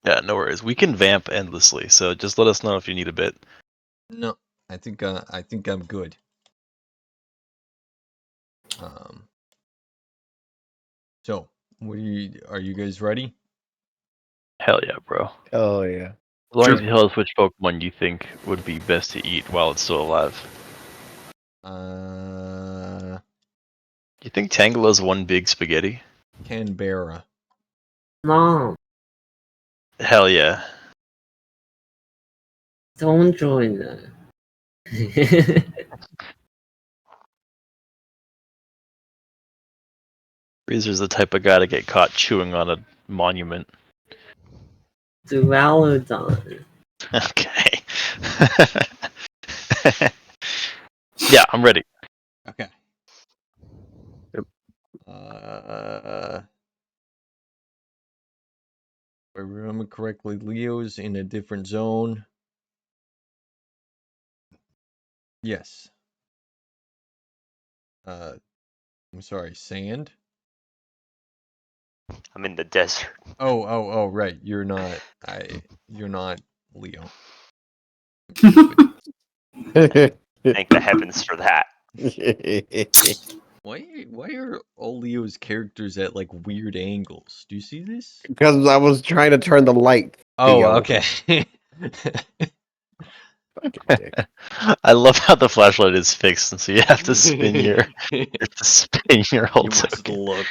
Yeah, no worries. We can vamp endlessly, so just let us know if you need a bit. No, I think I'm good. So, are you guys ready? Hell yeah, bro. Oh yeah. As long Sure. as you tell us which Pokemon you think would be best to eat while it's still alive. Uh, You think Tangela's one big spaghetti? Canberra. Mom, Hell yeah. don't join that. Freezer's the type of guy to get caught chewing on a monument. Dualodon. Okay. Yeah, I'm ready. Okay. Yep. If I remember correctly, Leo's in a different zone. Yes. I'm sorry, sand? I'm in the desert. Oh, right. You're not Leo. Thank the heavens for that. Why are all Leo's characters at like weird angles? Do you see this? Because I was trying to turn the light. Oh, Theo. okay. Fucking dick. I love how the flashlight is fixed, and so you have to spin your whole You must token. look.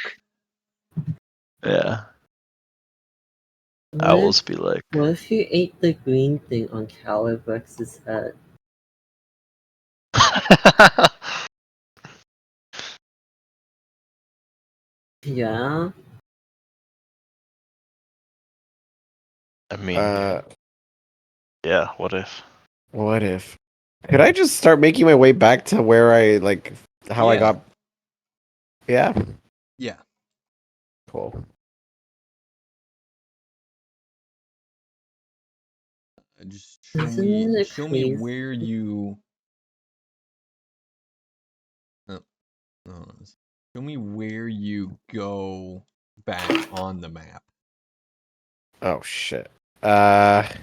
Yeah. What Owls be like. What if you ate the green thing on Calybrex's head? Yeah? I mean, Uh, yeah, what if? what if? Could I just start making my way back to where I how I Yeah. got? Yeah. Yeah. Cool. Just show Isn't me it crazy? where you show me where you go back on the map. Oh shit. Let's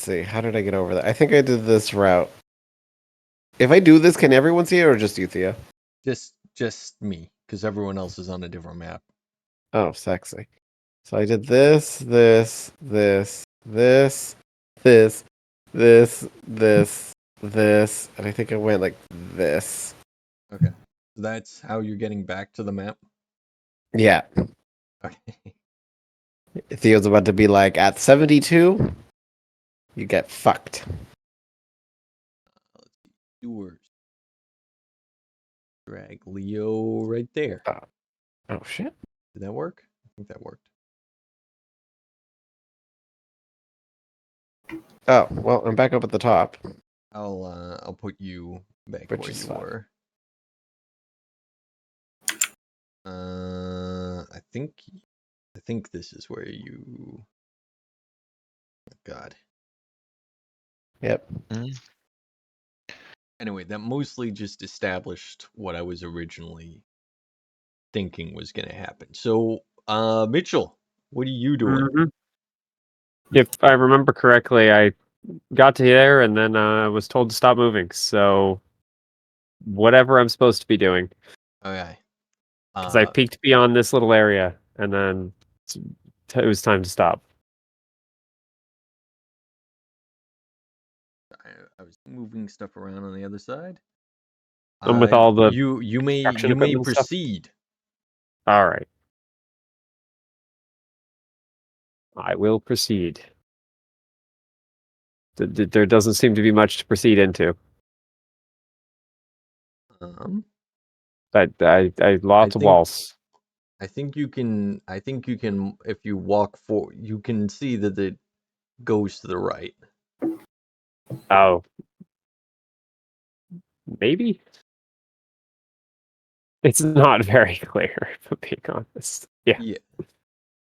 see. How did I get over that? I think I did this route. If I do this, can everyone see it or just you, Thea? Just me, because everyone else is on a different map. Oh, sexy. So I did this, this, this, this, this, this, this, and I think I went like this. Okay. That's how you're getting back to the map? Yeah. Okay. Theo's about to be like, at 72, you get fucked. Doers. Drag Leo right there. Oh, shit. Did that work? I think that worked. Oh, well, I'm back up at the top. I'll put you back Which where is you fine. were. I think this is where you. God. Yep. Anyway, that mostly just established what I was originally thinking was going to happen. So, Mitchell, what are you doing? Mm-hmm. If I remember correctly, I got to there and then was told to stop moving. So, whatever I'm supposed to be doing. Okay. Because I peeked beyond this little area and then it was time to stop. I was moving stuff around on the other side. And with all the you may construction equipment stuff? proceed. All right. I will proceed. There doesn't seem to be much to proceed into. I lots of walls. I think you can. If you walk forward, you can see that it goes to the right. Oh, maybe. It's not very clear, if I'm being honest. Yeah.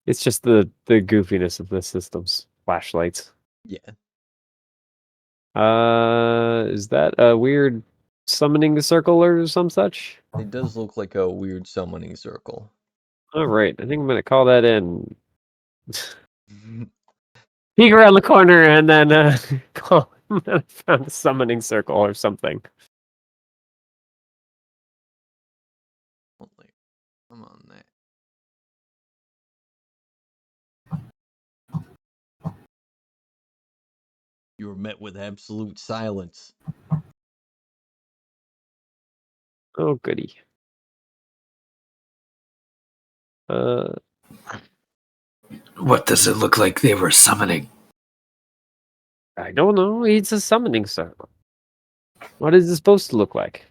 It's just the goofiness of the system's flashlights. Yeah. Is that a weird summoning circle or some such? It does look like a weird summoning circle. All right, I think I'm gonna call that in. Peek around the corner and then call him. I found a summoning circle or something. Come on, that. You were met with absolute silence. Oh, goody. What does it look like they were summoning? I don't know. It's a summoning circle. What is it supposed to look like?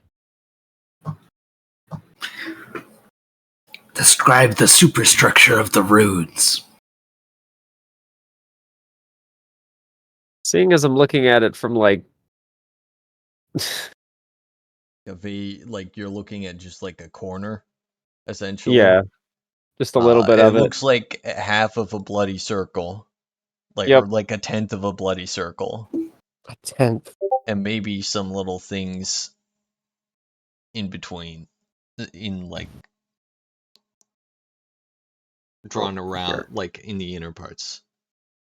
Describe the superstructure of the runes. Seeing as I'm looking at it from like Like you're looking at just like a corner, essentially. yeah, just a little bit of It it. looks like half of a bloody circle, or Yep. like a tenth of a bloody circle, A tenth. and maybe some little things in between, in like drawn around, like in the inner parts.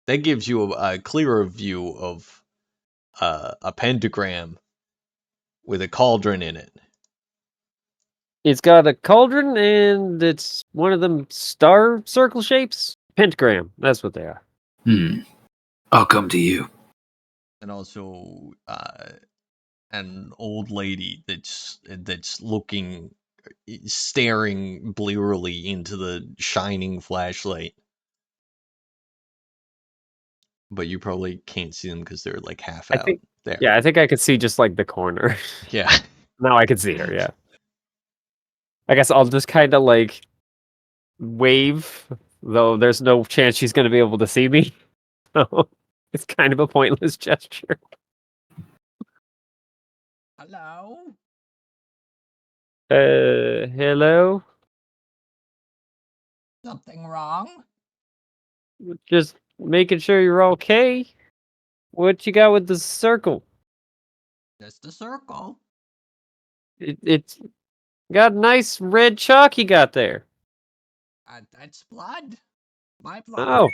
That gives you a clearer view of a pentagram with a cauldron in it. It's got a cauldron and it's one of them star circle shapes. Pentagram. That's what they are. I'll come to you. And also an old lady that's looking, staring blearily into the shining flashlight, but you probably can't see them because they're like half out there. Yeah, I think I could see just like the corner. Yeah. Now I can see her, yeah. I guess I'll just kind of like wave, though there's no chance she's going to be able to see me. So it's kind of a pointless gesture. Hello. Hello? Something wrong? Just making sure you're okay. What you got with the circle? Just a circle. It's got nice red chalk you got there. That's blood. My blood. Oh.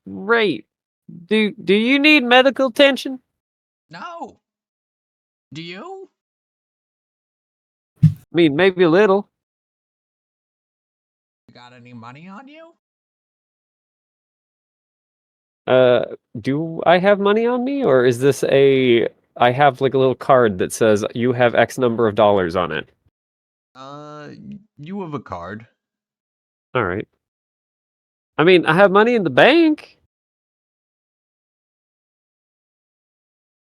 Great. Do you need medical attention? No. Do you? I mean, maybe a little. Got any money on you? Do I have money on me, or is this I have like a little card that says you have X number of dollars on it? You have a card. All right. I mean, I have money in the bank,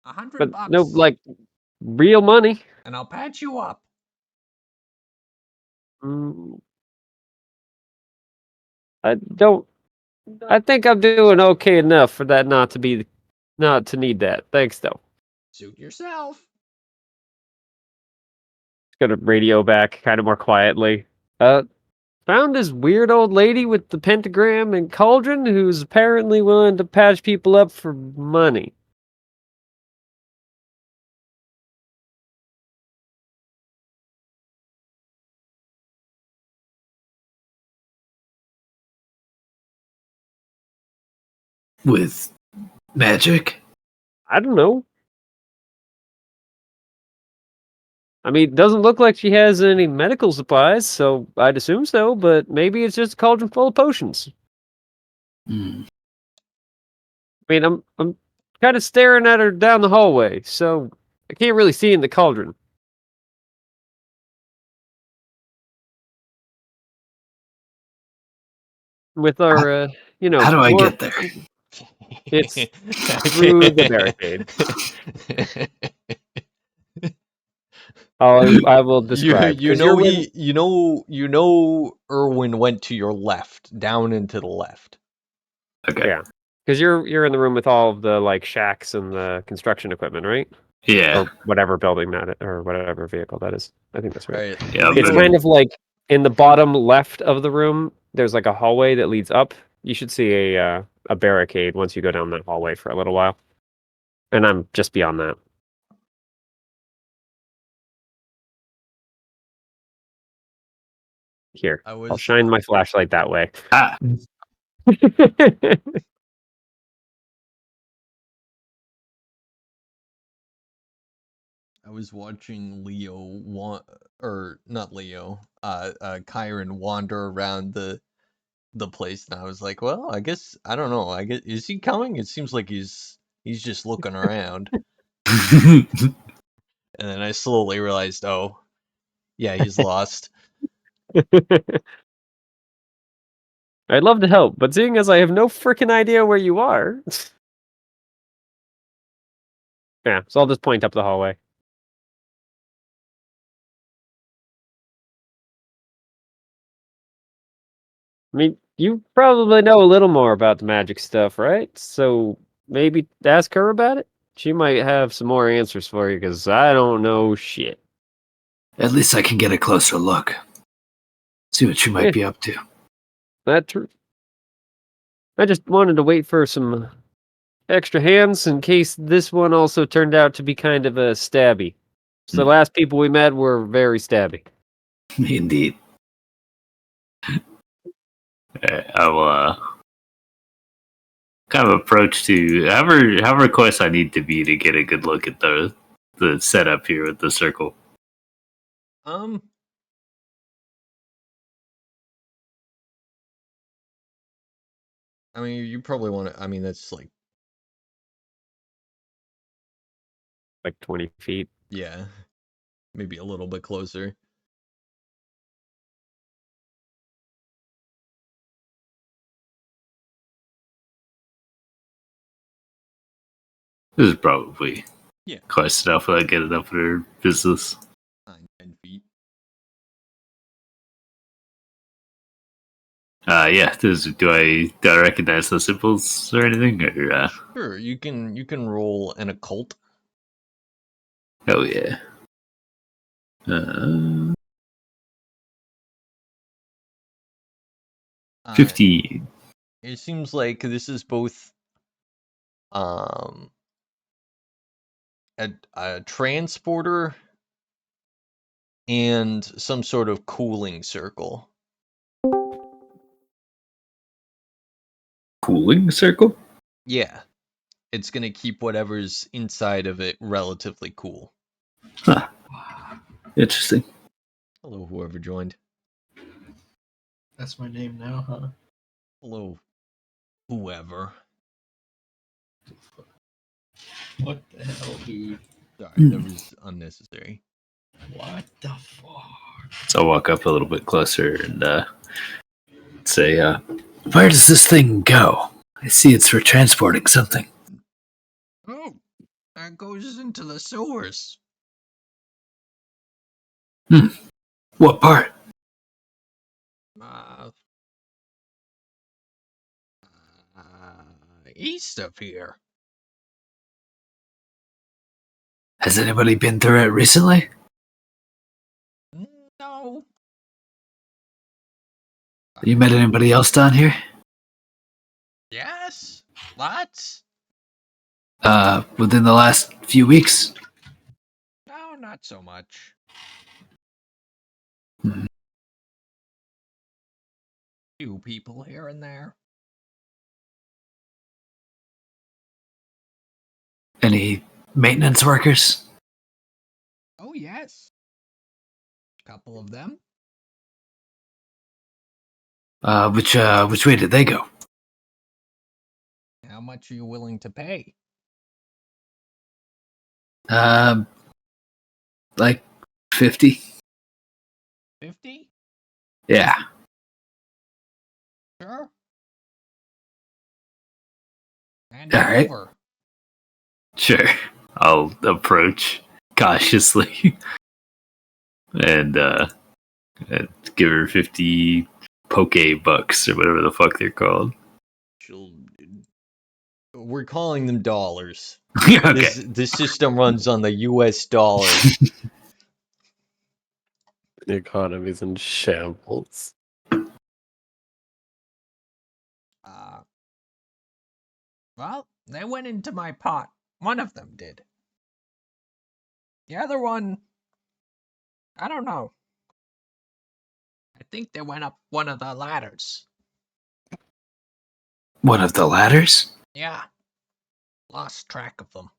100 but bucks. no, like real money. And I'll patch you up. Mm, I don't. I think I'm doing okay enough for that not to need that. Thanks, though. Suit yourself. Just gonna radio back kind of more quietly. Found this weird old lady with the pentagram and cauldron who's apparently willing to patch people up for money. With magic? I don't know. I mean, it doesn't look like she has any medical supplies, so I'd assume so, but maybe it's just a cauldron full of potions. Hmm. I mean, I'm kind of staring at her down the hallway, so I can't really see in the cauldron. With our, How do I door- get there? It's through the barricade. I will describe. You 'cause know you're Erwin went to your left, down and to the left. Okay. Yeah. Because you're in the room with all of the like shacks and the construction equipment, right? Yeah. Or whatever building or whatever vehicle that is. I think that's right. Right. Yeah, It's but- kind of like in the bottom left of the room. There's like a hallway that leads up. You should see a barricade once you go down that hallway for a little while. And I'm just beyond that. Here, I'll shine my flashlight that way. Ah, I was watching or not Leo, Kyron wander around the place, and I was like, well, I guess I don't know. I guess is he coming? It seems like he's just looking around, and then I slowly realized, oh, yeah, he's lost. I'd love to help, but seeing as I have no freaking idea where you are. Yeah, so I'll just point up the hallway. I mean, you probably know a little more about the magic stuff, right? So maybe ask her about it? She might have some more answers for you, because I don't know shit. At least I can get a closer look. See what you might Yeah. be up to. That's true. I just wanted to wait for some extra hands in case this one also turned out to be kind of a stabby. So the last people we met were very stabby. Indeed. I will kind of approach to however close I need to be to get a good look at the setup here with the circle. I mean, you probably want to. I mean, that's like 20 feet. yeah, maybe a little bit closer. This is probably Yeah. close enough without getting up in her business. 9-10 feet. Yeah. Do I recognize the symbols or anything? Or Sure, you can roll an occult. oh yeah. 15. It seems like this is both a transporter and some sort of cooling circle. Cooling circle? Yeah. It's going to keep whatever's inside of it relatively cool. Huh. Interesting. Hello, whoever joined. That's my name now, huh? Hello, whoever. What the hell, dude? Sorry, that was unnecessary. What the fuck? So I'll walk up a little bit closer and say, Where does this thing go? I see it's for transporting something. Oh, that goes into the sewers. What part? East of here. Has anybody been through it recently? No. You met anybody else down here? Yes. Lots. Within the last few weeks? No, not so much. Hmm. Few people here and there. Any maintenance workers? Oh, yes. Couple of them. Which way did they go? How much are you willing to pay? Like 50? 50? Yeah. Sure. And All right. over. sure. I'll approach cautiously and give her 50 poke bucks or whatever the fuck they're called. We're calling them dollars. Okay. This system runs on the US dollar. The economy's in shambles. Well, they went into my pot. One of them did. The other one, I don't know. I think they went up one of the ladders. One of the ladders? Yeah. Lost track of them.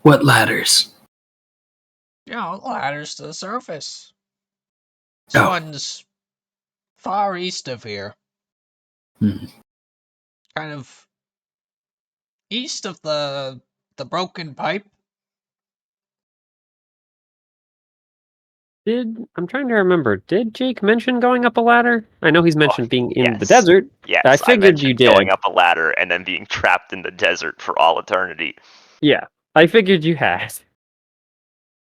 What ladders? Ladders to the surface. This Oh. one's far east of here. Hmm. Kind of east of the broken pipe. I'm trying to remember. Did Jake mention going up a ladder? I know he's mentioned being in the yes. desert. Yes, I figured you mentioned did. going up a ladder and then being trapped in the desert for all eternity. Yeah, I figured you had.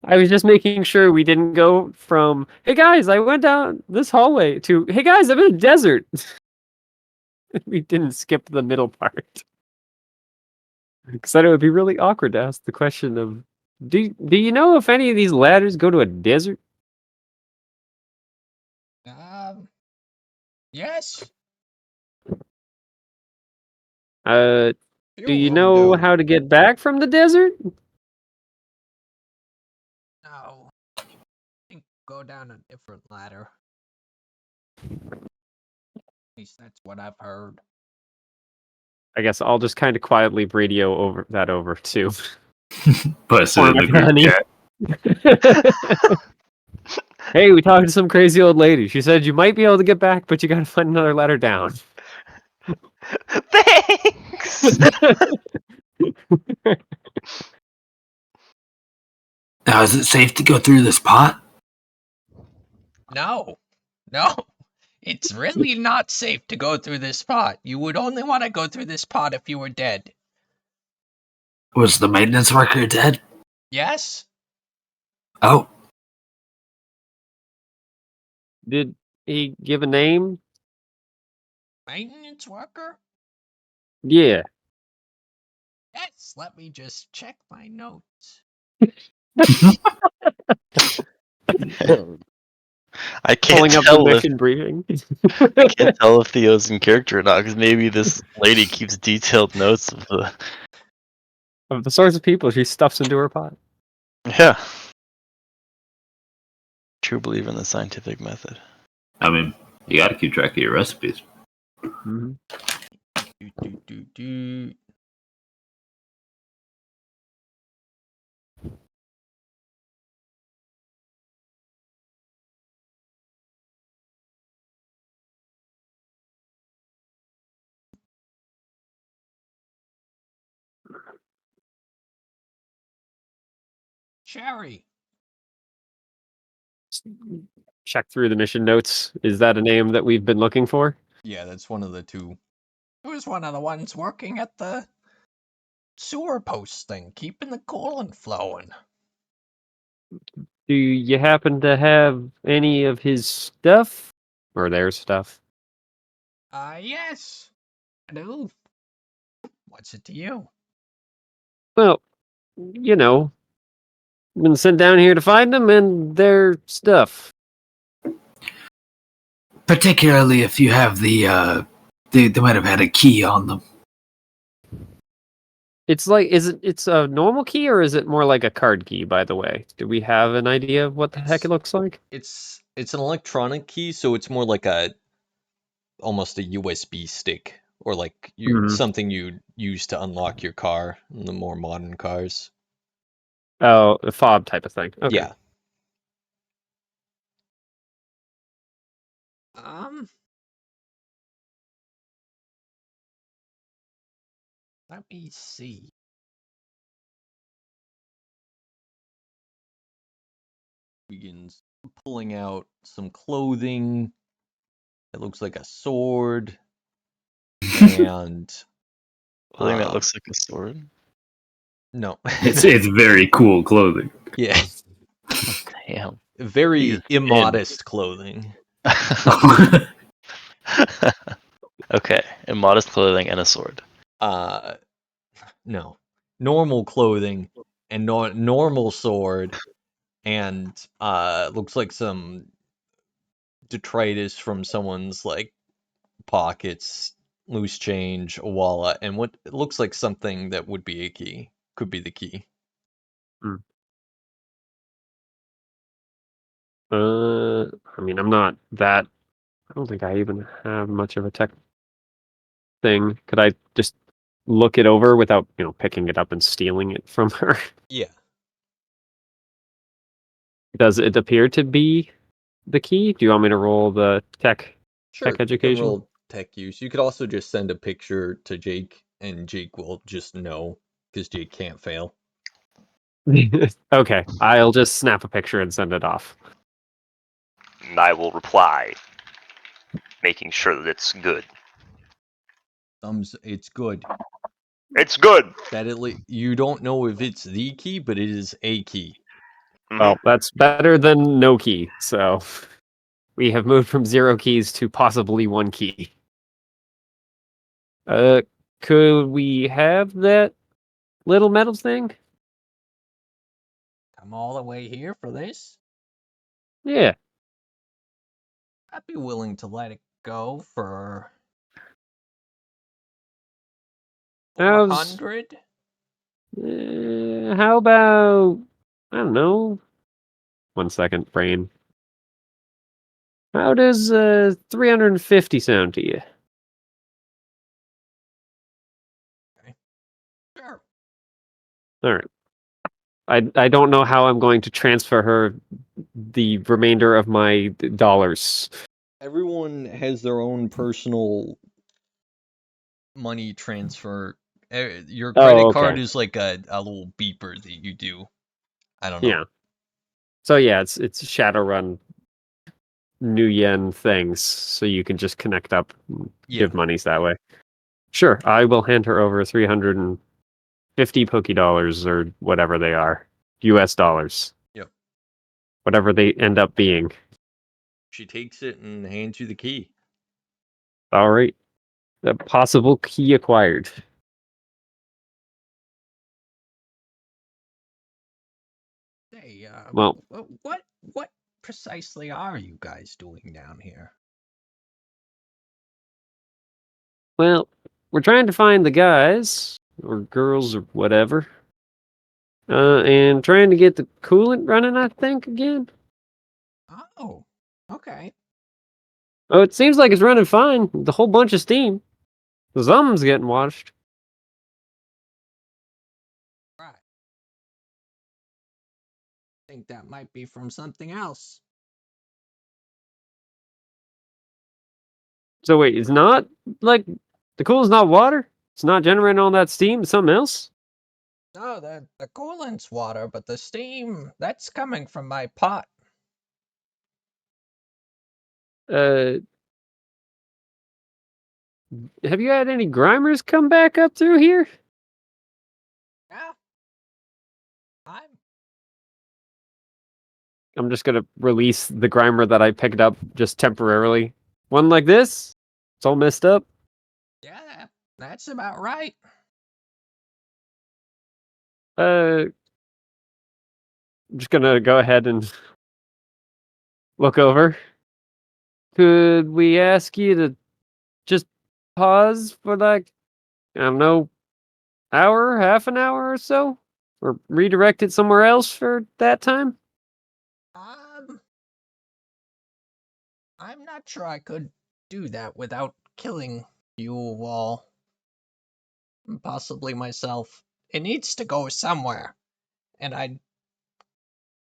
I was just making sure we didn't go from, hey guys, I went down this hallway to, hey guys, I'm in a desert. We didn't skip the middle part. Because then it would be really awkward to ask the question of, do you know if any of these ladders go to a desert? Yes. Do Few you of 'em know do. how to get back from the desert? No. I think go down a different ladder. At least that's what I've heard. I guess I'll just kind of quietly radio over too. Post it in the group Honey. chat. Hey, we talked to some crazy old lady. She said you might be able to get back, but you gotta find another ladder down. Thanks! Now, is it safe to go through this pot? No. It's really not safe to go through this pot. You would only want to go through this pot if you were dead. Was the maintenance worker dead? Yes? Oh, Did he give a name? Maintenance worker? Yeah. Yes, let me just check my notes. I can't Pulling up the tell if mission briefing. I can't tell if Theo's in character or not, because maybe this lady keeps detailed notes of the. Of the sorts of people she stuffs into her pot. Yeah. True believer in the scientific method. I mean, you got to keep track of your recipes. Mm-hmm. Sherry. Check through the mission notes. Is that a name that we've been looking for? Yeah, that's one of the two. It was one of the ones working at the sewer post thing, keeping the coolant flowing. Do you happen to have any of his stuff? Or their stuff? Yes. I do. What's it to you? Well, you know, been sent down here to find them and their stuff. particularly if you have they might have had a key on them. It's like, it's a normal key or is it more like a card key, by the way? Do we have an idea of what the heck it looks like? It's an electronic key, so it's more like almost a USB stick, or like something you use to unlock your car in the more modern cars. Oh, a fob type of thing. Okay. Yeah. Let me see. Begins pulling out some clothing. It looks like a sword. And Clothing that looks like a sword. no. It's very cool clothing. Yeah. Damn. Very immodest clothing. Okay, immodest clothing and a sword. No. Normal clothing and normal sword, and looks like some detritus from someone's like pockets, loose change, a wallet, and what it looks like something that would be a key. Could be the key. I mean, I'm not that. I don't think I even have much of a tech thing, could I just look it over without, picking it up and stealing it from her? Yeah. Does it appear to be the key? Do you want me to roll the tech Sure. You can education? roll tech use. You could also just send a picture to Jake, and Jake will just know because Jake can't fail. Okay, I'll just snap a picture and send it off. And I will reply, making sure that it's good. It's good. It's good. You don't know if it's the key, but it is a key. Well, that's better than no key. So we have moved from 0 keys to possibly 1 key. Could we have that little metal thing? Come all the way here for this? Yeah. I'd be willing to let it go for How's 400. how about, I don't know. 1 second, brain. How does 350 sound to you? Sure. All right. I don't know how I'm going to transfer her the remainder of my dollars. Everyone has their own personal money transfer. Your credit card okay. is like a little beeper that you do. I don't know. Yeah. So yeah, it's Shadowrun New Yen things, so you can just connect up and give monies that way. Sure, I will hand her over 350 Poké Dollars or whatever they are. US dollars. Yep. Whatever they end up being. She takes it and hands you the key. All right. The possible key acquired. Hey, Well, what precisely are you guys doing down here? well, we're trying to find the guys or girls or whatever. And trying to get the coolant running, I think, again. Oh, okay. Oh, it seems like it's running fine. The whole bunch of steam. Something's getting washed. Right. I think that might be from something else. So wait, it's not like the coolant's not water? It's not generating all that steam? It's something else? No, the coolant's water, but the steam, that's coming from my pot. Have you had any Grimers come back up through here? Yeah. I'm just gonna release the Grimer that I picked up just temporarily. One like this? It's all messed up. Yeah, that's about right. I'm just gonna go ahead and look over. Could we ask you to just pause for like, I don't know, hour, half an hour or so? Or redirect it somewhere else for that time? I'm not sure I could do that without killing you all. Possibly myself. It needs to go somewhere. And I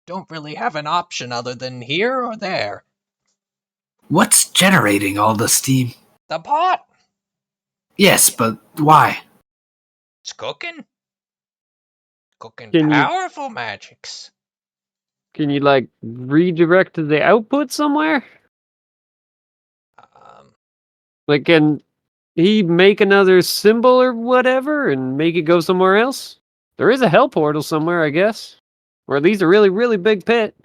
don't really have an option other than here or there. What's generating all the steam? The pot! Yes, but why? It's cooking. Cooking Can you- powerful magics. Can you like redirect the output somewhere? Like, can he make another symbol or whatever and make it go somewhere else? There is a hell portal somewhere, I guess. Or at least a really, really big pit.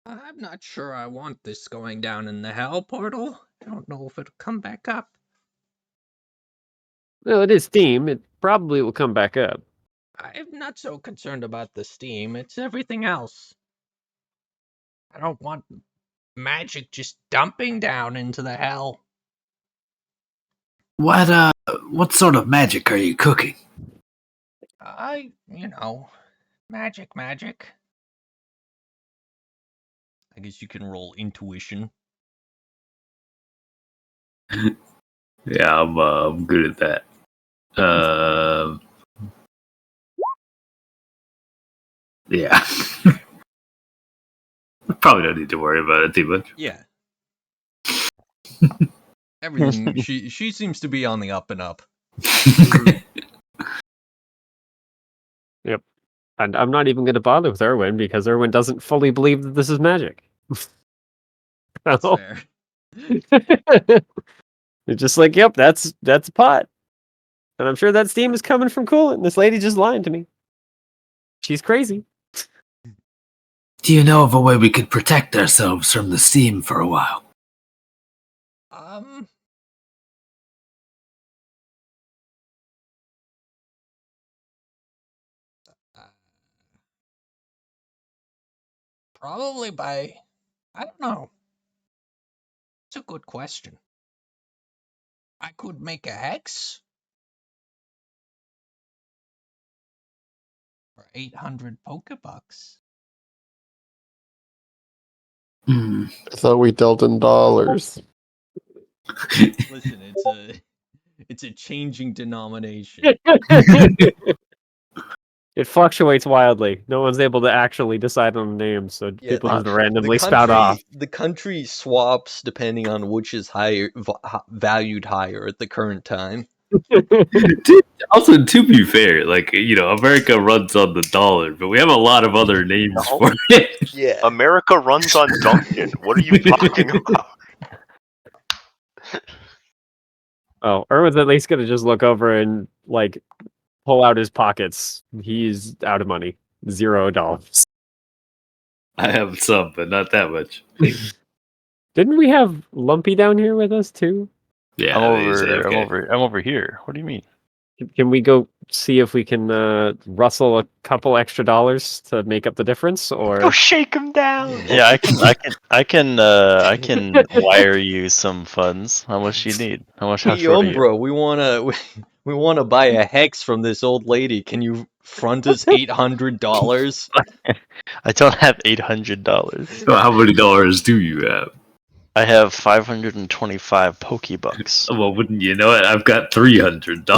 I'm not sure I want this going down in the hell portal. I don't know if it'll come back up. Well, it is steam. It probably will come back up. I'm not so concerned about the steam. It's everything else. I don't want magic just dumping down into the hell. What sort of magic are you cooking? Magic. I guess you can roll intuition. Yeah, I'm good at that. Yeah. Probably don't need to worry about it too much. Yeah. Everything. She seems to be on the up and up. And I'm not even going to bother with Erwin because Erwin doesn't fully believe that this is magic. That's So- fair. It's just like, yep, that's a pot. And I'm sure that steam is coming from coolant. This lady just lying to me. She's crazy. Do you know of a way we could protect ourselves from the steam for a while? Probably by, I don't know. It's a good question. I could make a hex for 800 Pokebucks. Hmm. I thought we dealt in dollars. Listen, it's a changing denomination. It fluctuates wildly. No one's able to actually decide on the names, so Yeah, people just the randomly spout off. The country swaps depending on which is valued higher at the current time. Also, to be fair, like, America runs on the dollar, but we have a lot of other names No. for it. Yeah. America runs on Duncan. What are you talking about? Oh, Erwin's at least gonna just look over and like pull out his pockets. He's out of money. $0. I have some, but not that much. Didn't we have Lumpy down here with us too? Yeah, I'm over here. What do you mean? Can we go see if we can rustle a couple extra dollars to make up the difference, Go or shake him down. Yeah, I can wire you some funds. How much you need? How short are you? Umbro, we wanna buy a hex from this old lady. Can you front us $800? I don't have $800. So how many dollars do you have? I have 525 Pokebucks. Well, wouldn't you know it? I've got $300.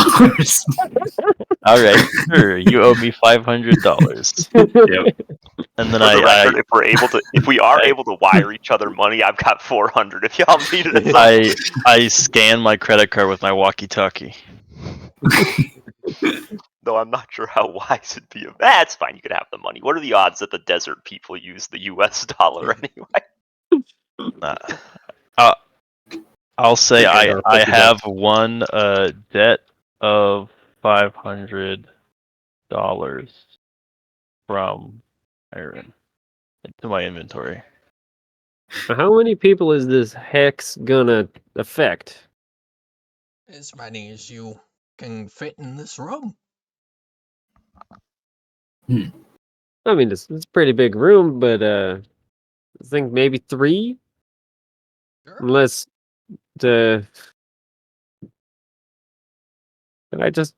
All right, sure. You owe me $500. Yep. And then For the record, if we are able to wire each other money, I've got 400. If y'all need it, I scan my credit card with my walkie-talkie. though I'm not sure how wise it'd be. That's fine. You can have the money. What are the odds that the desert people use the U.S. dollar anyway? I'll say Okay, I have one debt of $500 from Iron into my inventory. how many people is this hex gonna affect? As many as you can fit in this room. I mean, it's a pretty big room, but I think maybe 3, Sure. unless the. Can I just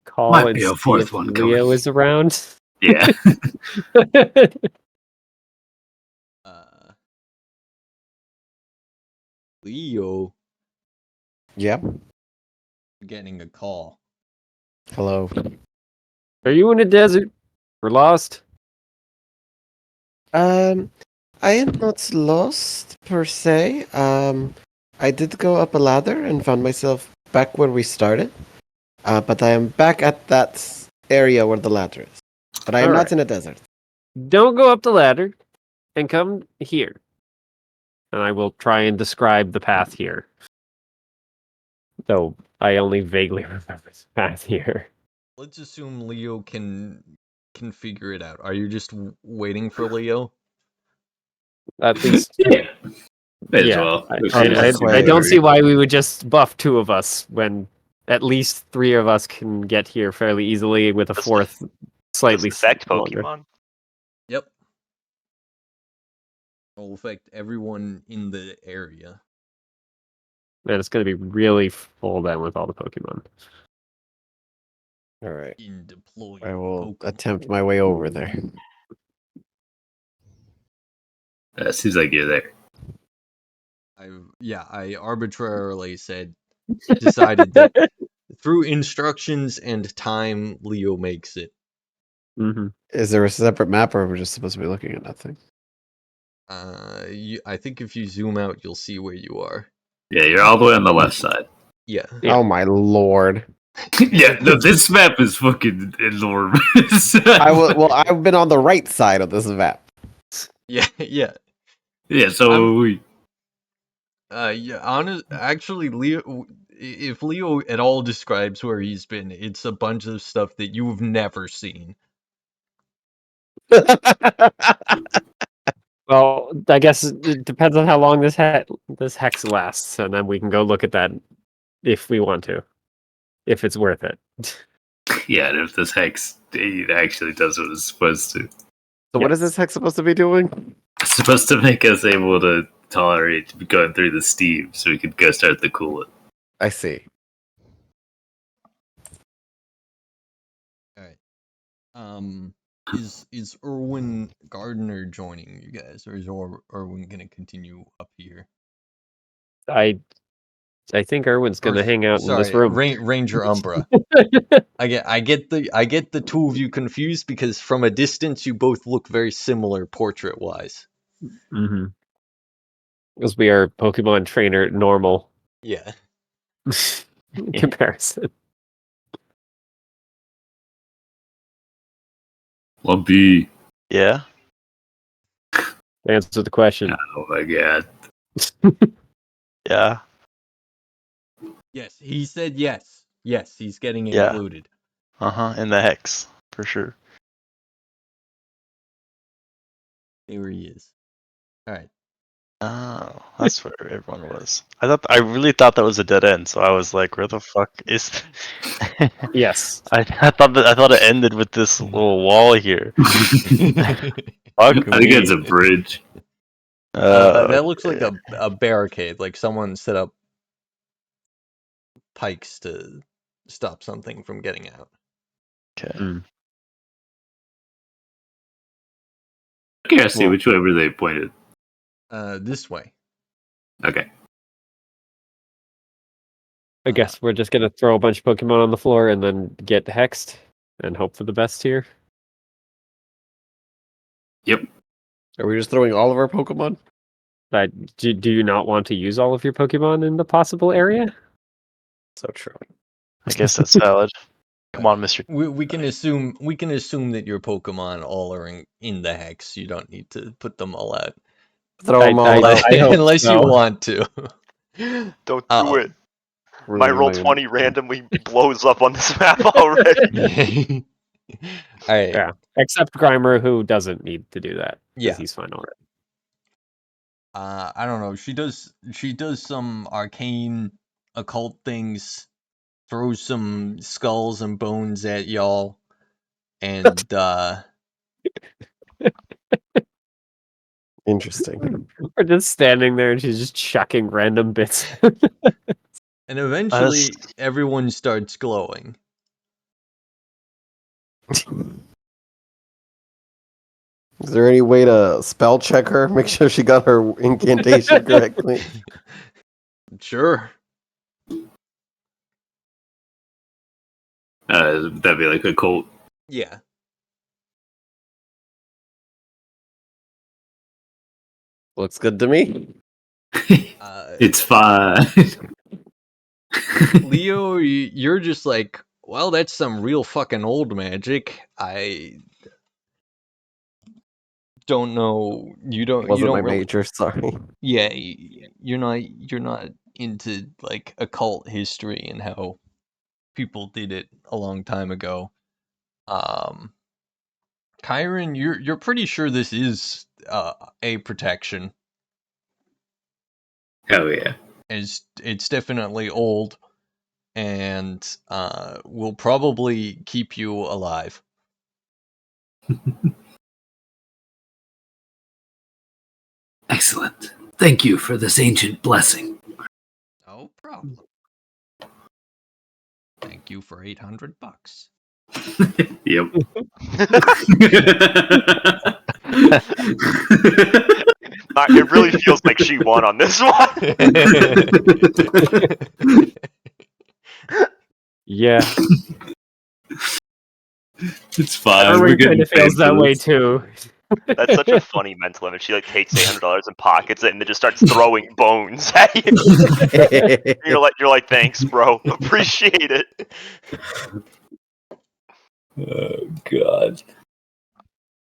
call Might and be a see fourth if one Leo coming. is around? Yeah. Leo Yep. getting a call. Hello. Are you in a desert? We're lost. I am not lost per se. I did go up a ladder and found myself back where we started. But I am back at that area where the ladder is. But I am not Alright. in a desert. Don't go up the ladder and come here. And I will try and describe the path here. Though I only vaguely remember the path here. Let's assume Leo can figure it out. Are you just waiting for Leo? At least, Yeah. May as yeah. well. I don't see why we would just buff 2 of us when at least 3 of us can get here fairly easily with a Does 4th Does slightly it affect longer. Pokemon? Yep. It will affect everyone in the area. Man, it's going to be really full then with all the Pokemon. All right. In deploy. I will Pokemon. attempt my way over there. Seems like you're there. I arbitrarily decided that through instructions and time, Leo makes it. Hmm. Is there a separate map, or are we just supposed to be looking at nothing? I think if you zoom out, you'll see where you are. Yeah, you're all the way on the left side. Yeah. Yeah. Oh my lord! Yeah, no, this map is fucking enormous. Well, I've been on the right side of this map. Yeah, yeah. Yeah, so Actually, Leo. If Leo at all describes where he's been, it's a bunch of stuff that you've never seen. Well, I guess it depends on how long this hex lasts, and then we can go look at that if we want to, if it's worth it. yeah, and if this hex it actually does what it's supposed to. So what is this hex supposed to be doing? It's supposed to make us able to tolerate going through the steam so we could go start the coolant. I see. Alright. Is Erwin Gardner joining you guys, or is Erwin gonna continue up here? I think Erwin's gonna hang out in this Sorry, room. Ranger Umbra. I get the two of you confused because from a distance you both look very similar portrait wise. Mm-hmm. Because we are Pokemon trainer normal Yeah. in comparison. Lumpy. Yeah. Answer the question. Oh my god. Yeah. Yes, he said yes. Yes, he's getting Yeah. included. In the hex for sure. There he is. Alright. Oh, that's where everyone was. I really thought that was a dead end, so I was like, "Where the fuck is?" Yes. I thought it ended with this little wall here. Fuck I think it's a me. bridge. That looks like a barricade, like someone set up pikes to stop something from getting out. Okay. Curiosity, which way were they pointed? This way. Okay. I guess we're just gonna throw a bunch of Pokemon on the floor and then get hexed and hope for the best here. Yep. Are we just throwing all of our Pokemon? Do you not want to use all of your Pokemon in the possible area? So true. I guess that's valid. Come on, Mr. We can assume that your Pokemon all are in the hex. You don't need to put them all out. Throw them all out. I hope unless you so. want to. Don't do it. My Ruin roll my- 20 randomly blows up on this map already. Alright. Yeah. Except Grimer, who doesn't need to do that. 'Cause Yeah. he's fine already. I don't know. She does some arcane occult things, throws some skulls and bones at y'all, and Interesting. We're just standing there and she's just chucking random bits. and eventually everyone starts glowing. Is there any way to spell check her? Make sure she got her incantation correctly. Sure. That'd be like a cult. Yeah. Looks good to me. It's fine. Leo, you're just like, well, that's some real fucking old magic. I don't know. You don't Wasn't my really, major, sorry. yeah, you're not into like occult history and how people did it a long time ago. Kyron, you're pretty sure this is a protection. Hell yeah. It's definitely old and will probably keep you alive. Excellent. Thank you for this ancient blessing. No problem. Thank you for $800. Yep. It really feels like she won on this one. Yeah. It's fine. Everyone We're getting kind of paid feels that for way this. too. That's such a funny mental image. She like takes $800 and pockets it, and then just starts throwing bones at you. You're like, thanks, bro. Appreciate it. Oh god.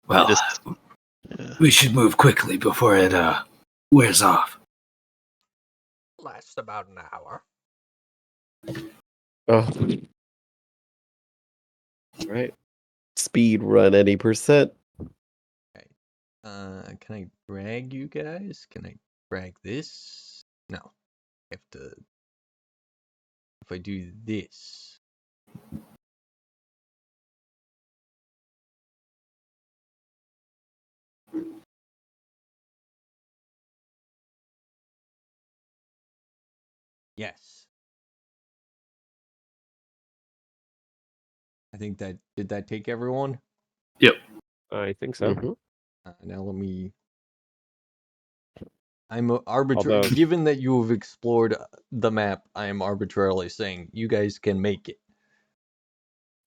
Well, Just- we should move quickly before it wears off. Lasts about an hour. Oh. Right. Speed run any percent. Can I drag you guys? Can I drag this? No. I have to. If I do this. Yes. I think that did that take everyone? I think so. Mhm. Now let me. I'm arbitrary. Although- Given that you have explored the map, I am arbitrarily saying you guys can make it.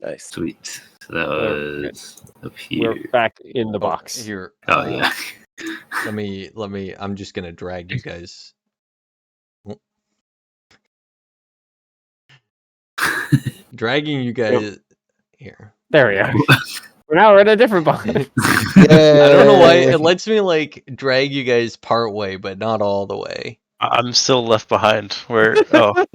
Nice. Sweet. So that Okay. was up here. We're back in the Oh, box. Here. Oh yeah. Let me. I'm just gonna drag you guys. Dragging you guys here. There we are. Now we're in a different box. I don't know why it lets me like drag you guys part way, but not all the way. I'm still left behind. Where? Oh,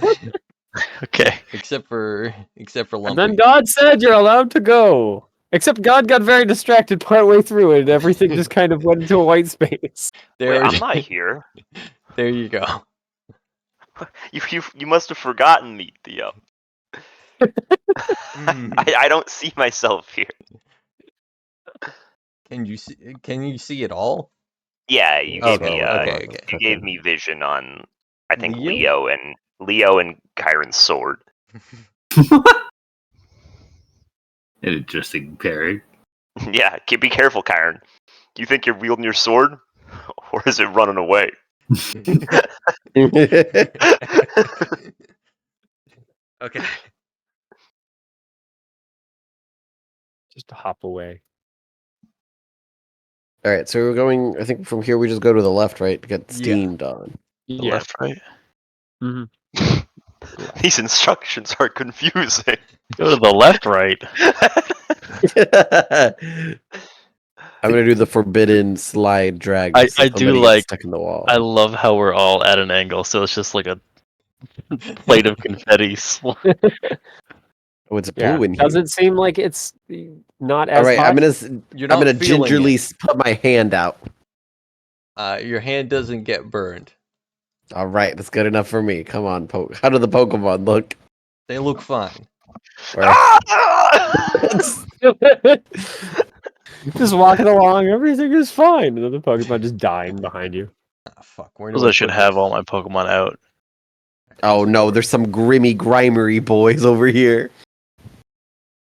okay. Except for And Lumpy. then God said you're allowed to go. Except God got very distracted partway through it, and everything just kind of went into a white space. There, Wait, I'm not here. there you go. You must have forgotten me, Theo. I don't see myself here. Can you see? Can you see it all? Yeah, you Oh, gave me okay. you gave me vision on I think Leo? Leo and Kyron's sword. An interesting pairing. Yeah, be careful, Kyron. You think you're wielding your sword, or is it running away? Okay. Just hop away. All right, so we're going. I think from here we just go to the left, right, to get Yeah. steamed on. The Yeah. left, right. These instructions are confusing. Go to the left, right. I'm gonna do the forbidden slide drag. I so do somebody gets like- stuck in the wall. I love how we're all at an angle, so it's just like a plate of confetti. Oh, it's Yeah. blue in here. Does it seem like it's not as All right, hot? I'm gonna You're I'm not gonna feeling gingerly it. put my hand out. Your hand doesn't get burned. All right, that's good enough for me. Come on, How do the Pokemon look? They look fine. Or- Just walking along, everything is fine. And then the Pokemon just dying behind you. Ah, fuck. Where do Suppose I I should put have this? all my Pokemon out. oh no, there's some grimy grimery boys over here.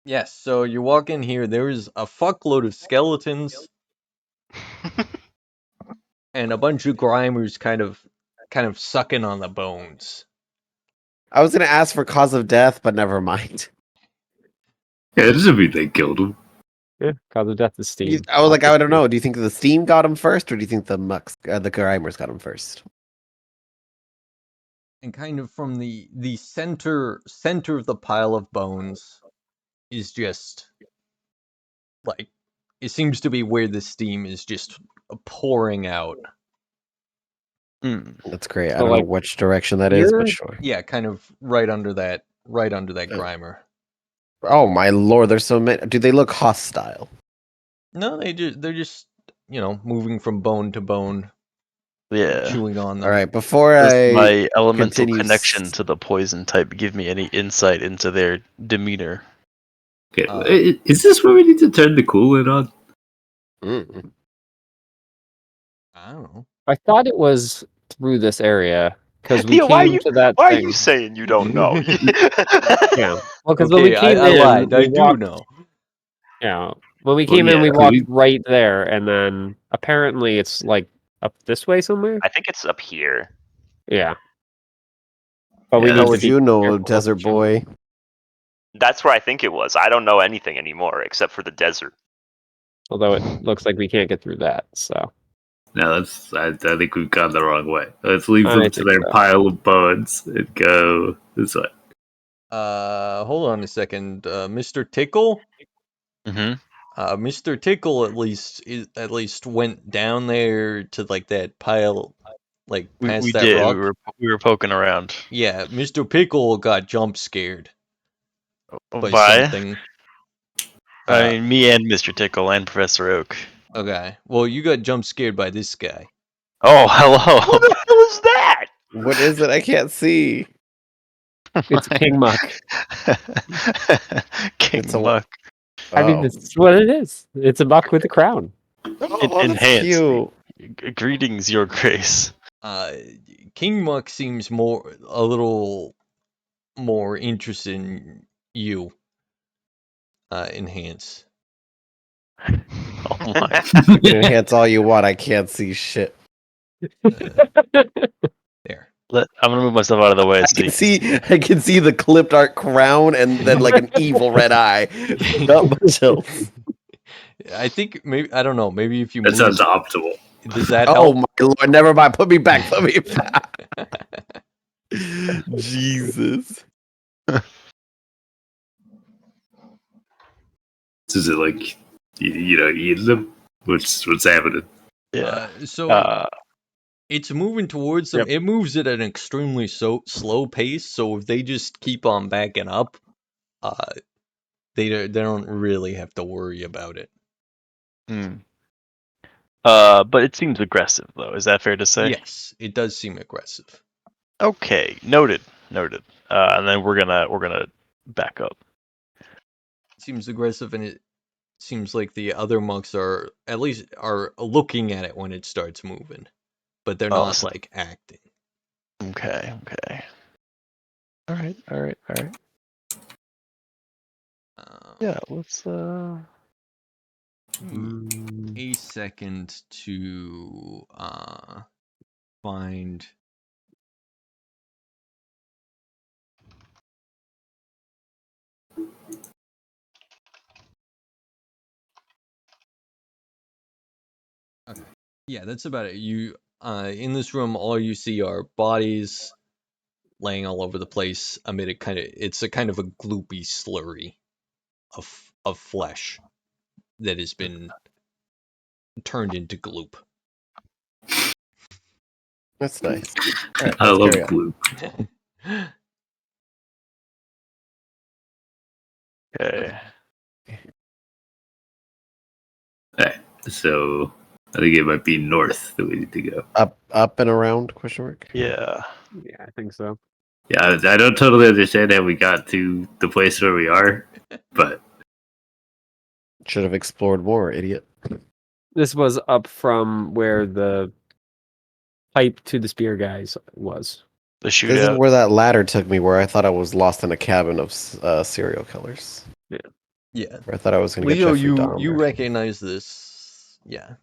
Yes, so you walk in here, there's a fuckload of skeletons and a bunch of Grimers kind of sucking on the bones. I was gonna ask for cause of death, but never mind. Yeah, it doesn't mean they killed him. Yeah, cause of death is steam. I was like, I don't know. Do you think the steam got him first, or do you think the the Grimers got him first? And kind of from the center of the pile of bones is just like it seems to be where the steam is just pouring out. That's great. I So, don't like, know which direction that is, but here? sure. Yeah, kind of right under that Grimer. Oh my lord, there's so many. Do they look hostile? No, they're just moving from bone to bone, Yeah. chewing on them. All right, before Does I my elemental continue connection to the poison type give me any insight into their demeanor? Okay, is this where we need to turn the coolant on? Mm. I don't know. I thought it was through this area because we Theo, why came to that Why thing. are you saying you don't know? Yeah. Well, because when we Okay, came I in, lied. we I do walked- know. Yeah. When we Well, came in, yeah, we could walked we- right there, and then apparently it's like Up this way somewhere? I think it's up here. Yeah. But we Yeah, need How to would be you know, careful. desert boy? That's where I think it was. I don't know anything anymore except for the desert. Although it looks like we can't get through that, so. No, that's. I think we've gone the wrong way. Let's leave I them to think their so. pile of bones and go this way. Hold on a second, Mr. Tickle. Mm-hmm. Mr. Tickle at least went down there to like that pile, like past We that did. rock. We were poking around. Yeah, Mr. Pickle got jump scared by By? something. I mean, me and Mr. Tickle and Professor Oak. Okay, well, you got jump scared by this guy. Oh, hello. What the hell is that? What is it? I can't see. It's King Muck. King It's a- Muck. I mean, Oh. this is what it is. It's a muck with a crown. Oh, that's Enhanced. cute. Greetings, Your Grace. King Muck seems a little more interested in you. Enhance. Oh my. You can enhance all you want. I can't see shit. There. I'm gonna move myself out of the way. So I can see the clipped art crown and then like an evil red eye. Not much else. I think maybe I don't know. Maybe if you That move, sounds optimal. does that Oh help? my lord! Never mind. Put me back. Put me back. Jesus. Is it like eating them? What's happening? yeah. So it's moving towards them. It moves at an extremely slow pace. So if they just keep on backing up, they don't really have to worry about it. But it seems aggressive, though. Is that fair to say? Yes, it does seem aggressive. Okay, noted. And then we're gonna back up. It seems aggressive, and it seems like the other monks are looking at it when it starts moving, but they're not so- like acting. Okay. All right. Yeah, let's A second to find. Okay. Yeah, that's about it. You in this room, all you see are bodies laying all over the place amid it's a kind of a gloopy slurry of flesh that has been turned into gloop. That's nice. All right, I let's love carry on. glue. okay. Alright, so I think it might be north that we need to go. Up and around? Question mark. Yeah. Yeah, I think so. Yeah, I don't totally understand how we got to the place where we are, but Should have explored more, idiot. This was up from where the pipe to the spear guys was. The This is shootout. where that ladder took me, where I thought I was lost in a cabin of serial killers. Yeah. Where I thought I was going to get Leo, Jeffrey Dahmer. you recognize this? Yeah.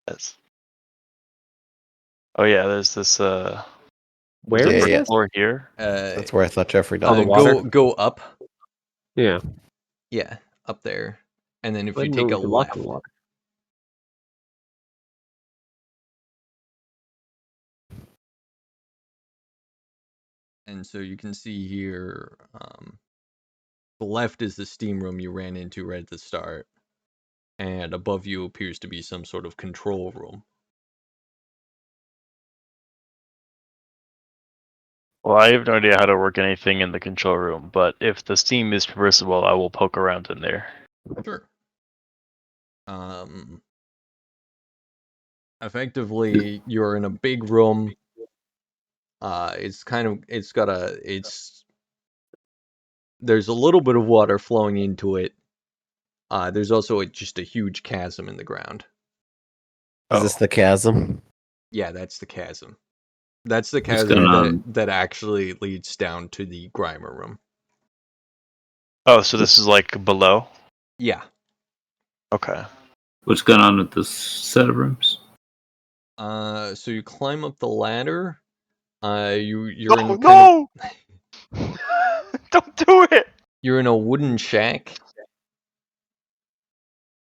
Yes. Oh yeah, there's this Where Yeah, is yeah. this? floor here. That's where I thought Jeffrey Oh, the Dahmer. water? Go up. Yeah. Yeah, up there. And then if I you didn't know take we a could walk left, on the water. and so you can see here, the left is the steam room you ran into right at the start, and above you appears to be some sort of control room. Well, I have no idea how to work anything in the control room, but if the steam is traversable, I will poke around in there. Sure. Effectively, you're in a big room. There's a little bit of water flowing into it. There's also just a huge chasm in the ground. Is this the chasm? Yeah, that's the chasm. That's the What's chasm going on? that actually leads down to the Grimer room. Oh, so this is like below? Yeah. Okay. what's going on with this set of rooms? So you climb up the ladder. You're in No! Don't do it! You're in a wooden shack.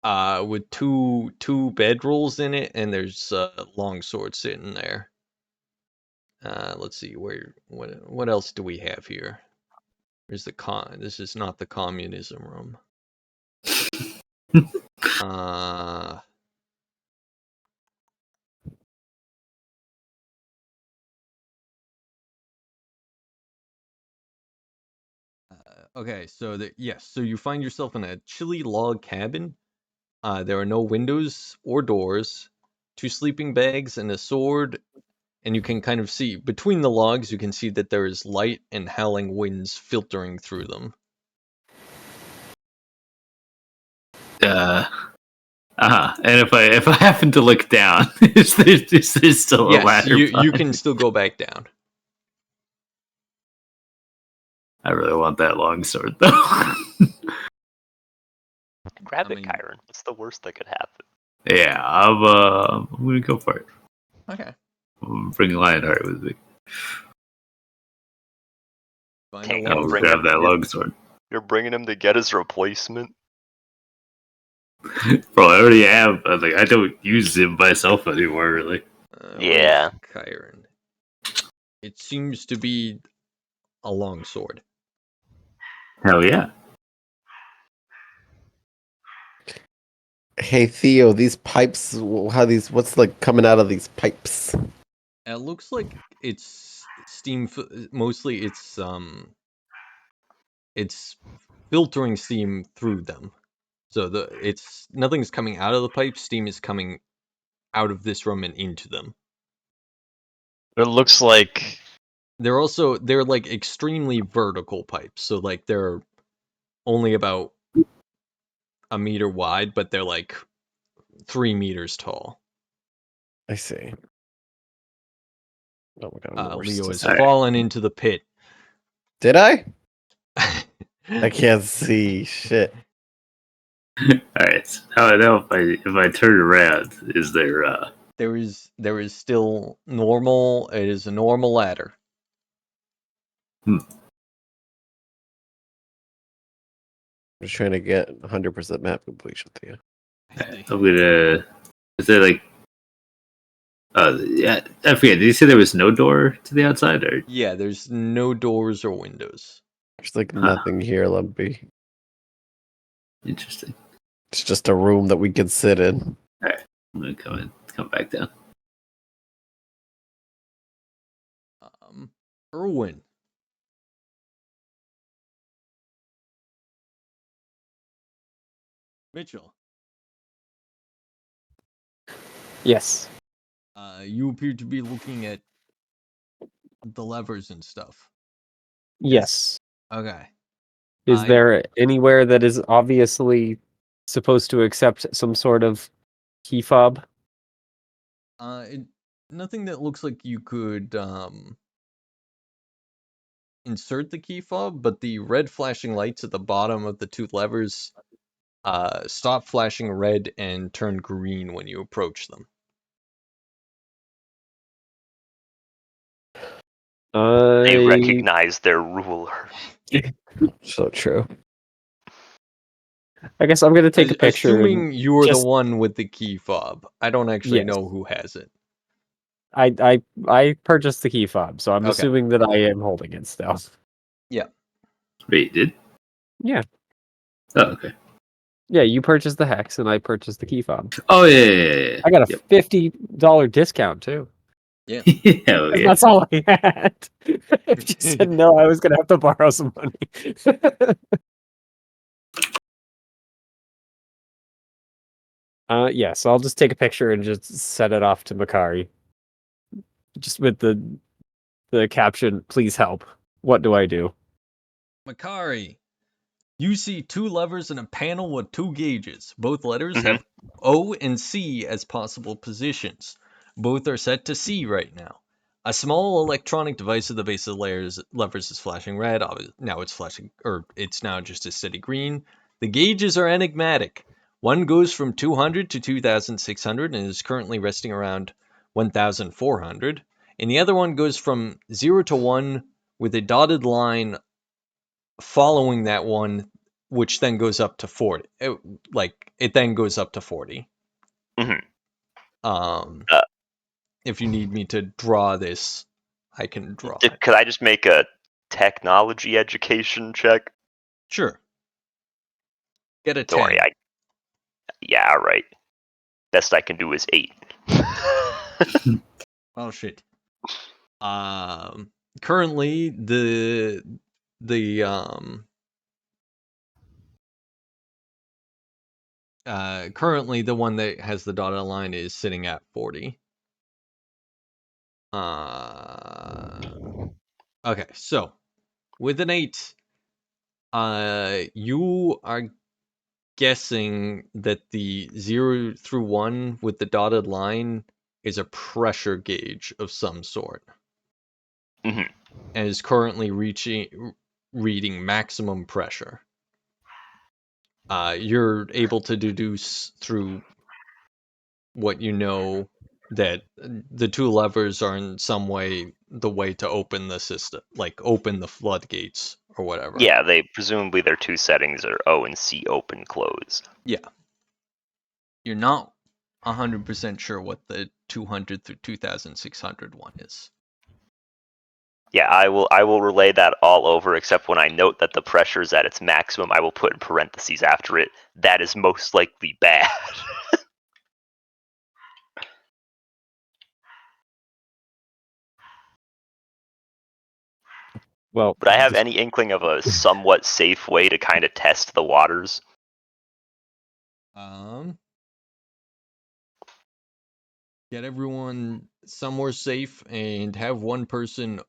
With two bedrolls in it, and there's a longsword sitting there. Let's see what else do we have here? There's this is not the communism room. Okay, so so you find yourself in a chilly log cabin. There are no windows or doors, 2 sleeping bags and a sword, and you can kind of see between the logs. You can see that there is light and howling winds filtering through them. And if I happen to look down, is there still a ladder? You can still go back down. I really want that longsword though. Grab it, Kyron. What's the worst that could happen? Yeah, I'm gonna go for it. Okay. Bring Lionheart with me. I'll grab that longsword. You're bringing him to get his replacement? Bro, I already have. I don't use him myself anymore, really. Yeah. Kyron. It seems to be a longsword. Hell yeah. Hey Theo, these pipes, what's like coming out of these pipes? It looks like it's steam. Mostly, it's filtering steam through them. So nothing's coming out of the pipe. Steam is coming out of this room and into them. It looks like they're like extremely vertical pipes. So like they're only about a meter wide, but they're like 3 meters tall. I see. Oh my God, Leo has fallen into the pit. Did I? I can't see shit. Alright. How I know if I turn around, is there There is still normal. It is a normal ladder. I'm just trying to get 100% map completion, Theo. I'm gonna. Is there like? Yeah, I forget. Did you say there was no door to the outside, or? Yeah, there's no doors or windows. There's like nothing here, Lumpy. Interesting. It's just a room that we can sit in. Alright, I'm gonna come back down. Erwin. Mitchell. Yes. You appear to be looking at the levers and stuff. Yes. Okay. Is there anywhere that is obviously supposed to accept some sort of key fob? Nothing that looks like you could insert the key fob, but the red flashing lights at the bottom of the 2 levers stop flashing red and turn green when you approach them. They recognize their ruler. So true. I guess I'm gonna take a picture. Assuming you're the one with the key fob. I don't actually know who has it. I purchased the key fob, so I'm Okay. assuming that I am holding it still. Yeah. Wait, you did? Yeah. Oh, okay. Yeah, you purchased the hex and I purchased the key fob. Oh yeah. I got a $50 discount too. Yeah. Hell yeah. That's all I had. If you said no, I was gonna have to borrow some money. Yeah, so I'll just take a picture and just set it off to Makari. Just with the caption, please help. What do I do? Makari, you see 2 levers and a panel with 2 gauges. Both letters have O and C as possible positions. Both are set to C right now. A small electronic device at the base of the levers is flashing red. Now it's flashing, or it's now just a steady green. The gauges are enigmatic. One goes from 200 to 2,600 and is currently resting around 1,400. And the other one goes from 0 to 1 with a dotted line following that one, which then goes up to 40. It then goes up to 40. Mhm. If you need me to draw this, I can draw it. Could I just make a technology education check? Sure. Get a 10. Don't worry, yeah, right. Best I can do is 8. Oh shit. Currently the one that has the dotted line is sitting at 40. Okay, so with an 8, you are guessing that the 0 through 1 with the dotted line is a pressure gauge of some sort. Mhm. And is currently reading maximum pressure. You're able to deduce through what you know that the 2 levers are in some way the way to open the system, like open the floodgates or whatever. Yeah, presumably their 2 settings are O and C, open, close. Yeah. You're not 100% sure what the 200 through 2,600 one is. Yeah, I will relay that all over, except when I note that the pressure is at its maximum, I will put in parentheses after it, that is most likely bad. Well, Would I have any inkling of a somewhat safe way to kind of test the waters? Get everyone somewhere safe and have one person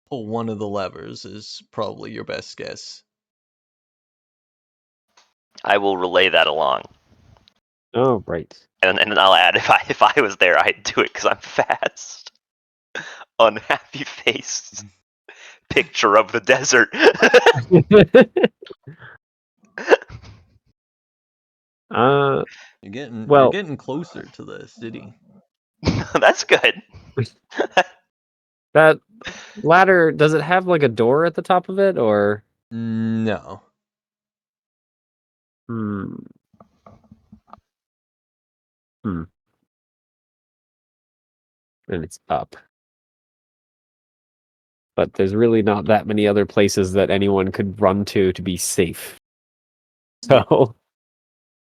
pull one of the levers is probably your best guess. I will relay that along. Oh, right. And I'll add, if I was there, I'd do it because I'm fast. Unhappy face. Picture of the desert. You're getting closer to the city. That's good. That ladder, does it have like a door at the top of it, or? No. And it's up. But there's really not that many other places that anyone could run to be safe. So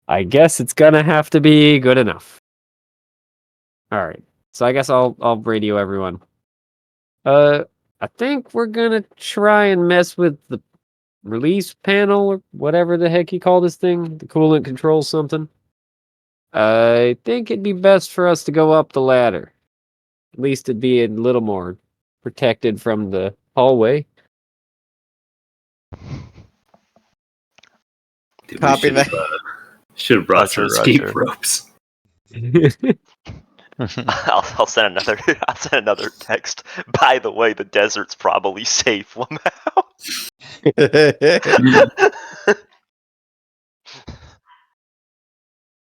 I guess it's gonna have to be good enough. All right. So I guess I'll radio everyone. I think we're gonna try and mess with the release panel or whatever the heck you call this thing. The coolant control something. I think it'd be best for us to go up the ladder. At least it'd be a little more protected from the hallway. Dude, Copy that. Should have brought some Roger, escape Roger. ropes. I'll send another. I'll send another text. By the way, the desert's probably safe.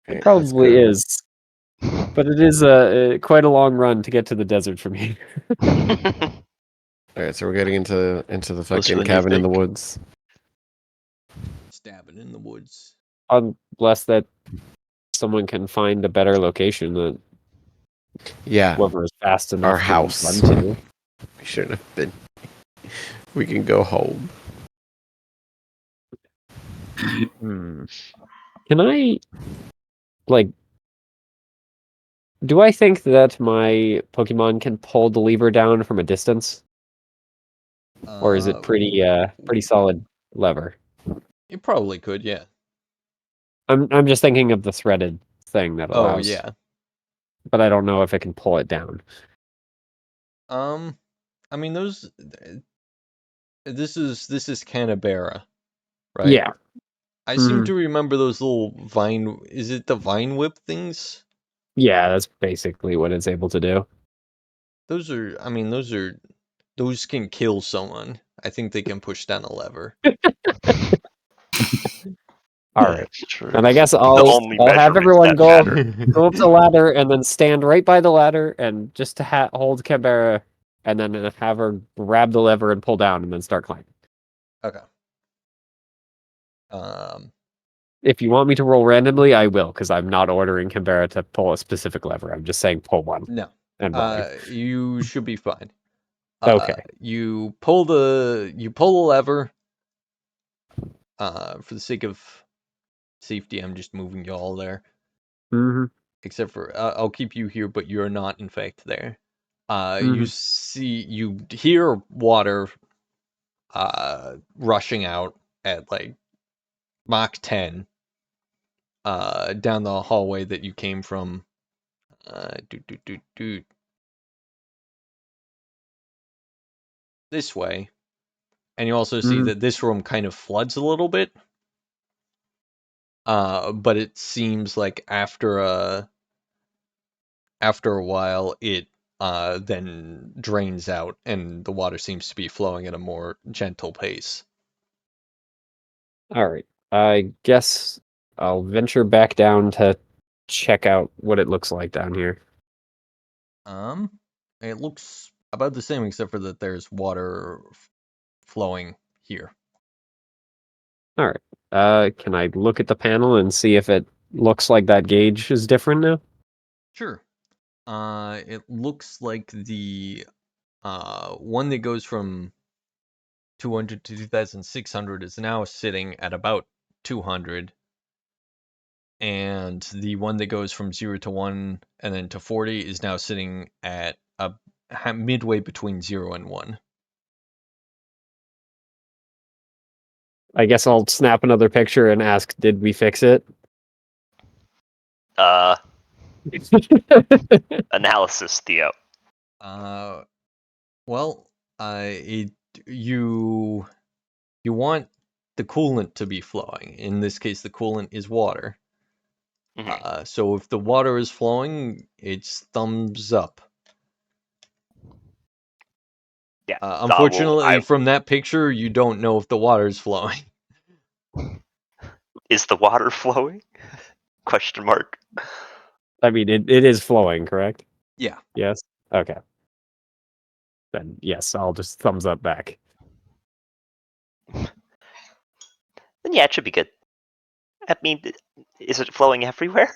It probably is. But it is quite a long run to get to the desert from here. All right, so we're getting into the Closer fucking than you cabin in the think. woods. Stabbing in the woods. Unless that someone can find a better location that Yeah, whoever is fast enough our to house. run to. We shouldn't have been. We can go home. Can I, like, do I think that my Pokemon can pull the lever down from a distance? Or is it pretty solid lever? You probably could, yeah. I'm just thinking of the threaded thing that allows. Oh yeah. But I don't know if it can pull it down. I mean those. This is Canberra, right? Yeah. I seem to remember those little vine. Is it the vine whip things? Yeah, that's basically what it's able to do. Those are. I mean, those can kill someone. I think they can push down a lever. All right. That's true. And I guess The I'll only have measurements everyone that go matter. go up the ladder and then stand right by the ladder and just to hold Canberra and then have her grab the lever and pull down and then start climbing. Okay. Um, If you want me to roll randomly, I will, because I'm not ordering Canberra to pull a specific lever. I'm just saying pull one no. and rolling. You should be fine. Okay. You pull the lever. For the sake of safety, I'm just moving you all there. Mm-hmm. Except for I'll keep you here, but you're not in fact there. You hear water rushing out at like Mach 10 down the hallway that you came from. This way. And you also see that this room kind of floods a little bit. But it seems like after a while it then drains out and the water seems to be flowing at a more gentle pace. All right. I guess I'll venture back down to check out what it looks like down here. It looks about the same except for that there's water flowing here. All right. Can I look at the panel and see if it looks like that gauge is different now? Sure. It looks like the one that goes from 200 to 2,600 is now sitting at about 200. And the one that goes from 0 to 1 and then to 40 is now sitting at midway between 0 and 1. I guess I'll snap another picture and ask, did we fix it? Analysis, Theo. Well, you want the coolant to be flowing. In this case, the coolant is water. So if the water is flowing, it's thumbs up. Yeah. Unfortunately, from that picture, you don't know if the water is flowing. Is the water flowing? Question mark. I mean, it is flowing, correct? Yeah. Yes? Okay. Then, yes, I'll just thumbs up back. Then yeah, it should be good. I mean, is it flowing everywhere?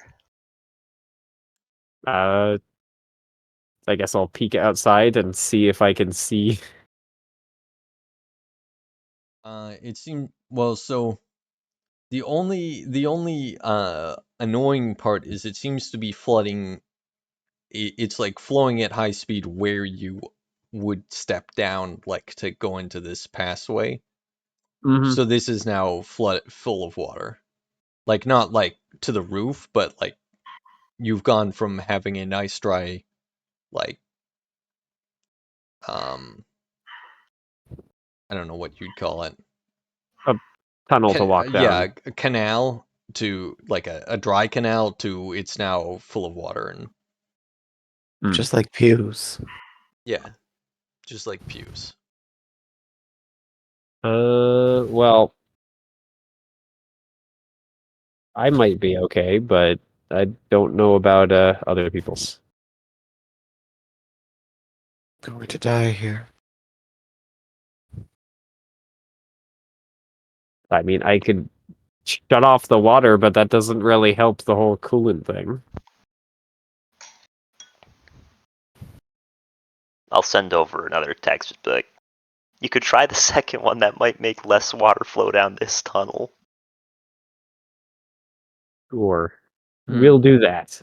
I guess I'll peek outside and see if I can see. It seemed well. So the only annoying part is it seems to be flooding. It's like flowing at high speed where you would step down, like to go into this passway. So this is now full of water. Like not like to the roof, but like you've gone from having a nice dry, like I don't know what you'd call it. A tunnel to walk down. Yeah, a canal to like a dry canal to it's now full of water and Just like pews. yeah, just like pews. Well, I might be okay, but I don't know about other people's. Going to die here. I mean, I could shut off the water, but that doesn't really help the whole coolant thing. I'll send over another text. Just be like, you could try the second one. That might make less water flow down this tunnel. Sure. We'll do that.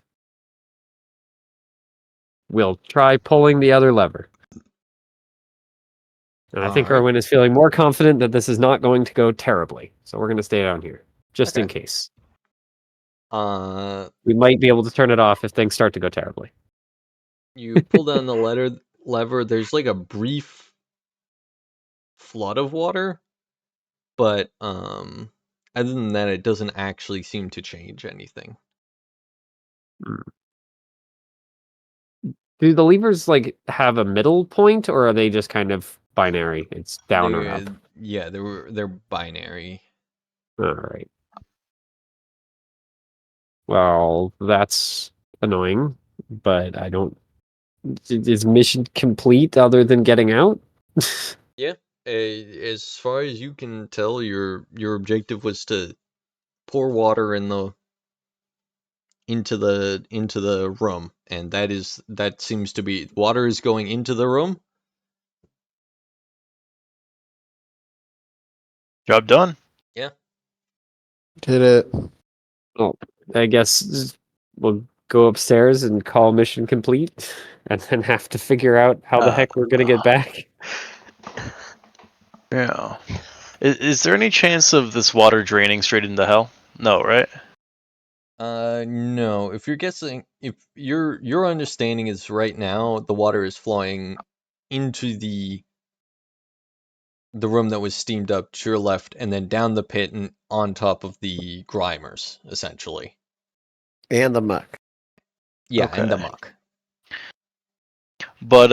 We'll try pulling the other lever. And I think Alright. Erwin is feeling more confident that this is not going to go terribly. So we're going to stay down here, just in case. We might be able to turn it off if things start to go terribly. You pull down the lever, there's like a brief flood of water, but other than that, it doesn't actually seem to change anything. Do the levers like have a middle point, or are they just kind of binary? It's down or up. Yeah, they're binary. All right. Well, that's annoying, but I don't. Is mission complete other than getting out? Yeah. As far as you can tell, your objective was to pour water into the room, and that seems to be water is going into the room. Job done. Did it. Well, I guess we'll go upstairs and call mission complete, and then have to figure out how the heck we're gonna get back. Yeah. Is there any chance of this water draining straight into hell? No, right? No. If you're guessing, if your understanding is right now, the water is flowing into the room that was steamed up to your left, and then down the pit and on top of the Grimers, essentially. And the muck. Yeah, and the Okay. muck. But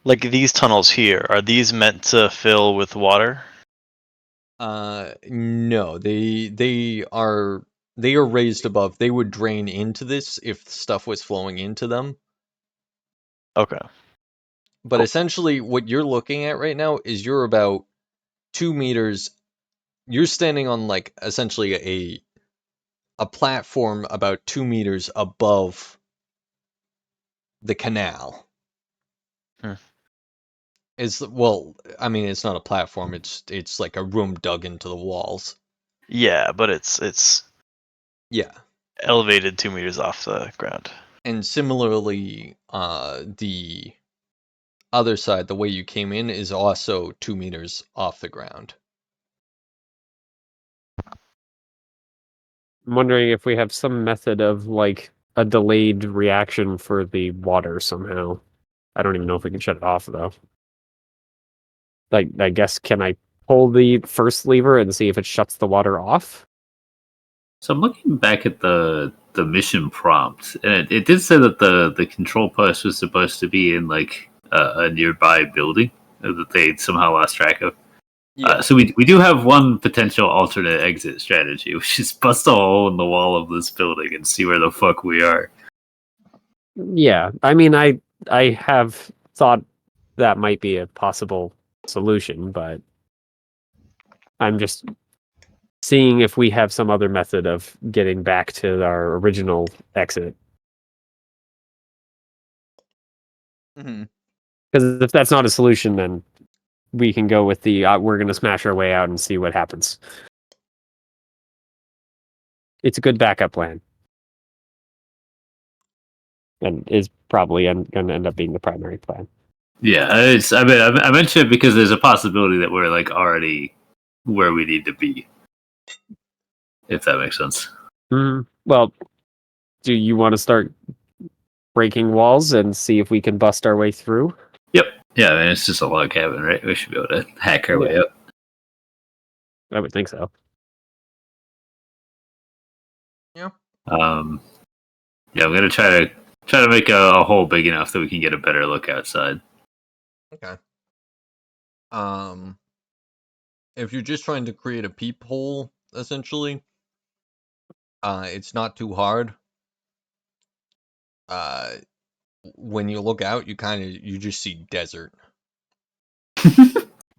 like these tunnels here, are these meant to fill with water? No, they are raised above. They would drain into this if stuff was flowing into them. Okay. But Cool. essentially, what you're looking at right now is you're about 2 meters. You're standing on like essentially a platform about 2 meters above the canal. Well, I mean, it's not a platform. It's like a room dug into the walls. Yeah, but it's Yeah. elevated 2 meters off the ground. And similarly, the other side, the way you came in, is also 2 meters off the ground. I'm wondering if we have some method of like a delayed reaction for the water somehow. I don't even know if we can shut it off though. Like, I guess, can I pull the first lever and see if it shuts the water off? So I'm looking back at the mission prompt, and it did say that the control post was supposed to be in like a nearby building that they somehow lost track of. Yeah. So we do have one potential alternate exit strategy, which is bust a hole in the wall of this building and see where the fuck we are. Yeah, I mean, I have thought that might be a possible solution, but I'm just seeing if we have some other method of getting back to our original exit. Mm-hmm. Because if that's not a solution, then we can go with the we're going to smash our way out and see what happens. It's a good backup plan. And is probably going to end up being the primary plan. Yeah, I mentioned it because there's a possibility that we're like already where we need to be, if that makes sense. Well, do you want to start breaking walls and see if we can bust our way through? Yep. Yeah, I mean, it's just a log cabin, right? We should be able to hack our way up. I would think so. Yeah. Yeah, I'm gonna try to make a hole big enough that we can get a better look outside. Okay. If you're just trying to create a peephole, essentially, it's not too hard. When you look out, you just see desert.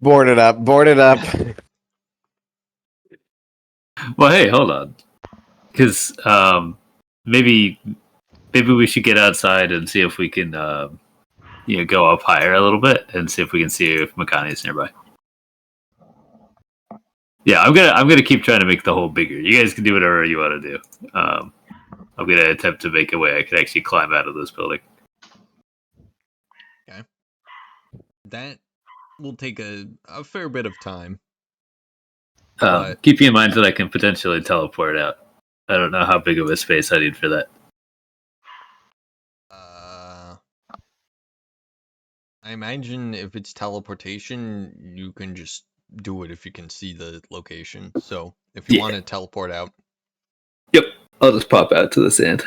Board it up. Board it up. Well, hey, hold on, because maybe we should get outside and see if we can go up higher a little bit and see if we can see if Makani's nearby. Yeah, I'm gonna keep trying to make the hole bigger. You guys can do whatever you want to do. I'm gonna attempt to make a way I could actually climb out of this building. Okay. That will take a fair bit of time. Keep in mind that I can potentially teleport out. I don't know how big of a space I need for that. I imagine if it's teleportation, you can just do it if you can see the location. So if you want to teleport out. Yep, I'll just pop out to the sand.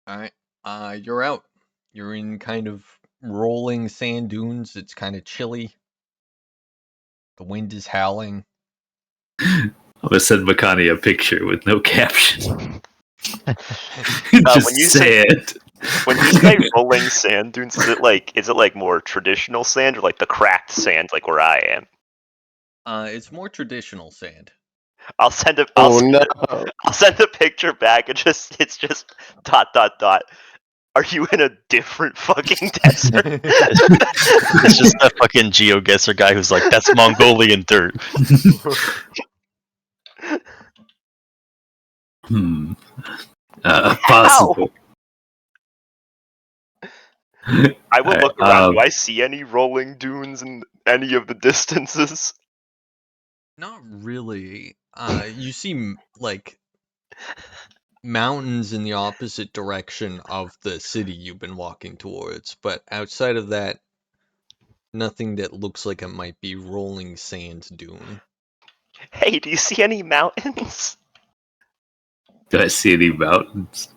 Alright, you're out. You're in kind of rolling sand dunes. It's kind of chilly. The wind is howling. I'm gonna send Makani a picture with no caption. Just when you say it. When you say rolling sand dunes, is it like more traditional sand or like the cracked sand like where I am? It's more traditional sand. I'll send a Oh no! I'll send a picture back and it's just ... Are you in a different fucking desert? It's just that fucking GeoGuessr guy who's like, that's Mongolian dirt. Possible. I will Alright, look around. Do I see any rolling dunes in any of the distances? Not really. You see like mountains in the opposite direction of the city you've been walking towards, but outside of that, nothing that looks like it might be rolling sand dune. Hey, do you see any mountains? Do I see any mountains?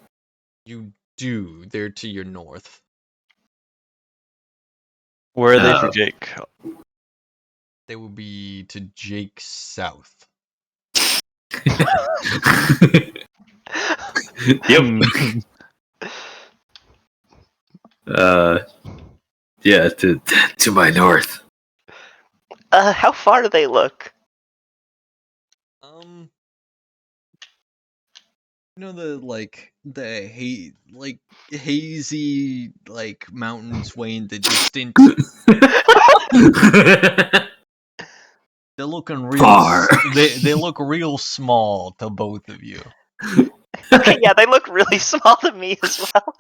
You do. They're to your north. Where are they for Jake? They will be to Jake's south. Yep. Yeah, to my north. How far do they look? You know the hazy mountains way in the distance. They're looking real. Far. They look real small to both of you. Okay, yeah, they look really small to me as well.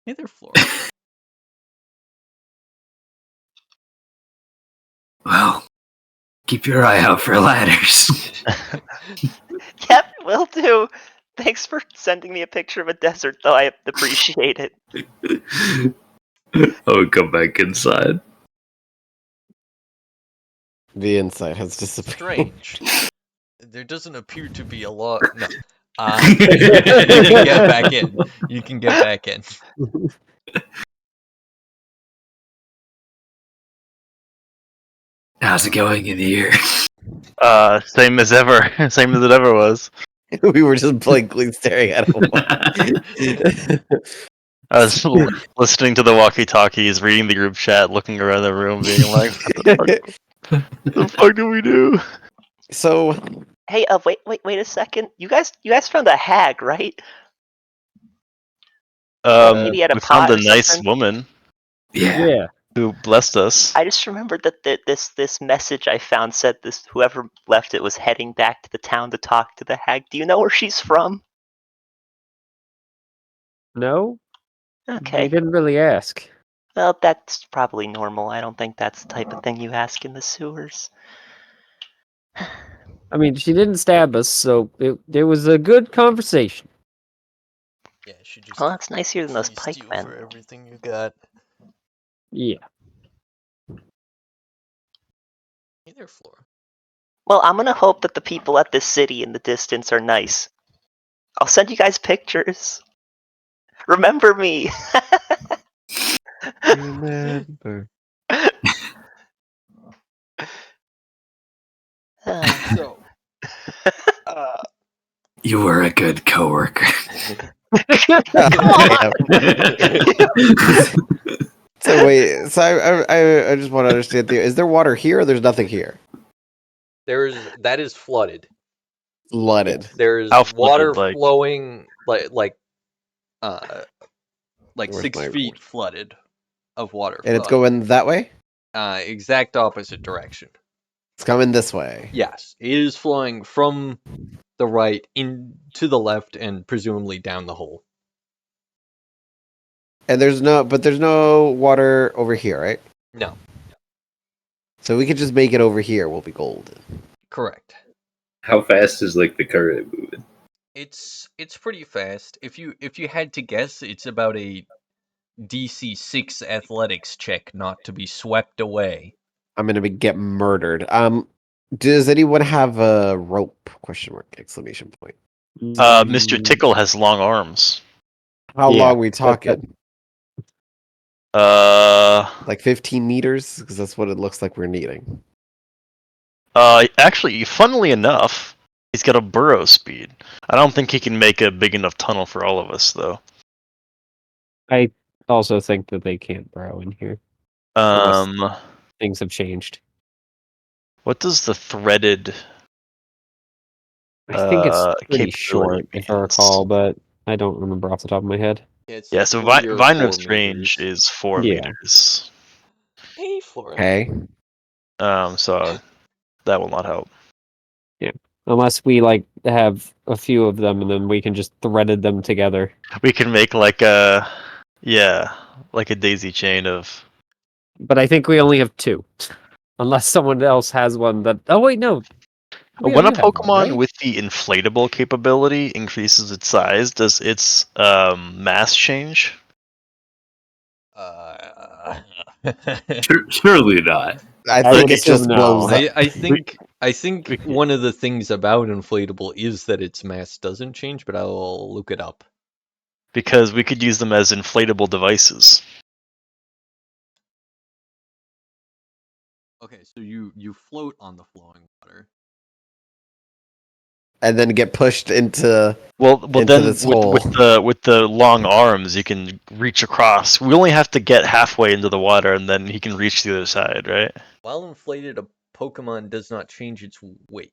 Hey there, Flora. Well, keep your eye out for ladders. Yep, will do. Thanks for sending me a picture of a desert, though. I appreciate it. Oh, come back inside. The insight has disappeared. Strange. There doesn't appear to be a lot. No. You can get back in. You can get back in. How's it going in here? Same as ever. Same as it ever was. We were just blankly staring at him. I was listening to the walkie-talkies, reading the group chat, looking around the room, being like, what the fuck do we do? So, Hey, wait a second. You guys found a hag, right? Maybe had a We found pot a or nice something? woman Yeah. who blessed us. I just remembered that this message I found said this whoever left it was heading back to the town to talk to the hag. Do you know where she's from? No? Okay. They didn't really ask. Well, that's probably normal. I don't think that's the type of thing you ask in the sewers. I mean, she didn't stab us, so it was a good conversation. Yeah, she just. Well, that's nicer than those fleeced you pikemen. for everything you got. Yeah. Hey there, Flora. Well, I'm gonna hope that the people at this city in the distance are nice. I'll send you guys pictures. Remember me. remember. So, You were a good coworker. So wait, so I just want to understand. Is there water here, or there's nothing here? that is flooded. Flooded. There's How flooded, water like- flowing like Where's 6 my feet flooded of water. And it's flowing. going that way? Exact opposite direction. It's coming this way. Yes, it is flowing from the right into the left and presumably down the hole. And there's no water over here, right? No, So we could just make it over here. We'll be golden. correct. How fast is like the current moving? It's pretty fast. If you had to guess, it's about a DC 6 athletics check not to be swept away. I'm gonna get murdered. Does anyone have a rope? Question mark! Exclamation point. Mr. Tickle has long arms. How Yeah. long we talking? Uh, Like 15 meters? Because that's what it looks like we're needing. Actually, funnily enough, he's got a burrow speed. I don't think he can make a big enough tunnel for all of us, though. I also think that they can't burrow in here. Things have changed. What does the threaded I think it's pretty capability short, if I means? recall, but I don't remember off the top of my head. It's Yeah, like so 3 or Vine 4 Rift's range meters. is 4 Yeah. meters. Hey, Flora. Okay. So that will not help. Unless we like have a few of them and then we can just threaded them together. We can make like a daisy chain of. But I think we only have 2. Unless someone else has one that oh wait, no. We When a do have one, Pokemon right? with the inflatable capability increases its size, does its mass change? Surely not. I I think would it just assume no. blows up. I think one of the things about inflatable is that its mass doesn't change, but I'll look it up. Because we could use them as inflatable devices. Okay, so you float on the flowing water. And then get pushed into Well, into then this hole. with the long arms, you can reach across. We only have to get halfway into the water, and then he can reach the other side, right? While inflated, a Pokemon does not change its weight.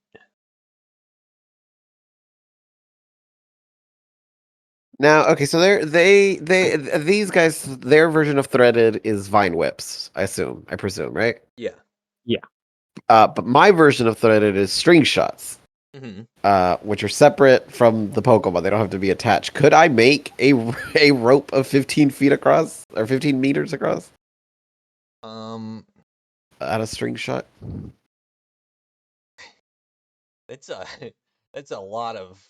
Now, okay, so these guys, their version of threaded is vine whips. I presume, right? Yeah. But my version of threaded is string shots, which are separate from the Pokemon. They don't have to be attached. Could I make a rope of 15 feet across or 15 meters across? Out of string shot. That's a lot of.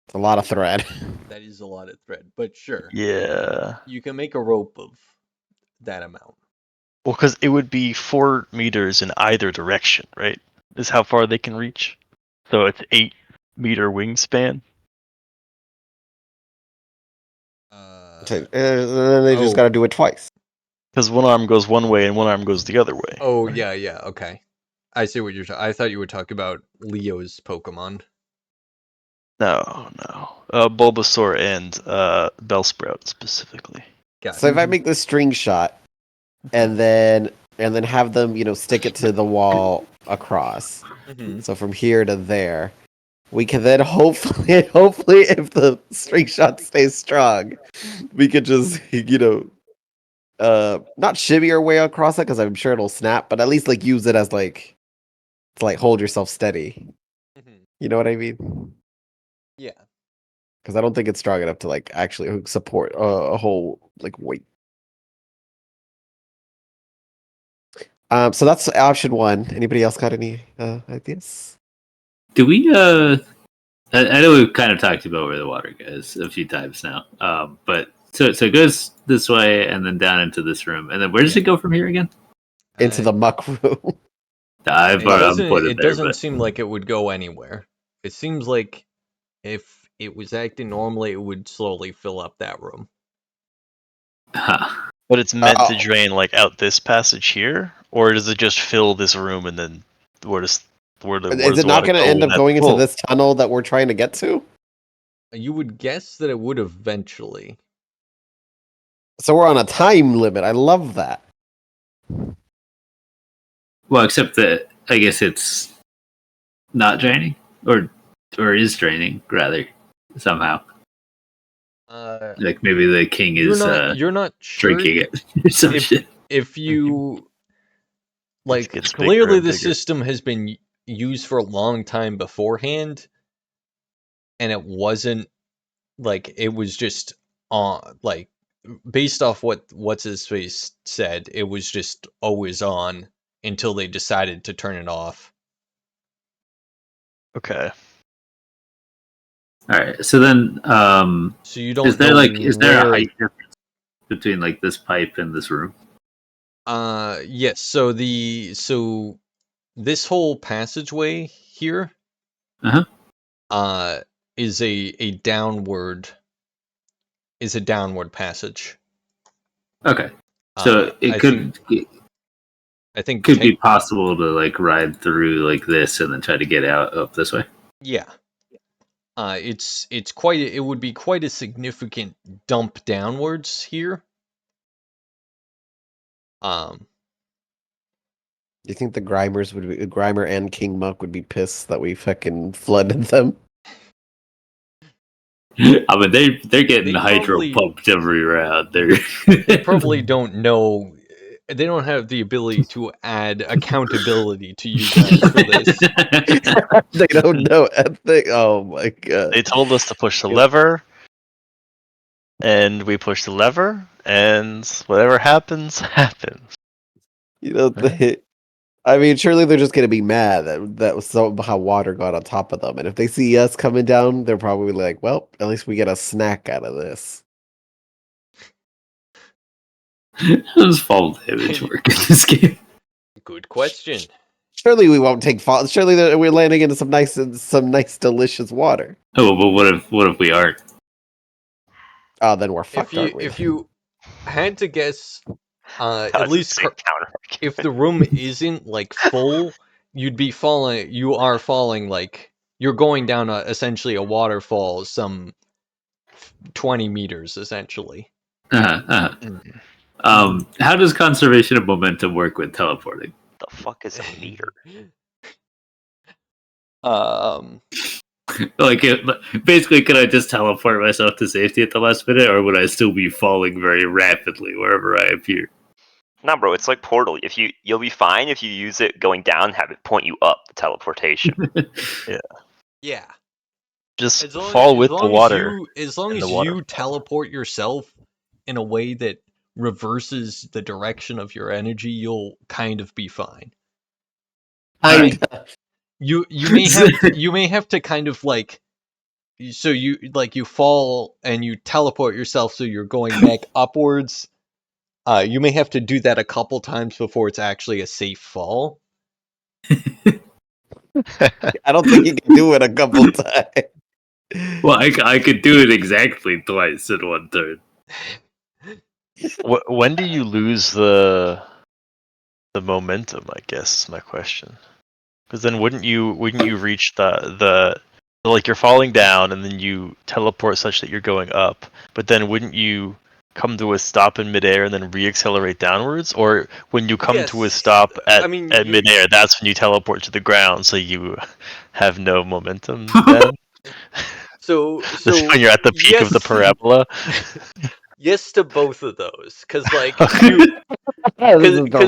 It's a lot of thread. That is a lot of thread, but sure. Yeah. You can make a rope of that amount. Well, because it would be 4 meters in either direction, right? Is how far they can reach. So it's 8-meter wingspan. And then they just got to do it twice. Because one arm goes one way and one arm goes the other way. Oh yeah, okay. I see what you're talking. I thought you were talking about Leo's Pokemon. No. Bulbasaur and Bellsprout specifically. So if I make the string shot, and then have them, stick it to the wall across. So from here to there, we can then hopefully, if the string shot stays strong, we could just, not shimmy our way across it because I'm sure it'll snap, but at least like use it as to hold yourself steady. You know what I mean? Yeah. Because I don't think it's strong enough to actually support a whole weight. So that's option 1. Anybody else got any ideas? Do we? I know we've kind of talked about where the water goes a few times now. But so it goes this way and then down into this room, and then where does it go from here again? Into the muck room. It doesn't seem like it would go anywhere. It seems like if it was acting normally, it would slowly fill up that room. But it's meant to drain out this passage here, or does it just fill this room and then is it not going to end up going into this tunnel that we're trying to get to? You would guess that it would eventually. So we're on a time limit. I love that. Well, except that I guess it's not draining, or is draining rather somehow. Maybe the king is you're not sure drinking it or some shit. If you clearly the system has been used for a long time beforehand, and it wasn't it was just on based off what's his face said, it was just always on until they decided to turn it off. Okay. All right. So then, so you don't. Is there is there a height difference between this pipe and this room? Yes. So this whole passageway here, is a downward passage. Okay. So it could. I think Could be possible to like ride through like this and then try to get out up this way. Yeah. It's quite. It would be quite a significant dump downwards here. You think the Grimer and King Muck would be pissed that we fucking flooded them? I mean, they're getting They hydro probably- pumped every round. They probably don't know. They don't have the ability to add accountability to you guys for this. They don't know ethic. Oh my god. They told us to push the lever, and we push the lever, and whatever happens, happens. You know, I mean, surely they're just gonna be mad that was somehow water got on top of them, and if they see us coming down, they're probably like, "Well, at least we get a snack out of this." How does fall damage work in this game? Good question. Surely we won't take fall. Surely we're landing into some nice, delicious water. Oh, but what if we aren't? Oh, then we're fucked, aren't we? If you had to guess, That at was least the same counter. if the room isn't like full, you'd be falling. You are falling like you're going down essentially a waterfall, some 20 meters essentially. How does conservation of momentum work with teleporting? The fuck is a meter? Like, basically, could I just teleport myself to safety at the last minute, or would I still be falling very rapidly wherever I appear? No, bro, it's like Portal. You'll be fine if you use it going down, have it point you up. The teleportation. Yeah. Just fall with the water. As long in as the water. you teleport yourself in a way that reverses the direction of your energy, you'll kind of be fine. You may have to kind of like, so you fall and you teleport yourself, so you're going back upwards. You may have to do that a couple times before it's actually a safe fall. I don't think you can do it a couple times. Well, I could do it exactly twice in one turn. When do you lose the momentum? I guess is my question. Because then wouldn't you reach the like you're falling down and then you teleport such that you're going up, but then wouldn't you come to a stop in midair and then reaccelerate downwards? Or when you come to a Yes. stop at you- midair, that's when you teleport to the ground, so you have no momentum then? So That's when you're at the peak of the yes. parabola. Yes to both of those, because like Because remember,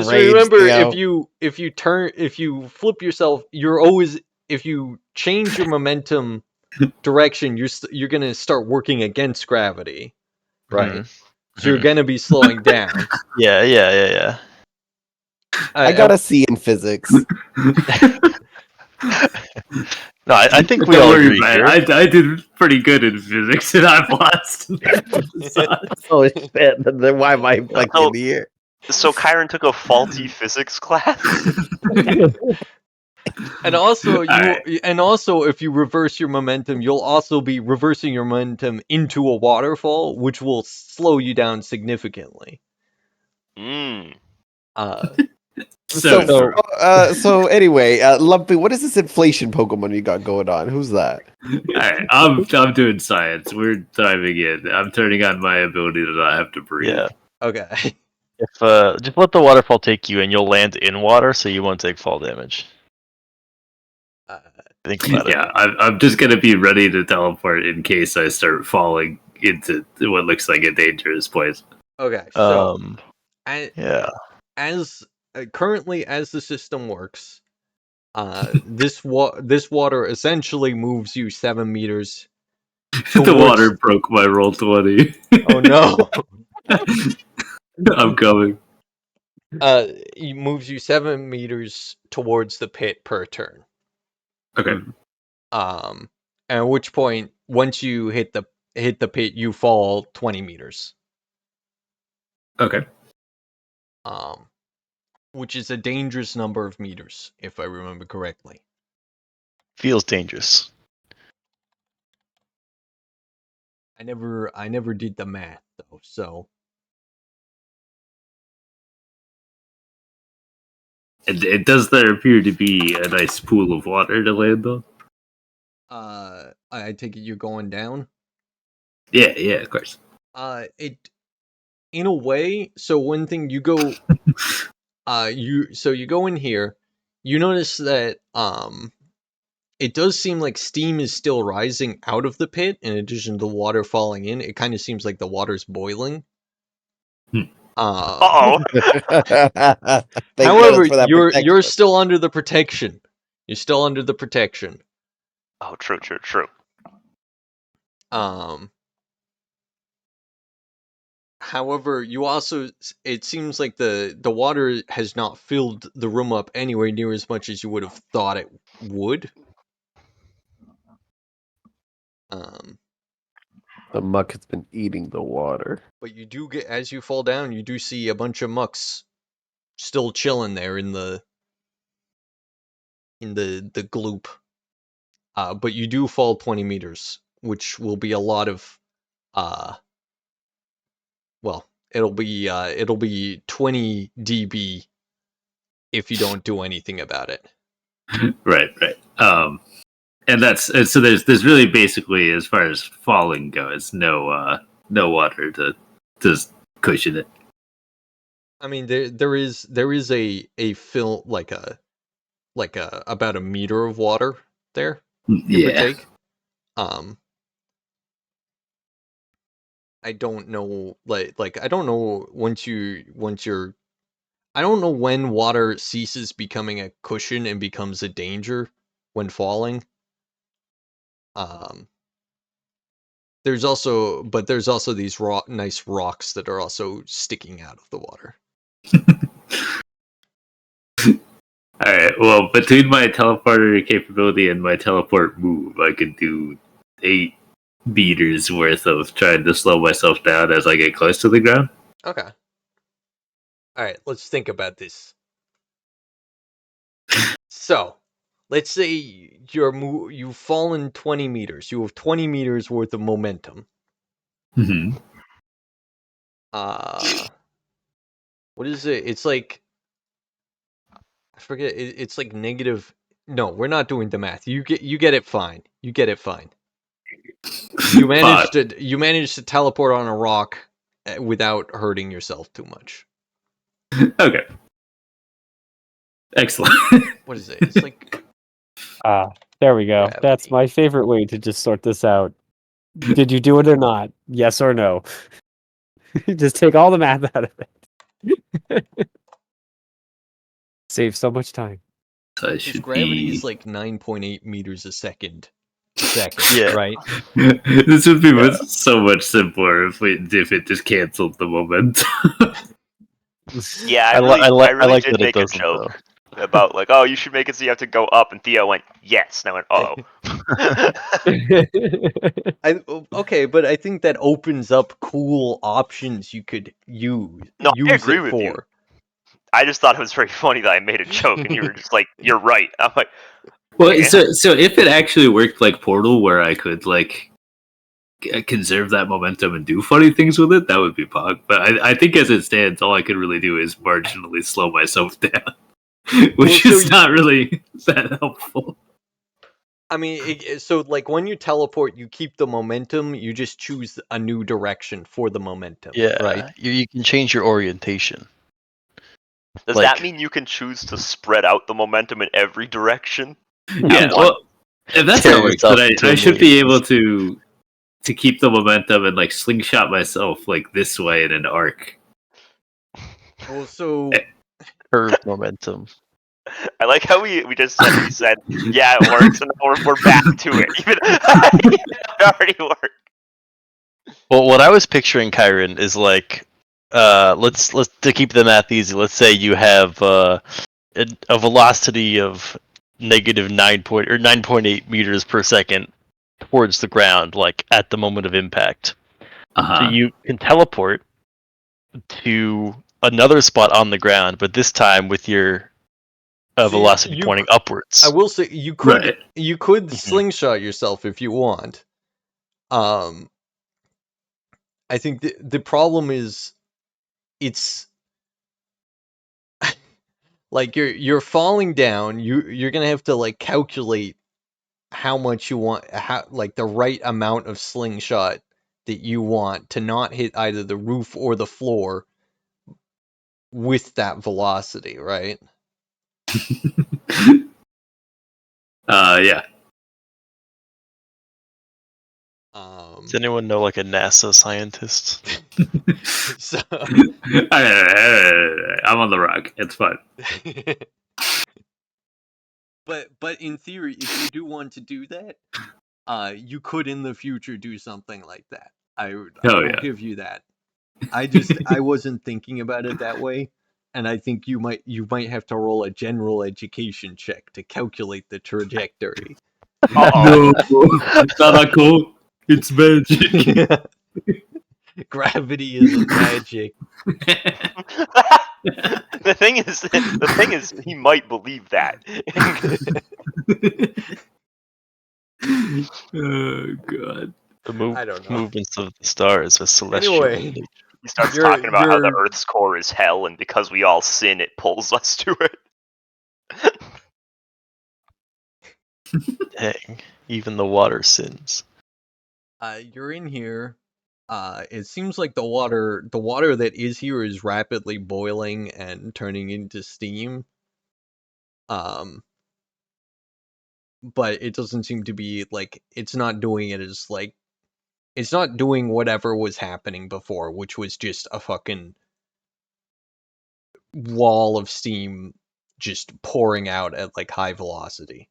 if you flip yourself, if you change your momentum direction, you're gonna start working against gravity, right? Mhm. So you're gonna be slowing down. Yeah. I got a C in physics. No, I think we Don't all worry, agree man. here. I did pretty good in physics, and I've lost. Oh shit! Then why am I fucking here? So Kyron took a faulty physics class. And also, Alright. if you reverse your momentum, you'll also be reversing your momentum into a waterfall, which will slow you down significantly. Mm. So Anyway, Lumpy, what is this inflation Pokemon you got going on? Who's that? Alright, I'm doing science. We're diving in. I'm turning on my ability to not have to breathe. Yeah. Okay. If just let the waterfall take you, and you'll land in water, so you won't take fall damage. Think about it. Yeah, I'm just gonna be ready to teleport in case I start falling into what looks like a dangerous place. Okay. So, Yeah. as currently as the system works, this water essentially moves you 7 meters. The water broke my roll 20. Oh no! I'm coming. It moves you 7 meters towards the pit per turn. Okay. At which point, once you hit the pit, you fall 20 meters. Okay. Which is a dangerous number of meters, if I remember correctly. Feels dangerous. I never did the math though, so And does there appear to be a nice pool of water to land on? I take it you're going down. Yeah, of course. It in a way. So one thing you go, you go in here. You notice that it does seem like steam is still rising out of the pit. In addition to the water falling in, it kind of seems like the water's boiling. Uh-oh. Thank However, goodness for that you're protection. still under the protection. You're still under the protection. Oh, true. However, you also it seems like the water has not filled the room up anywhere near as much as you would have thought it would. The muck has been eating the water. But you do get, as you fall down, you do see a bunch of mucks still chilling there in the gloop. But you do fall 20 meters, which will be a lot of well, it'll be 20 dB if you don't do anything about it. Right. And so there's really basically, as far as falling goes, no water to cushion it. I mean, there is a fill like a about a meter of water there, give or take. I don't know, like I don't know I don't know when water ceases becoming a cushion and becomes a danger when falling. There's also these nice rocks that are also sticking out of the water. All right. Well, between my teleporter capability and my teleport move, I can do 8 meters worth of trying to slow myself down as I get close to the ground. Okay. All right. Let's think about this. So, let's say you've fallen 20 meters. You have 20 meters worth of momentum. Mm-hmm. What is it? It's like, I forget. It's like negative. No, we're not doing the math. You get it fine. You get it fine. You managed to teleport on a rock without hurting yourself too much. Okay. Excellent. What is it? It's like there we go. gravity. That's my favorite way to just sort this out. Did you do it or not? Yes or no? Just take all the math out of it. Save so much time. So I Because should gravity be... is like 9.8 meters a second. Yeah. Right? This would be so much simpler if it just canceled the momentum. Yeah, I I really like did that it make a doesn't, joke about like, oh, you should make it so you have to go up, and Theo went yes, and I went, Okay, but I think that opens up cool options you could use No, I agree it with for. you. I just thought it was very funny that I made a joke, and you were just like, you're right. I'm like, Well, yeah. so if it actually worked like Portal, where I could like conserve that momentum and do funny things with it, that would be pog. But I think as it stands, all I can really do is marginally slow myself down, which is not really that helpful. I mean, so like when you teleport, you keep the momentum. You just choose a new direction for the momentum. Yeah, right. You can change your orientation. Does that mean you can choose to spread out the momentum in every direction? Yeah, well, if that's how it works, then I should be able to keep the momentum and like slingshot myself like this way in an arc. Well, so curved momentum. I like how we just said yeah, it works, and we're back to it. Even it already worked. Well, what I was picturing, Kyron, is like, let's to keep the math easy. Let's say you have a velocity of negative 9.8 meters per second towards the ground, like at the moment of impact. So you can teleport to another spot on the ground, but this time with your velocity pointing upwards. I will say you could slingshot yourself if you want. I think the problem is it's Like you're falling down. You're gonna have to like calculate how much you want, like the right amount of slingshot that you want to not hit either the roof or the floor with that velocity, right? Yeah. Does anyone know like a NASA scientist? So I'm on the rock. It's fine. but in theory, if you do want to do that, you could in the future do something like that. I will yeah. give you that. I wasn't thinking about it that way, and I think you might have to roll a general education check to calculate the trajectory. No, it's not that cool. It's magic. Gravity isn't magic. The thing is, he might believe that. Oh god. The I don't know. movements of the stars are celestial. Anyway, He starts You're- talking about how the you're- Earth's core is hell, and because we all sin, it pulls us to it. Dang, even the water sins. you're in here. It seems like the water that is here is rapidly boiling and turning into steam. But it doesn't seem to be like it's not doing it as like it's not doing whatever was happening before, which was just a fucking wall of steam just pouring out at like high velocity.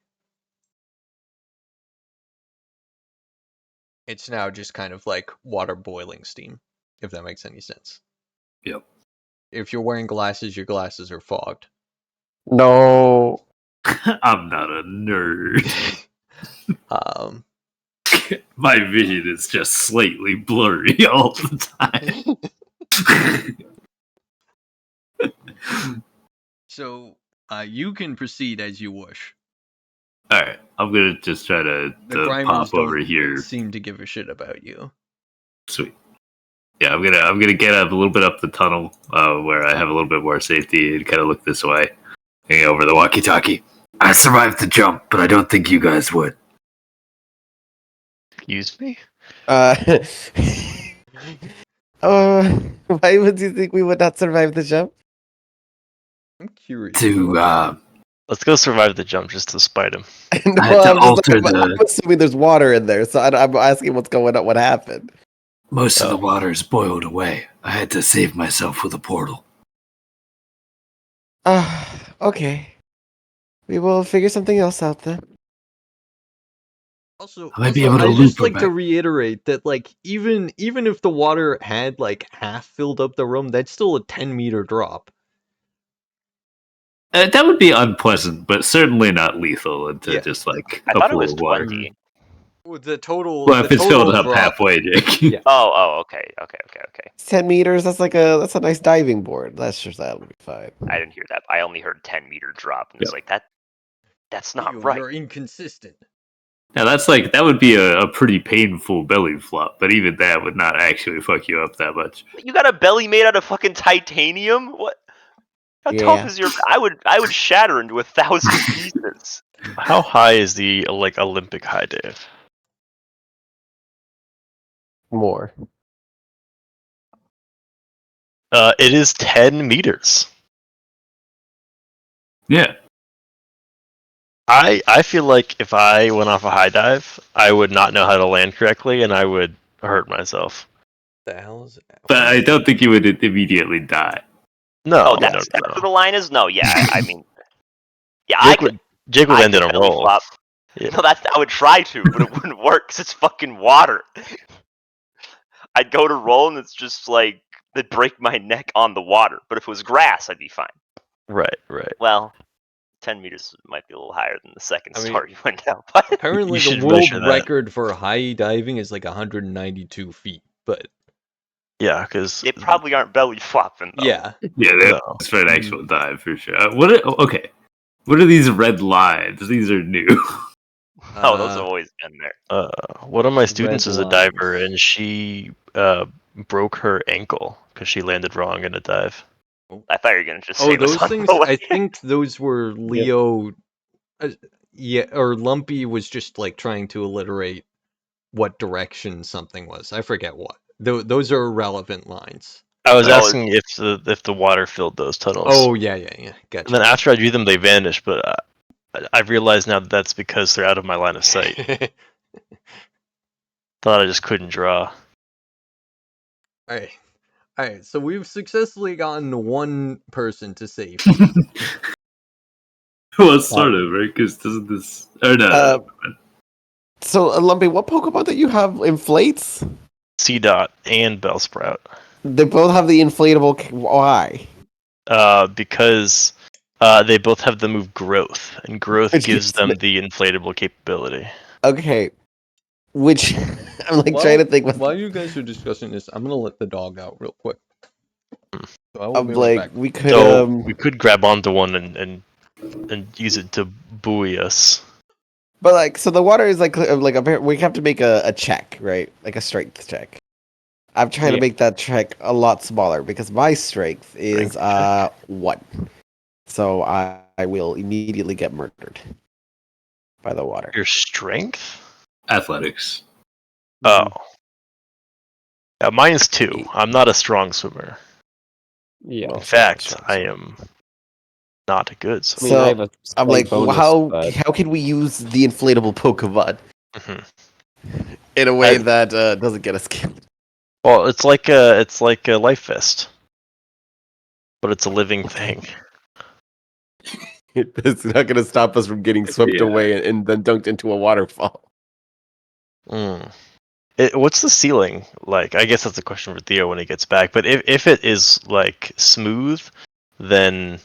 It's now just kind of like water boiling steam, if that makes any sense. Yep. If you're wearing glasses, your glasses are fogged. No. I'm not a nerd. Um, My vision is just slightly blurry all the time. so you can proceed as you wish. Alright, I'm gonna just try to The Grimers pop over don't here. seem to give a shit about you. Sweet. Yeah, I'm gonna get up a little bit up the tunnel where I have a little bit more safety and kind of look this way, hang over the walkie-talkie. I survived the jump, but I don't think you guys would. Excuse me? Why would you think we would not survive the jump? I'm curious. Let's go survive the jump just to spite him. No, I had to I'm just alter I'm assuming there's water in there, so I'm asking what's going on, what happened. Most of Oh. the water's boiled away. I had to save myself with a portal. Okay. We will figure something else out then. Also, I might be able to I'd just loop like her to back. reiterate that, like, even if the water had like half filled up the room, that's still a 10-meter drop. That would be unpleasant, but certainly not lethal into Yeah. just like I a thought it pool was of water. 20. With the total. Well, the if it's total filled up drop- halfway, Jake. Yeah. Oh, okay. 10 meters, that's a nice diving board. That'll be fine. I didn't hear that. I only heard 10-meter drop, and it's Yep. like that's not You're right. inconsistent. Now that would be a pretty painful belly flop, but even that would not actually fuck you up that much. You got a belly made out of fucking titanium? What? How tough Yeah. is your? I would shatter into 1,000 pieces. How high is the like Olympic high dive? More. It is 10 meters. Yeah. I feel like if I went off a high dive, I would not know how to land correctly, and I would hurt myself. The hell is it? But I don't think you would immediately die. No, Oh, no, that's no, where no. the line is. No, yeah. I mean, yeah, I could. Jake would I end in could a belly roll. flop. Yeah. No, I would try to, but it wouldn't work because it's fucking water. I'd go to roll, and it's just like they'd break my neck on the water. But if it was grass, I'd be fine. Right. Well, 10 meters might be a little higher than the second I mean- story you went down. But Apparently, You the should world measure that. record for high diving is like 192 feet. But Yeah, because they probably aren't belly flopping. Though. yeah, Yeah, No. that's for an actual dive for sure. Okay. What are these red lines? These are new. Oh, those have always been there. one of my students is a lines. diver, and she broke her ankle because she landed wrong in a dive. I thought you were gonna just Oh, say it was those on things. the way. I think those were Leo. Yeah, or Lumpy was just like trying to alliterate what direction something was. I forget what. Those are irrelevant lines. I was Oh, asking if the water filled those tunnels. Oh yeah. And Gotcha. then after I drew them, they vanished. But I realized now that that's because they're out of my line of sight. Thought I just couldn't draw. Alright, so we've successfully gotten one person to safety. Well, sort of, right? Because doesn't this? Or no, Uh, no. So, Lumpy, what Pokemon that you have inflates? Seedot and Bellsprout. They both have the inflatable. Why? Because they both have the move Growth, and Growth Which gives gives them the- the inflatable capability. Okay. Which I'm like trying to think. While you guys are discussing this, I'm gonna let the dog out real quick. So I will I'm be right like back. we could. So we could grab onto one and use it to buoy us. But like, so the water is like we have to make a check, right? Like a strength check. I'm trying to Yeah. make that check a lot smaller because my strength is Strength 1. So I will immediately get murdered by the water. Your strength? Athletics. Oh. Yeah, mine's 2. I'm not a strong swimmer. Yeah. Well, In fact, strong I swimmer. am not a good I swimmer. mean, I So, have a I'm slight like, bonus, how but can we use the inflatable Pokemon Mhm. in a way I- that doesn't get us killed? Well, it's like a life vest, but it's a living thing. It's not going to stop us from getting swept Yeah. away and then dunked into a waterfall. Mm. What's the ceiling like? I guess that's a question for Theo when he gets back. But if it is like smooth, then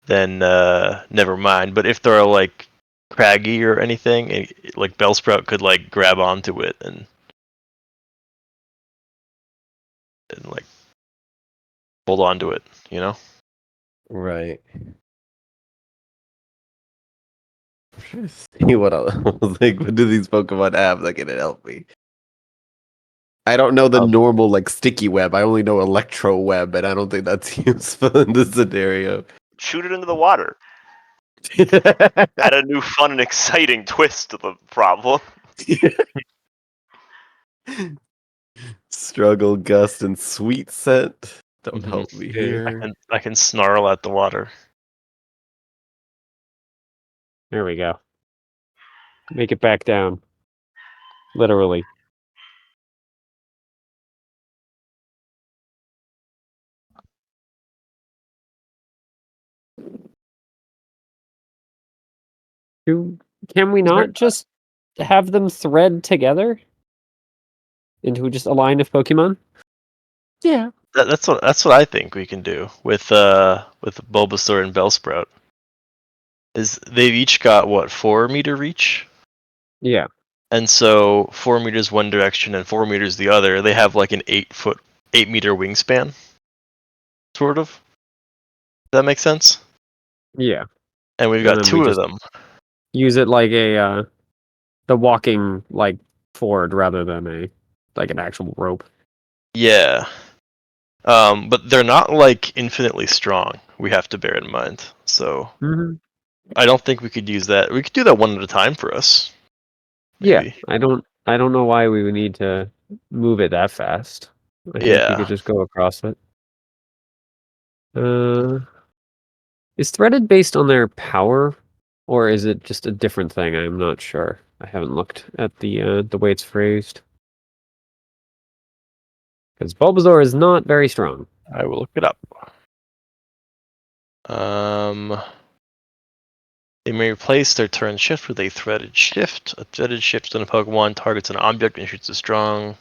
never mind. But if they're like craggy or anything, like Bellsprout could like grab onto it and like hold on to it, you know? Right. I'm trying to see what else. Like, what do these Pokemon have that can help me? I don't know the normal like sticky web. I only know electro web, and I don't think that's useful in this scenario. Shoot it into the water. Add a new fun and exciting twist to the problem. Struggle, gust, and sweet scent don't Mhm. help me Yeah. here. I can snarl at the water. there we go. Make it back down. Literally. Can we not just have them thread together into just a line of Pokemon? Yeah. That's what I think we can do with Bulbasaur and Bellsprout. Is they've each got what 4-meter reach, Yeah. and so 4 meters one direction and 4 meters the other. They have like an 8-meter wingspan, sort of. Does that make sense? Yeah. And we've And got then 2 we of just- them. Use it like a the walking like Ford rather than a like an actual rope. Yeah. But they're not like infinitely strong. We have to bear in mind. So Mm-hmm. I don't think we could use that. We could do that one at a time for us. Yeah. Maybe. I don't know why we would need to move it that fast. I think we Yeah. could just go across it. Is threaded based on their power, or is it just a different thing? I'm not sure. I haven't looked at the way it's phrased. Because Bulbasaur is not very strong. I will look it up. They may replace their turn shift with a threaded shift. A threaded shift on a Pokemon targets an object and shoots a strong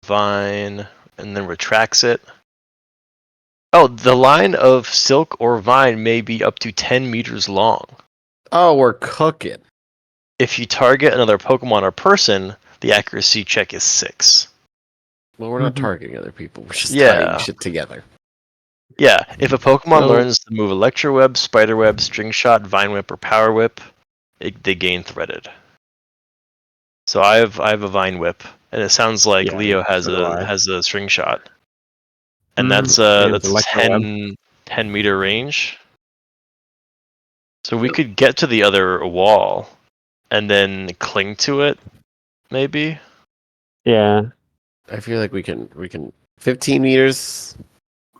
vine and then retracts it. Oh, the line of silk or vine may be up to 10 meters long. Oh, we're cooking. If you target another Pokemon or person, the accuracy check is 6. Well, we're not Mhm. targeting other people. We're just Yeah. tying shit together. Yeah, if a Pokemon So- learns the move Electroweb, Spiderweb, String Shot, Vine Whip, or Power Whip, they gain Threaded. So I have a Vine Whip, and it sounds like Yeah, Leo has so do I. a String Shot, and Mhm. that's And that's Electroweb. 10-meter range. So we could get to the other wall and then cling to it, maybe. Yeah. I feel like we can 15 meters.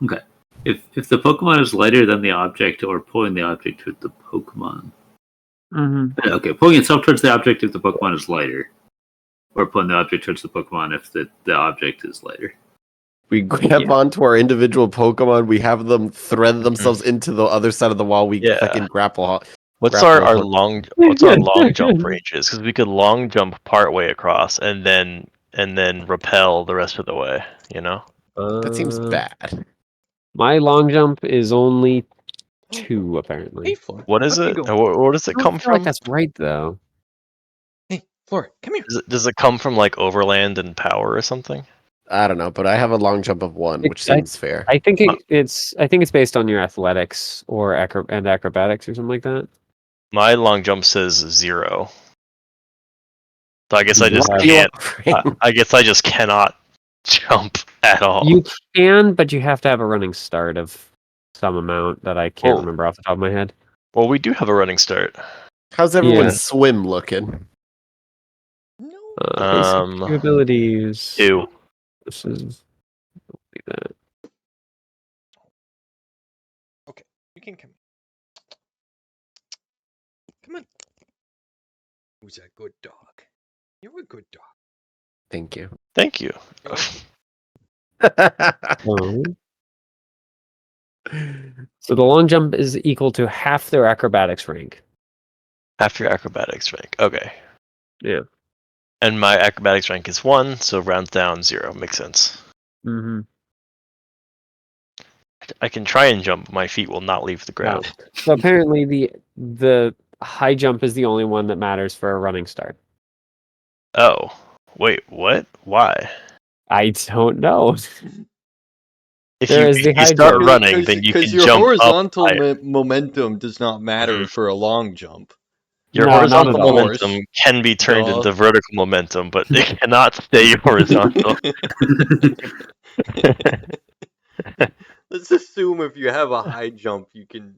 Okay. If the Pokemon is lighter than the object, or pulling the object toward the Pokemon. Mm-hmm. Okay, pulling itself towards the object if the Pokemon is lighter, or pulling the object towards the Pokemon if the object is lighter. We grab onto our individual Pokemon. We have them thread themselves into the other side of the wall. We Yeah. fucking grapple. What's grapple our hook. long jump ranges? Because we could long jump part way across and then rappel the rest of the way. You know. That seems bad. My long jump is only 2, apparently. Hey, Floor. What is up you it? go. Where does I it don't come feel like from? that's right, though. Hey, Floor, come here. Does it come from like overland and power or something? I don't know, but I have a long jump of 1, which seems fair. I think it's based on your athletics or and acrobatics or something like that. My long jump says 0. So I guess I You just have- can't. I guess I just cannot jump at all. You can, but you have to have a running start of some amount that I can't Oh. remember off the top of my head. Well, we do have a running start. How's everyone's Yeah. swim looking? No. Basic abilities. 2. This is that. You can come. Come on. Who's a good dog? You're a good dog. Thank you. Thank you. Oh. So the long jump is equal to half their acrobatics rank. After acrobatics rank. Okay. Yeah. And my acrobatics rank is 1, so rounds down 0. Makes sense. Mm-hmm. I can try and jump. My feet will not leave the ground. So apparently the high jump is the only one that matters for a running start. Oh. Wait, what? Why? I don't know. If There you, is the if you high start jump. running, then you can your jump horizontal up higher. momentum does not matter Mhm. for a long jump. Your No, not horizontal at all. momentum can be turned Duh. into vertical momentum, but it cannot stay horizontal. Let's assume if you have a high jump, you can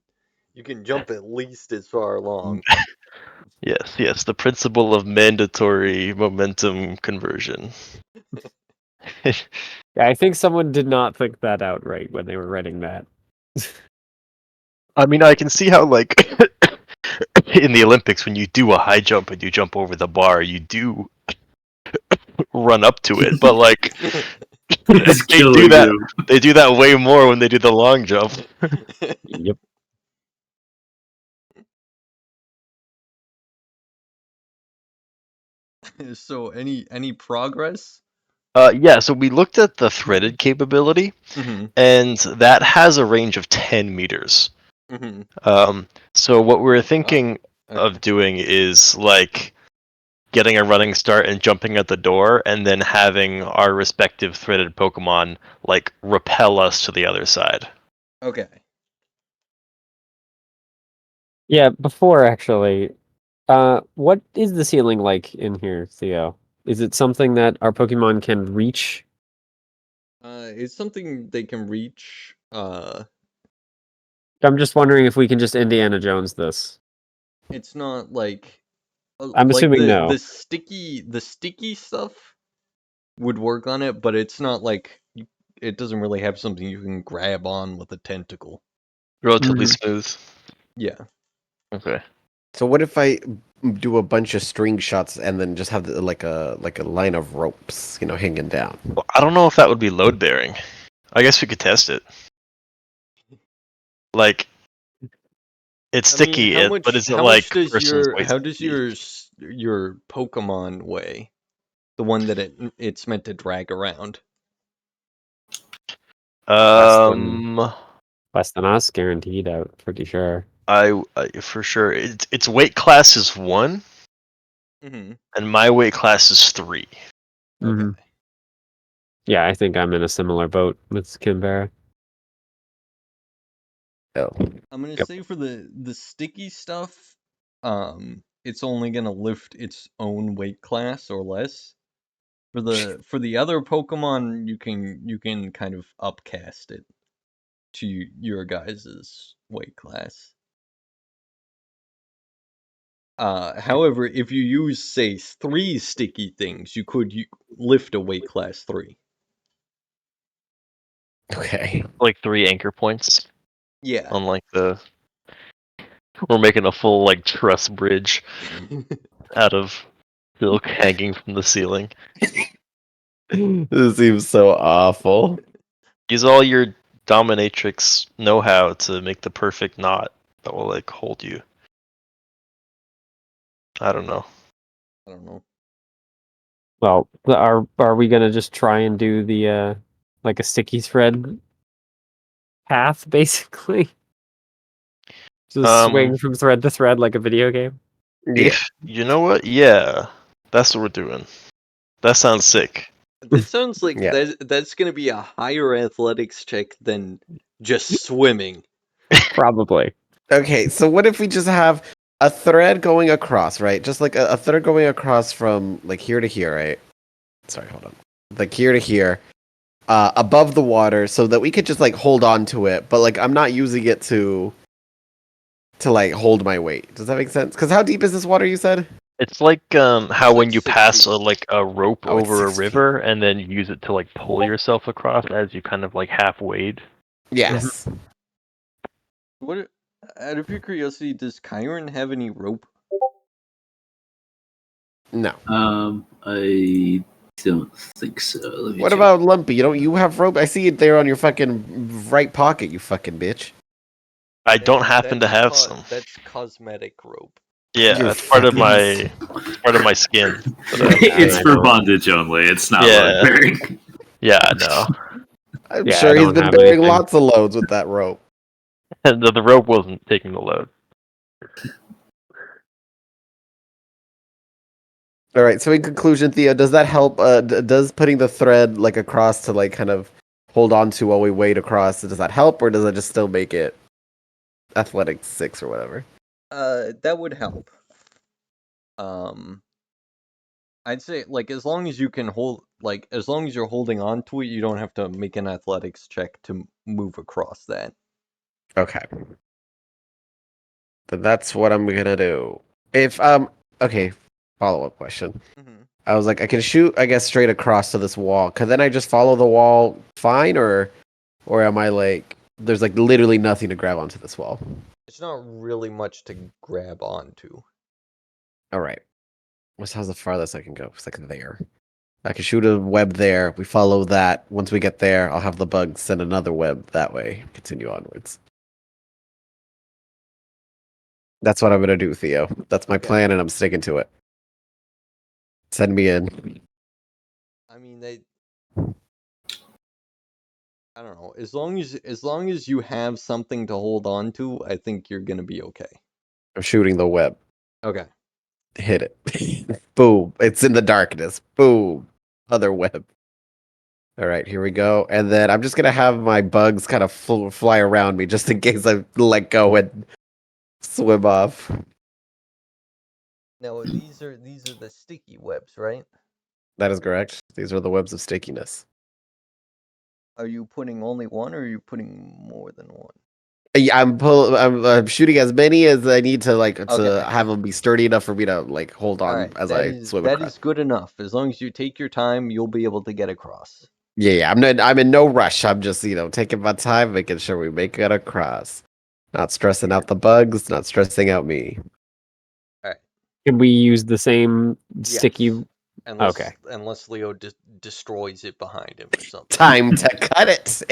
jump at least as far along. Yes, the principle of mandatory momentum conversion. I think someone did not think that out right when they were writing that. I mean, I can see how, like, in the Olympics, when you do a high jump and you jump over the bar, you do run up to it, but, like, It's they do killing that. you. They do that way more when they do the long jump. Yep. So any progress? Yeah, so we looked at the threaded capability, Mm-hmm. and that has a range of 10 meters. Mm-hmm. So what we're thinking Okay. of doing is, like, getting a running start and jumping at the door, and then having our respective threaded Pokemon, like, repel us to the other side. Okay. Yeah, before actually, what is the ceiling like in here, Theo? Is it something that our Pokemon can reach? It's something they can reach. I'm just wondering if we can just Indiana Jones this. It's not like. I'm assuming no. The sticky stuff would work on it, but it's not like it doesn't really have something you can grab on with a tentacle. Relatively Mhm. smooth. Yeah. Okay. So what if I do a bunch of string shots and then just have like a line of ropes, hanging down? Well, I don't know if that would be load bearing. I guess we could test it. Like, it's sticky, but is it like person's weight? How does your Pokemon weigh? The one that it's meant to drag around. Less than us, guaranteed. I'm pretty sure. I for sure. Its weight class is 1, Mm-hmm. and my weight class is 3. Mhm. Yeah, I think I'm in a similar boat with Canberra. Oh. I'm gonna Yep. say for the sticky stuff, it's only gonna lift its own weight class or less. For the other Pokemon, you can kind of upcast it to your guys' weight class. However, if you use, say, 3 sticky things, you could lift a weight class 3. Okay. Like 3 anchor points Yeah. on like the. We're making a full like truss bridge out of silk hanging from the ceiling. This seems so awful. Use all your dominatrix know-how to make the perfect knot that will like hold you. I don't know. I don't know. Well, are we gonna just try and do the like a sticky thread path, basically? Just swing from thread to thread like a video game? If you know what, yeah, that's what we're doing. That sounds sick. This sounds like Yeah. that's going to be a higher athletics check than just swimming. Probably. Okay, so what if we just have a thread going across, right? Just like a thread going across from like here to here, right? Sorry, hold on. Like here to here, above the water, so that we could just like hold on to it, but like I'm not using it to like hold my weight. Does that make sense? Because how deep is this water? You said. It's like how when like you 6 pass feet. a rope Oh, it's over a 6 feet. river and then use it to like pull yourself across as you kind of like half wade. Yes. What? Out of your curiosity, does Chiron have any rope? No. I don't think so. Let me What check. about Lumpy? You have rope? I see it there on your fucking right pocket. You fucking bitch. I don't happen to have some. That's cosmetic rope. Yeah, You're that's part of fucking my skin. It's I for don't- bondage only. It's not Yeah. load bearing. Yeah, no. I'm Yeah, I sure he's don't been have bearing anything. lots of loads with that rope. The rope wasn't taking the load. All right. So in conclusion, Theo, does that help? Does putting the thread like across to like kind of hold on to while we wade across? Does that help, or does that just still make it athletic 6 or whatever? That would help. I'd say like as long as you can hold, like as long as you're holding on to it, you don't have to make an athletics check to move across that. Okay. Then that's what I'm gonna do. If okay, follow-up question. I was like, I can shoot, I guess, straight across to this wall. Can then I just follow the wall fine, or am I like, there's like literally nothing to grab onto this wall? It's not really much to grab onto. All right. How's the farthest I can go? It's like there. I can shoot a web there. We follow that. Once we get there, I'll have the bug send another web that way. Continue onwards. That's what I'm gonna do, Theo. That's my plan, and I'm sticking to it. Send me in. I mean, I don't know. As long as you have something to hold on to, I think you're gonna be okay. I'm shooting the web. Okay. Hit it. Boom. It's in the darkness. Boom. Other web. All right, here we go. And then I'm just gonna have my bugs kind of fly around me, just in case I let go and swim off. Now these are the sticky webs, right? That is correct. These are the webs of stickiness. Are you putting only one, or are you putting more than one? Yeah, I'm shooting as many as I need to, like, to Okay. have them be sturdy enough for me to like hold on Alright, as that I is swim that across. is good enough. As long as you take your time, you'll be able to get across. Yeah, I'm in no rush. I'm just, taking my time, making sure we make it across. Not stressing out the bugs, not stressing out me. Can we use the same sticky? Yes. Unless, Okay. Unless Leo destroys it behind him or something. Time to cut it.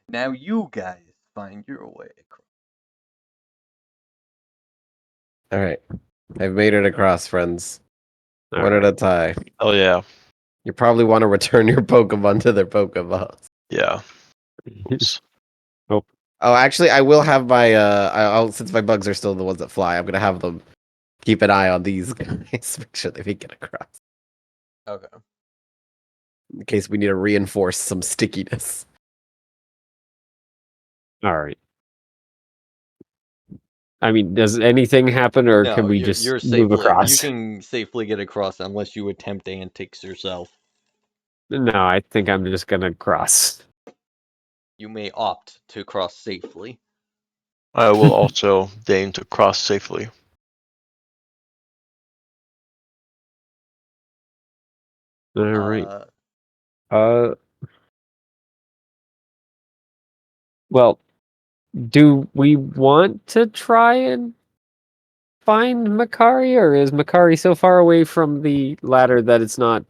Now you guys find your way across. All right. I've made it across, friends. All One at right. a time. Oh yeah. You probably want to return your Pokemon to their Pokeballs. Yeah. Oh, actually, I will have my I'll since my bugs are still the ones that fly, I'm gonna have them keep an eye on these guys, make sure they get across. Okay. In case we need to reinforce some stickiness. All right. I mean, does anything happen, or No, can we you're just move safely. across? You can safely get across unless you attempt antics yourself. No, I think I'm just gonna cross. you may opt to cross safely. I will also deign to cross safely. All right. Uh, Well, do we want to try and find Makari, or is Makari so far away from the ladder that it's not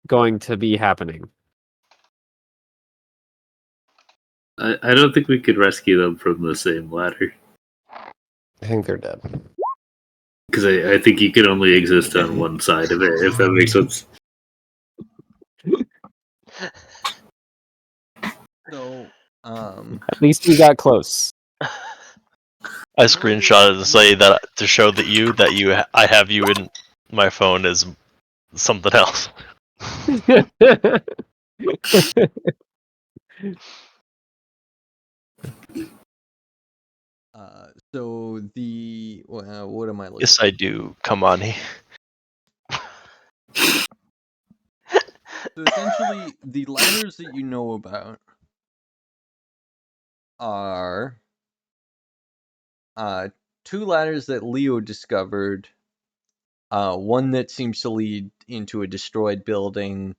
going to be happening? I don't think we could rescue them from the same ladder. I think they're dead. Because I think you can only exist on one side of it, if that makes sense. so, At least we got close. I screenshotted to say that to show that I have you in my phone as something else. so the what am I looking? Yes, I do. Come on. So essentially, the ladders that you know about are two ladders that Leo discovered. One that seems to lead into a destroyed building,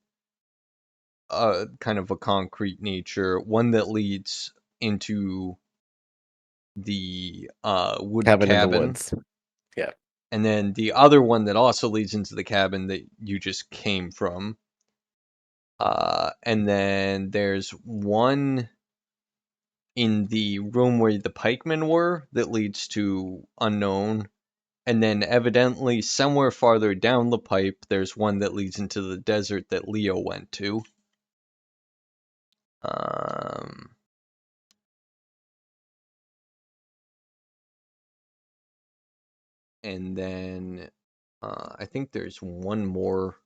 kind of a concrete nature. One that leads into the wood Cabin in the cabin. woods. Yeah. And then the other one that also leads into the cabin that you just came from. And then there's one in the room where the pikemen were that leads to unknown. And then evidently somewhere farther down the pipe, there's one that leads into the desert that Leo went to. And then I think there's one more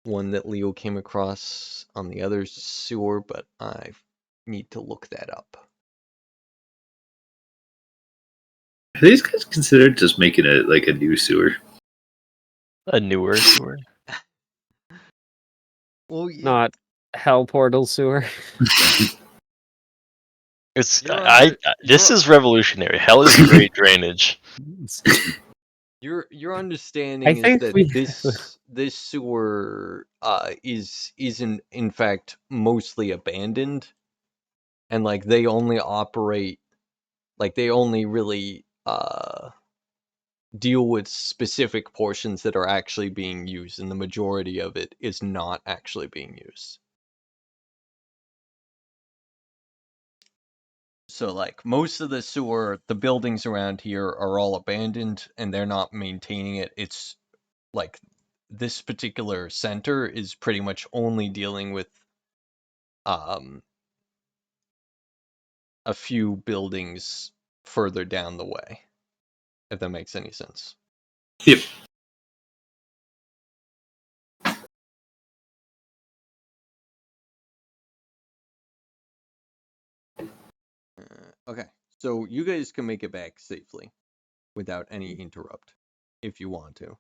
one that Leo came across on the other sewer, but I need to look that up. Are these guys considered just making it like a new sewer? A newer sewer. Well, Not Hell Portal Sewer. It's You're- this is revolutionary. Hell is great drainage. Your understanding is think that we- this sewer is in fact mostly abandoned, and like they only operate, like they only really deal with specific portions that are actually being used, and the majority of it is not actually being used. So like most of the sewer, the buildings around here are all abandoned and they're not maintaining it. It's like this particular center is pretty much only dealing with a few buildings further down the way, if that makes any sense. Yep. Okay, so you guys can make it back safely without any interrupt if you want to. What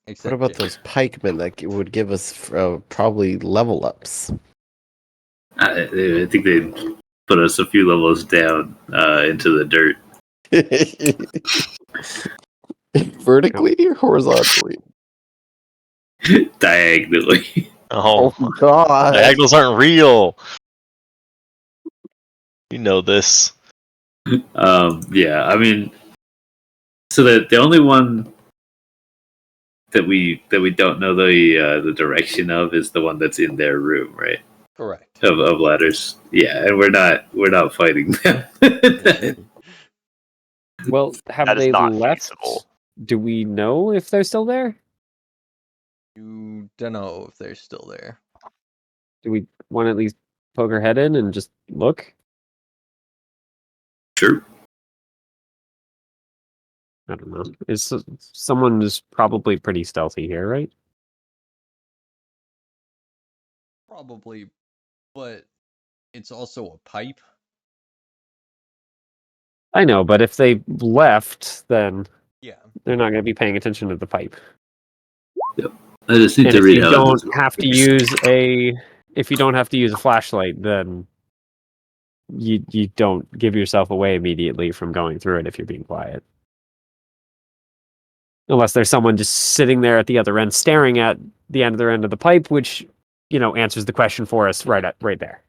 Except about Jake. those pikemen that would give us probably level ups? I think they put us a few levels down into the dirt. Vertically or horizontally? Diagonally. Oh, God. diagonals aren't real. You know this. Yeah, I mean, so the only one that we don't know the direction of is the one that's in their room, right? Correct. Of ladders. Yeah, and we're not fighting them. Well, have That is they not left? feasible. Do we know if they're still there? You don't know if they're still there. Do we want to at least poke our head in and just look? Sure. I don't know. Someone is probably pretty stealthy here, right? Probably, but it's also a pipe. I know, but if they left, then Yeah. they're not going to be paying attention to the pipe. I just need And to if read you how don't have to use a if you don't have to use a flashlight, then you don't give yourself away immediately from going through it if you're being quiet. Unless there's someone just sitting there at the other end staring at the other end of the pipe, which, answers the question for us right there.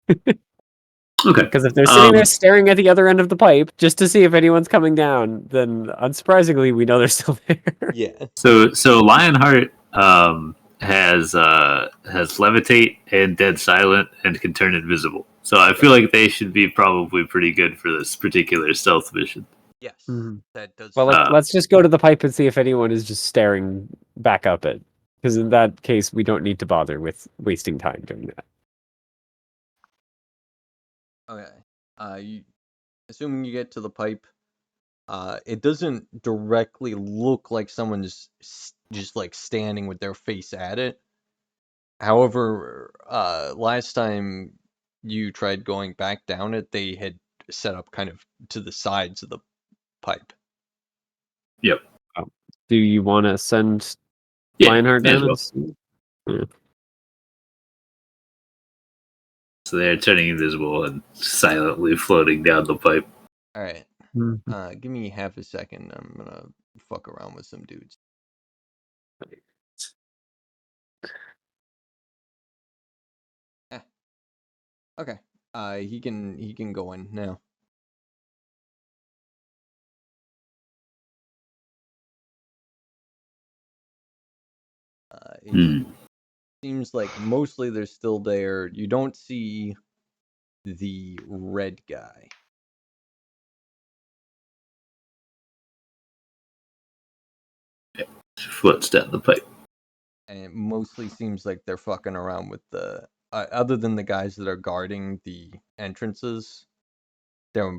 Okay. Because if they're sitting there staring at the other end of the pipe just to see if anyone's coming down, then unsurprisingly, we know they're still there. Yeah. So Lionheart has levitate and dead silent and can turn invisible. So I feel like they should be probably pretty good for this particular stealth mission. Yes. Mhm. That does. Well, let's just go to the pipe and see if anyone is just staring back up it. Because in that case, we don't need to bother with wasting time doing that. Okay. Assuming you get to the pipe, it doesn't directly look like someone's just like standing with their face at it. However, last time you tried going back down it, they had set up kind of to the sides of the pipe. Yep. Do you want to send Yeah, Lionheart may as down? well. Yeah. So they're turning invisible and silently floating down the pipe. All right. Mhm. Give me half a second. I'm gonna fuck around with some dudes. Okay. He can go in now. It seems like mostly they're still there. You don't see the red guy. Floats down the pipe. And it mostly seems like they're fucking around with the other than the guys that are guarding the entrances, they're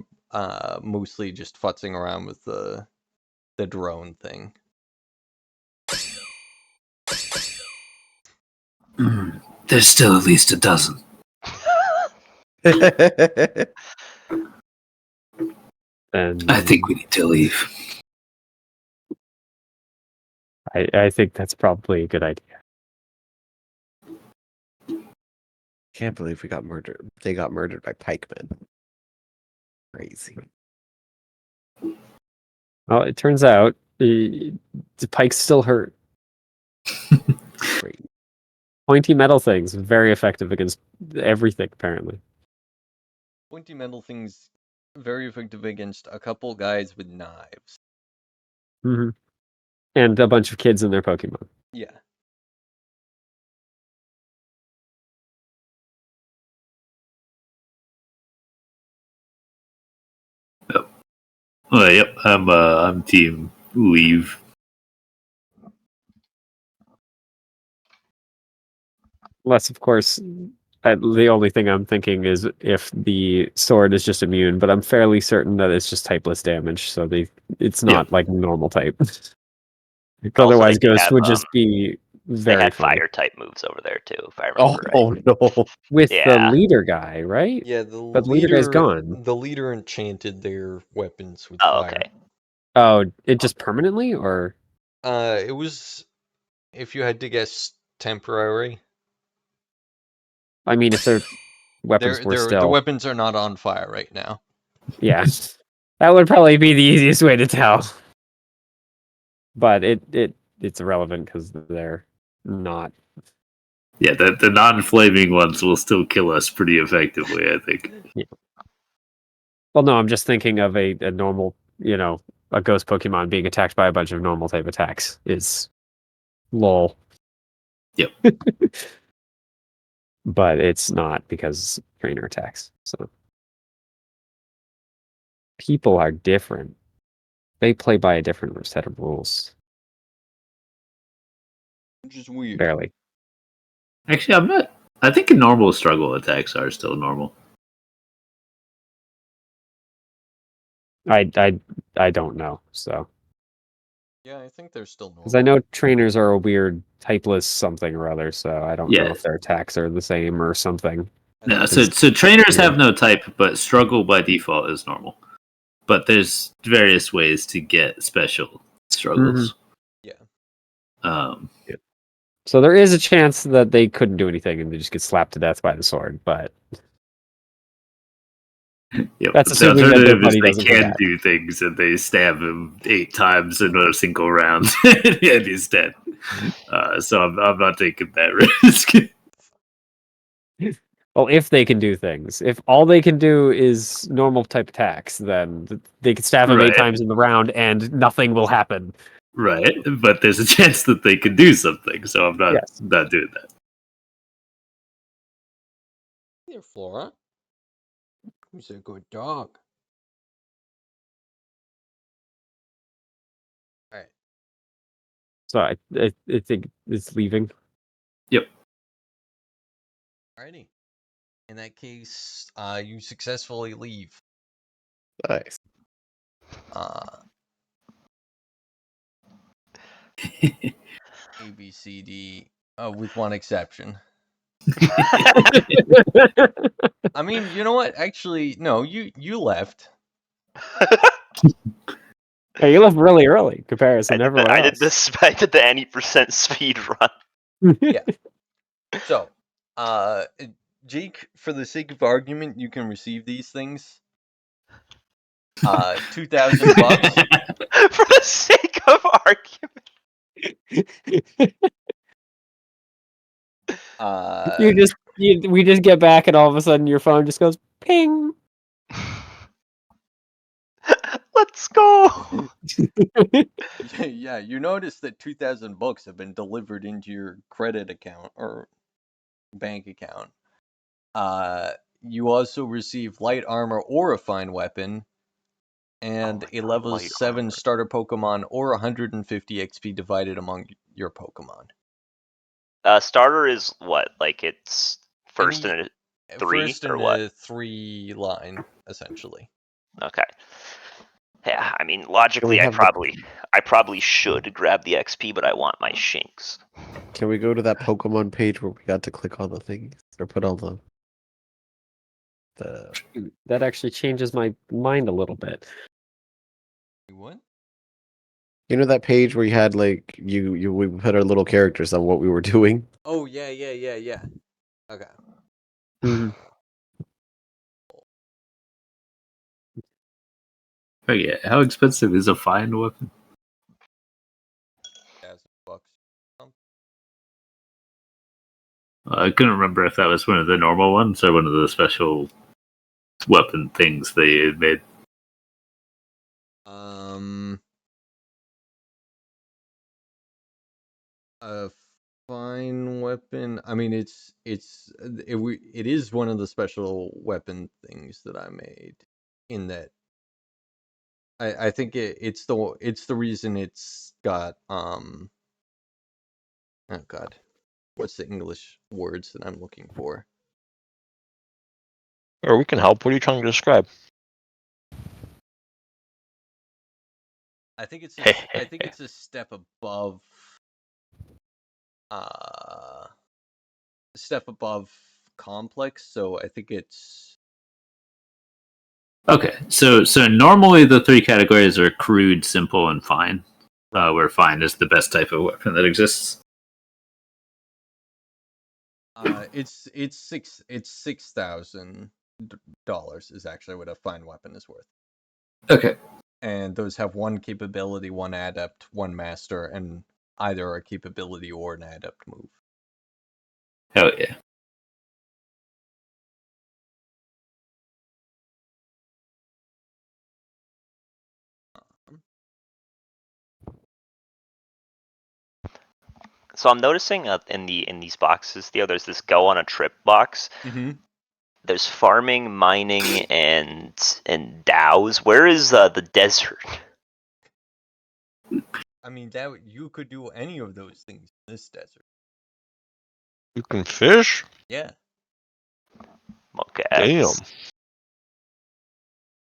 mostly just futzing around with the drone thing. There's still at least a dozen. And I think we need to leave. I think that's probably a good idea. Can't believe we got murdered. They got murdered by pikemen. Crazy. Well, it turns out the pike's still hurt. Great. Pointy metal things, very effective against everything, apparently. Pointy metal things very effective against a couple guys with knives. Mm-hmm. And a bunch of kids and their Pokemon. Yeah. Yep. I'm team leave. Unless, of course, the only thing I'm thinking is if the sword is just immune, but I'm fairly certain that it's just typeless damage, so it's not like normal type. Otherwise, they Ghost have, would just be They very had funny. fire type moves over there too, if I remember right. Oh no. With the Yeah. leader guy, right? Yeah, But the leader guy's gone. The leader enchanted their weapons with Oh, fire. okay. Oh, it just permanently, or It was, if you had to guess, temporary. I mean, if their weapons were The still, weapons are not on fire right now. yeah, that would probably be the easiest way to tell. But it's irrelevant because they're not. Yeah, the non-flaming ones will still kill us pretty effectively, I think. Yeah. Well, no, I'm just thinking of a normal, a ghost Pokemon being attacked by a bunch of normal type attacks is lol. Yep. But it's not because trainer attacks. So people are different. They play by a different set of rules. Which is weird. Barely. Actually, I'm not. I think normal struggle attacks are still normal. I don't know. So Yeah, I think they're still normal. because I know trainers are a weird typeless something or other, so I don't know Yeah. if their attacks are the same or something. No, so trainers have no type, but struggle by default is normal. But there's various ways to get special struggles. Yeah. Um, Yeah. So there is a chance that they couldn't do anything and they just get slapped to death by the sword, but Yep. That's the assuming that their alternative is buddy they doesn't come can back. do things and they stab him 8 times in a single round and he's dead. So I'm not taking that risk. well, if they can do things. If all they can do is normal type attacks, then they can stab him 8 Right. times in the round and nothing will happen. Right, but there's a chance that they could do something, so I'm not Yes. not doing that. Here, Flora. Who's a good dog? Alright. So I think it's leaving. Alrighty. In that case, you successfully leave. Nice. A, B, C, D, with one exception. I mean, you know what? Actually, no, you left. Hey, you left really early in comparison to everyone I else. did the any percent speed run. Yeah. So, Jake, for the sake of argument, you can receive these things. 2,000 bucks. For the sake of argument. We just get back and all of a sudden your phone just goes ping. Let's go. Yeah, you notice that 2,000 bucks have been delivered into your credit account or bank account. You also receive light armor or a fine weapon, and a level light 7 armor. starter Pokemon or 150 XP divided among your Pokemon. Starter is what? Like it's first Any- in a 3 First or in what? a 3 line, essentially. Okay. Yeah, I mean logically, have I probably should grab the XP, but I want my Shinx. Can we go to that Pokemon page where we got to click all the things or put all the That actually changes my mind a little bit. What? you know that page where you had like we put our little characters on what we were doing? Oh, yeah. Okay. Okay, how expensive is a fine weapon? 1,000 bucks. I couldn't remember if that was one of the normal ones or one of the special weapon things they had made. A fine weapon. I mean, it is one of the special weapon things that I made. In that, I think it's the reason it's got oh god, what's the English words that I'm looking for? Or we can help. What are you trying to describe? I think it's a step above. Step above complex. So I think it's. Okay, so normally the 3 categories are crude, simple, and fine. Where fine is the best type of weapon that exists. It's $6,000 is actually what a fine weapon is worth. Okay. And those have 1 capability, 1 adept, 1 master, and either a capability or an adept move. Hell yeah. So I'm noticing in these boxes, Theo, there's this go on a trip box. Mm-hmm. There's farming, mining, and DAOs. Where is the desert? I mean, that you could do any of those things in this desert. You can fish? Yeah. Okay. Damn.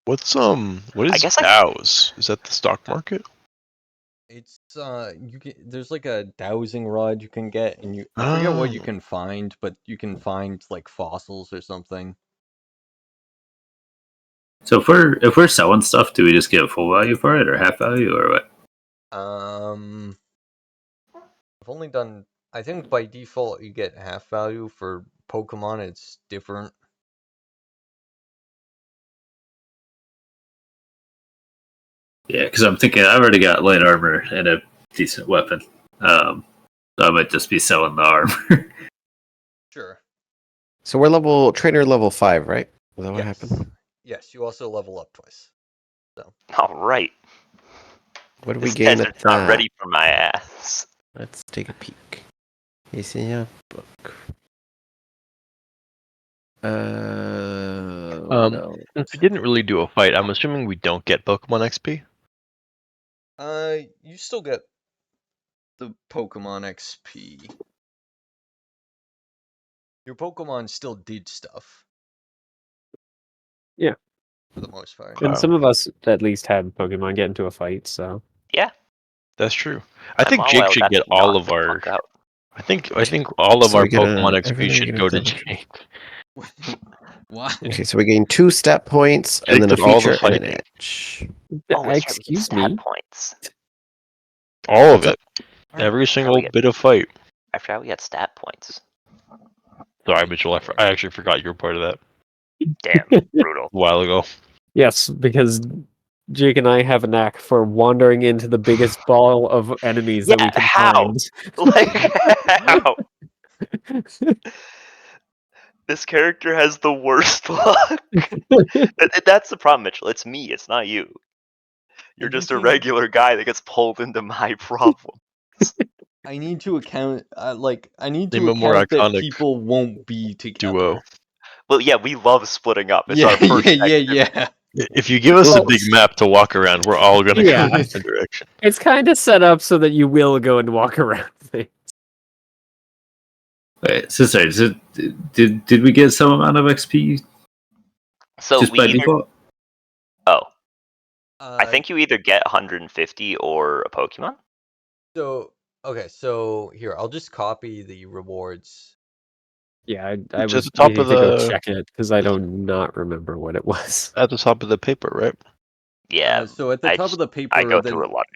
what is DAOs? Is that the stock market? It's there's like a dowsing rod you can get, and I forget what you can find, but you can find like fossils or something. So if we're selling stuff, do we just get full value for it or half value or what? I've only done I think by default you get half value. For Pokemon, it's different. Yeah, because I'm thinking I've already got light armor and a decent weapon. So I might just be selling the armor. Sure. So we're trainer level 5, right? Is that what happened? Yes, you also level up twice. All right. What do we This gain desert's at not that? ready for my ass. Let's take a peek. ACF book. No. Since we didn't really do a fight, I'm assuming we don't get Pokemon XP. You still get the Pokemon XP. Your Pokemon still did stuff. Yeah. For the most part. And some of us at least had Pokemon get into a fight, so Yeah. That's true. I I'm think all Jake out should that get to all knock of the our. fuck out. I think all of So our we get Pokemon XP everything should get go a to double Jake. Why? Okay, so we gain 2 stat points Jake and then a did all the feature and an fighting. edge. Oh, that's right, we get excuse stat me. points. All of What's it. Every single bit of fight. I forgot we got stat points. Sorry, Mitchell. I actually forgot you were part of that Damn, brutal. a while ago. Yes, because Jake and I have a knack for wandering into the biggest ball of enemies that we can how? find. Like, how? This character has the worst luck. That's the problem, Mitchell. It's me. It's not you. You're just a regular guy that gets pulled into my problem. I need to account, I need to Name a more account that iconic people won't be together. Duo. Well, yeah, we love splitting up. It's Yeah, our first yeah. If you give us a big map to walk around, we're all gonna Yeah. go in different direction. It's kind of set up so that you will go and walk around things. Wait, so sorry. So did we get some amount of XP So just we by either, default? I think you either get 150 or a Pokemon. So, okay, so here, I'll just copy the rewards. Yeah, I It's at was the top needing of to go the- check it because I do not remember what it was. At the top of the paper, right? Yeah. So at the top of the paper, I go then, through a lot.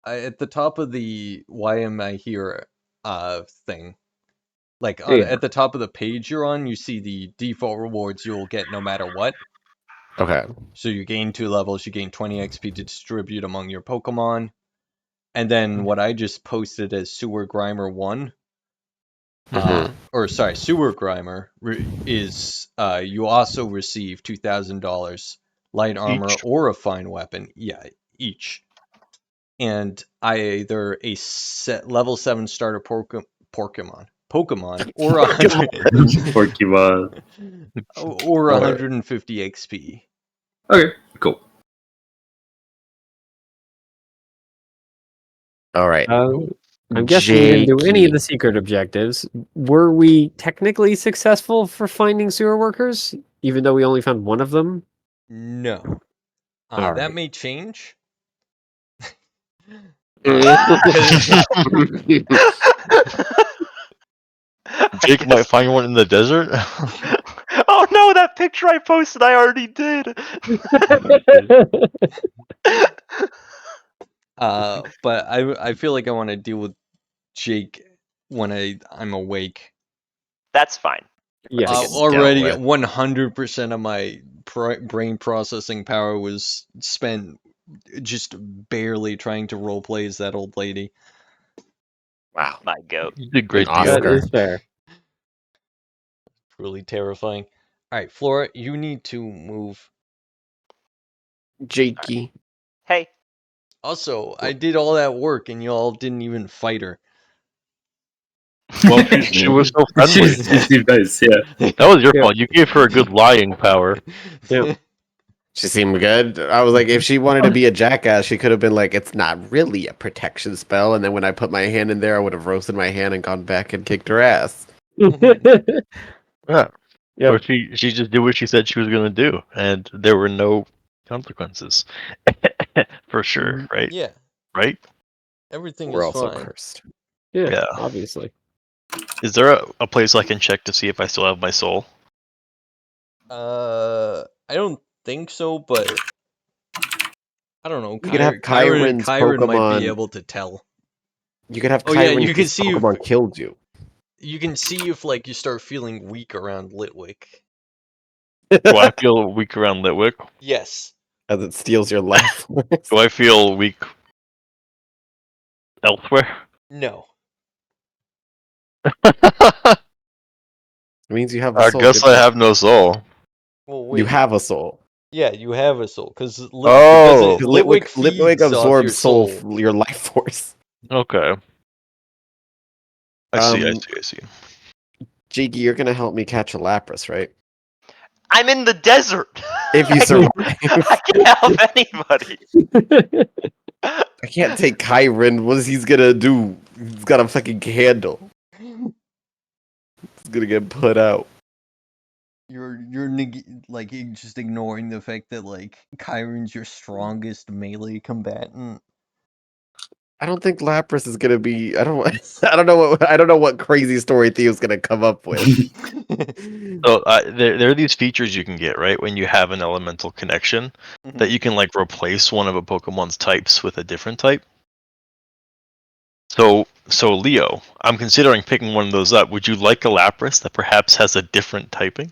at the top of the "Why am I here" thing, like Yeah. at the top of the page you're on, you see the default rewards you'll get no matter what. Okay. So you gain 2 levels, you gain 20 XP to distribute among your Pokemon, and then what I just posted as Sewer Grimer 1. Sewer Grimer is you also receive $2,000 light armor Each. or a fine weapon. Yeah, each. And either a level 7 starter Pokemon or 100 Pokemon. or 150 XP. Okay, cool. All right. I'm guessing we didn't do any of the secret objectives. Were we technically successful for finding sewer workers, even though we only found one of them? No. All That right. may change. Jake might find one in the desert. Oh no, that picture I posted, I already did. But I feel like I want to deal with Jake when I'm awake. That's fine. Yes. Already 100% of my brain processing power was spent just barely trying to roleplay as that old lady. Wow. My goat. You did great, That Oscar. is fair. Really terrifying. All right, Flora, you need to move. Jakey. Hey. Also, I did all that work and y'all didn't even fight her. Well, she was so friendly. She's nice, yeah. That was your fault. You gave her a good lying power. Yeah. She seemed good. I was like, if she wanted to be a jackass, she could have been like, it's not really a protection spell. And then when I put my hand in there, I would have roasted my hand and gone back and kicked her ass. Yeah. Yep. Or she just did what she said she was going to do, and there were no consequences. For sure, right? Yeah. Right? Everything We're is also fine. cursed. Yeah, obviously. Is there a place I can check to see if I still have my soul? I don't think so, but I don't know. We could have Kyron Kyron's might Pokemon. be able to tell. You could have Oh, yeah, Kyron you can whose see if- Pokemon killed you. You can see if like you start feeling weak around Litwick. Do I feel weak around Litwick? Yes. As it steals your life force. Do I feel weak elsewhere? No. It means you have a I soul. guess Good I luck. have no soul. Well, wait. You have a soul. Yeah, you have a soul because Oh. Litwick Litwick feeds off your absorbs soul. your life force. Okay. I see. Um, Jiggy, you're gonna help me catch a Lapras, right? I'm in the desert. If you survive. I can help anybody. I can't take Kyron. What is he's gonna do? He's got a fucking candle. He's gonna get put out. You're like just ignoring the fact that like Kyron's your strongest melee combatant. I don't think Lapras is gonna be. I don't know what crazy story Theo's gonna come up with. So there are these features you can get, right, when you have an elemental connection, that you can like replace one of a Pokemon's types with a different type. So Leo, I'm considering picking one of those up. Would you like a Lapras that perhaps has a different typing?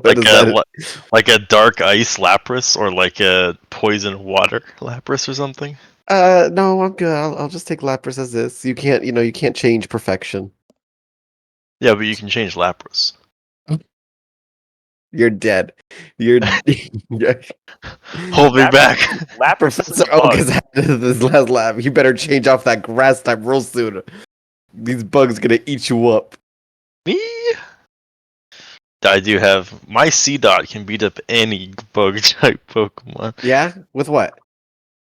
What is that? Like a dark ice Lapras or like a poison water Lapras or something? No, I'm good. I'll just take Lapras as is. You can't change perfection. Yeah, but you can change Lapras. You're dead. You're. Hold me back. Lapras Professor is a bug. Oak has had this last lap. You better change off that grass type real soon. These bugs gonna eat you up. Me? I do have my C-Dot can beat up any bug type Pokemon Yeah? With what?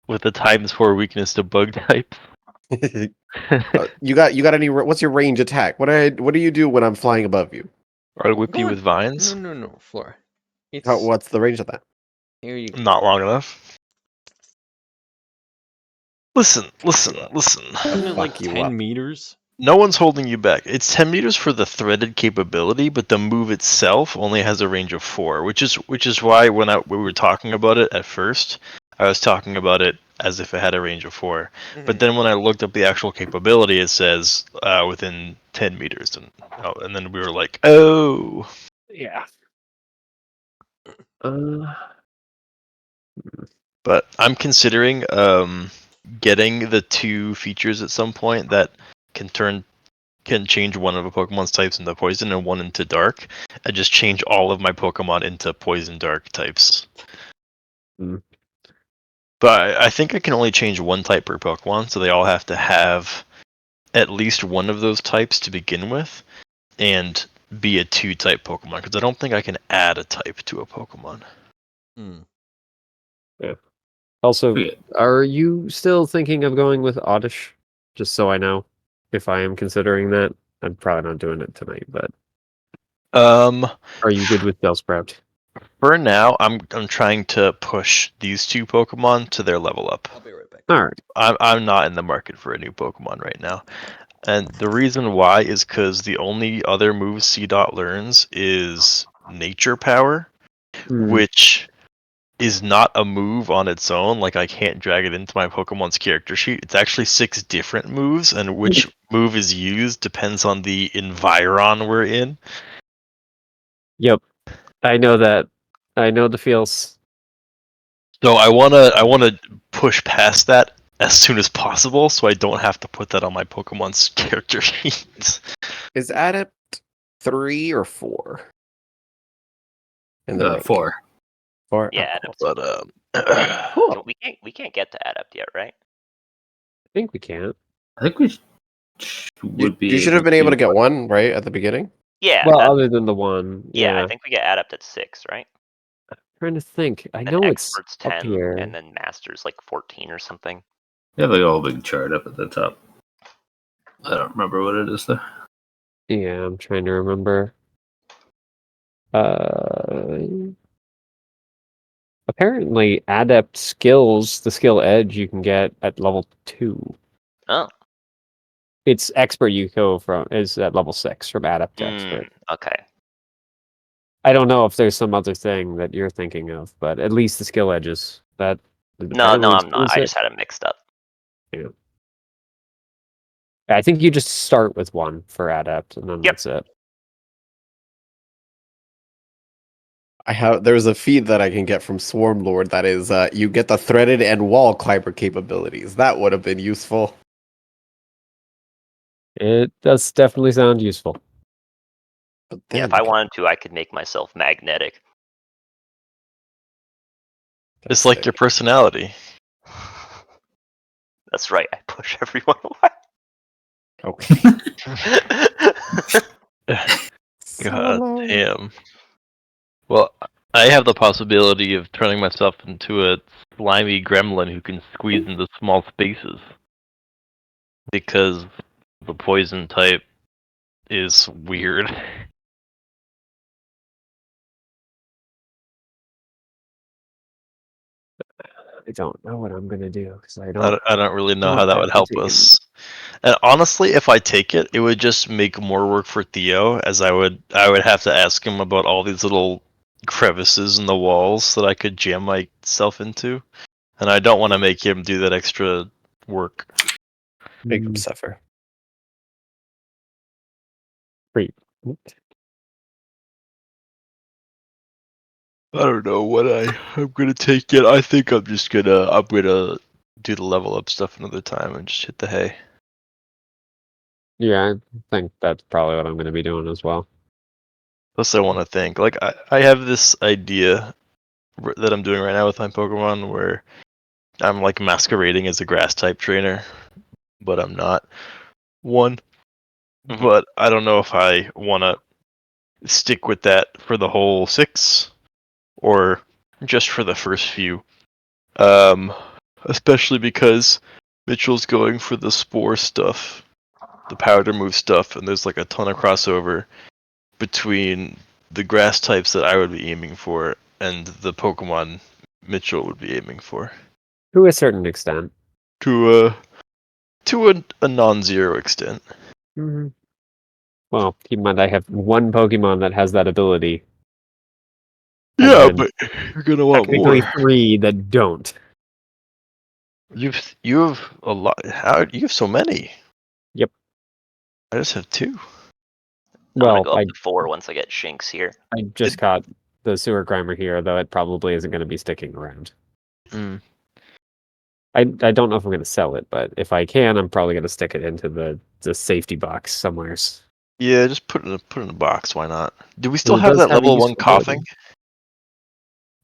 with a ×4 weakness to bug type. You got any? What's your range attack? What do you do when I'm flying above you? Or whip you Go with on. vines? No, Flora. It's What's the range of that? here you go. Not long enough. Listen. Isn't it like Fuck you 10 up. meters? No one's holding you back. It's 10 meters for the threaded capability, but the move itself only has a range of 4, which is why when we were talking about it at first, I was talking about it as if it had a range of 4. But then when I looked up the actual capability, it says within 10 meters, and then we were like, oh. Yeah. But I'm considering getting the 2 features at some point that can change one of a Pokemon's types into poison and one into dark, and just change all of my Pokemon into poison dark types. But I think I can only change one type per Pokemon, so they all have to have at least one of those types to begin with, and be a 2-type Pokemon, because I don't think I can add a type to a Pokemon. Yeah. Also, Yeah. are you still thinking of going with Oddish? Just so I know if I am considering that. I'm probably not doing it tonight, but are you good with Bellsprout? For now, I'm trying to push these 2 Pokemon to their level up. I'll be right back. All right. I'm not in the market for a new Pokemon right now. And the reason why is because the only other move C-Dot learns is Nature Power, which is not a move on its own. Like, I can't drag it into my Pokemon's character sheet. It's actually 6 different moves, and which move is used depends on the environ we're in. Yep. I know that. I know the feels. So I wanna push past that as soon as possible, so I don't have to put that on my Pokemon's character sheets. Is Adept 3 or 4? In the rank? 4. 4? Yeah, Oh, Adept's cool. we can't get to Adept yet, right? I think we can. I think we would be. You should have been able to get one right at the beginning. Yeah. Well, other than the one. yeah, Yeah. I think we get Adept at 6, right? Trying to think. I And know it's Expert's up 10, here. and then Master's like 14 or something. You have like a whole big chart up at the top. I don't remember what it is though. Yeah, I'm trying to remember. Apparently, Adept skills, the skill edge you can get at level 2. Oh. It's Expert you go from is at level 6 from Adept to Expert. Okay. I don't know if there's some other thing that you're thinking of, but at least the skill edges. No, I'm not. I just had it mixed up. Yeah. I think you just start with one for adept, and then Yep. that's it. There's a feat that I can get from Swarm Lord that is you get the threaded and wall climber capabilities. That would have been useful. It does definitely sound useful. But Yeah, then if I wanted to, I could make myself magnetic. It's like your personality. That's right. I push everyone away. Okay. God damn. Well, I have the possibility of turning myself into a slimy gremlin who can squeeze into small spaces. Because the poison type is weird. I don't know what I'm gonna do because I I don't. don't really know know how if that I would can help take it. us. And honestly, if I take it, it would just make more work for Theo, as I would have to ask him about all these little crevices in the walls that I could jam myself into. And I don't want to make him do that extra work. Make him suffer. I don't know what I'm gonna take it. I think I'm gonna do the level up stuff another time and just hit the hay. Yeah, I think that's probably what I'm gonna be doing as well. Plus, I want to think. Like I have this idea that I'm doing right now with my Pokemon where I'm like masquerading as a grass type trainer, but I'm not one. Mhm. But I don't know if I want to stick with that for the whole 6 or just for the first few. Especially because Mitchell's going for the spore stuff, the powder move stuff, and there's like a ton of crossover between the grass types that I would be aiming for and the Pokemon Mitchell would be aiming for. To a certain extent. To a non-zero extent. Mm-hmm. Well, keep in mind I have one Pokemon that has that ability. And Yeah, then but you're gonna want technically more. 3 that don't. You have a lot. You have so many. Yep. I just have 2. I'm gonna Well, go up to 4 once I get Shinx here. I just caught the Sewer Grimer here, though it probably isn't going to be sticking around. Mm. I don't know if I'm going to sell it, but if I can, I'm probably going to stick it into the safety box somewheres. Yeah, just put it in a box. Why not? Do we still It have does that have a level 1 useful coughing?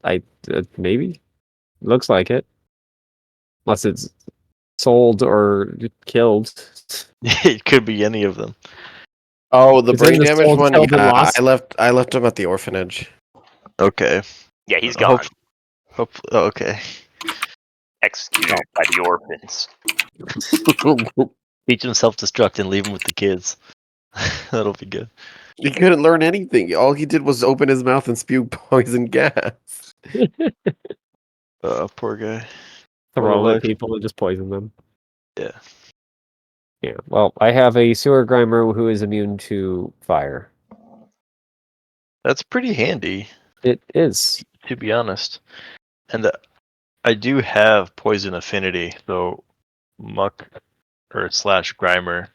ability. Maybe looks like it, unless it's sold or killed. It could be any of them. Oh, the It's in brain the damage sold, one. killed, and Yeah, lost. I left him at the orphanage. Okay. Yeah, he's gone. Okay. Executed by the orphans. Teach him self-destruct and leave him with the kids. That'll be good. He couldn't learn anything. All he did was open his mouth and spew poison gas. Poor guy. Throw What a at life. people and just poison them. Yeah. Yeah. Well, I have a Sewer Grimer who is immune to fire. That's pretty handy, It is. to be honest. And I do have poison affinity, so Muck or / Grimer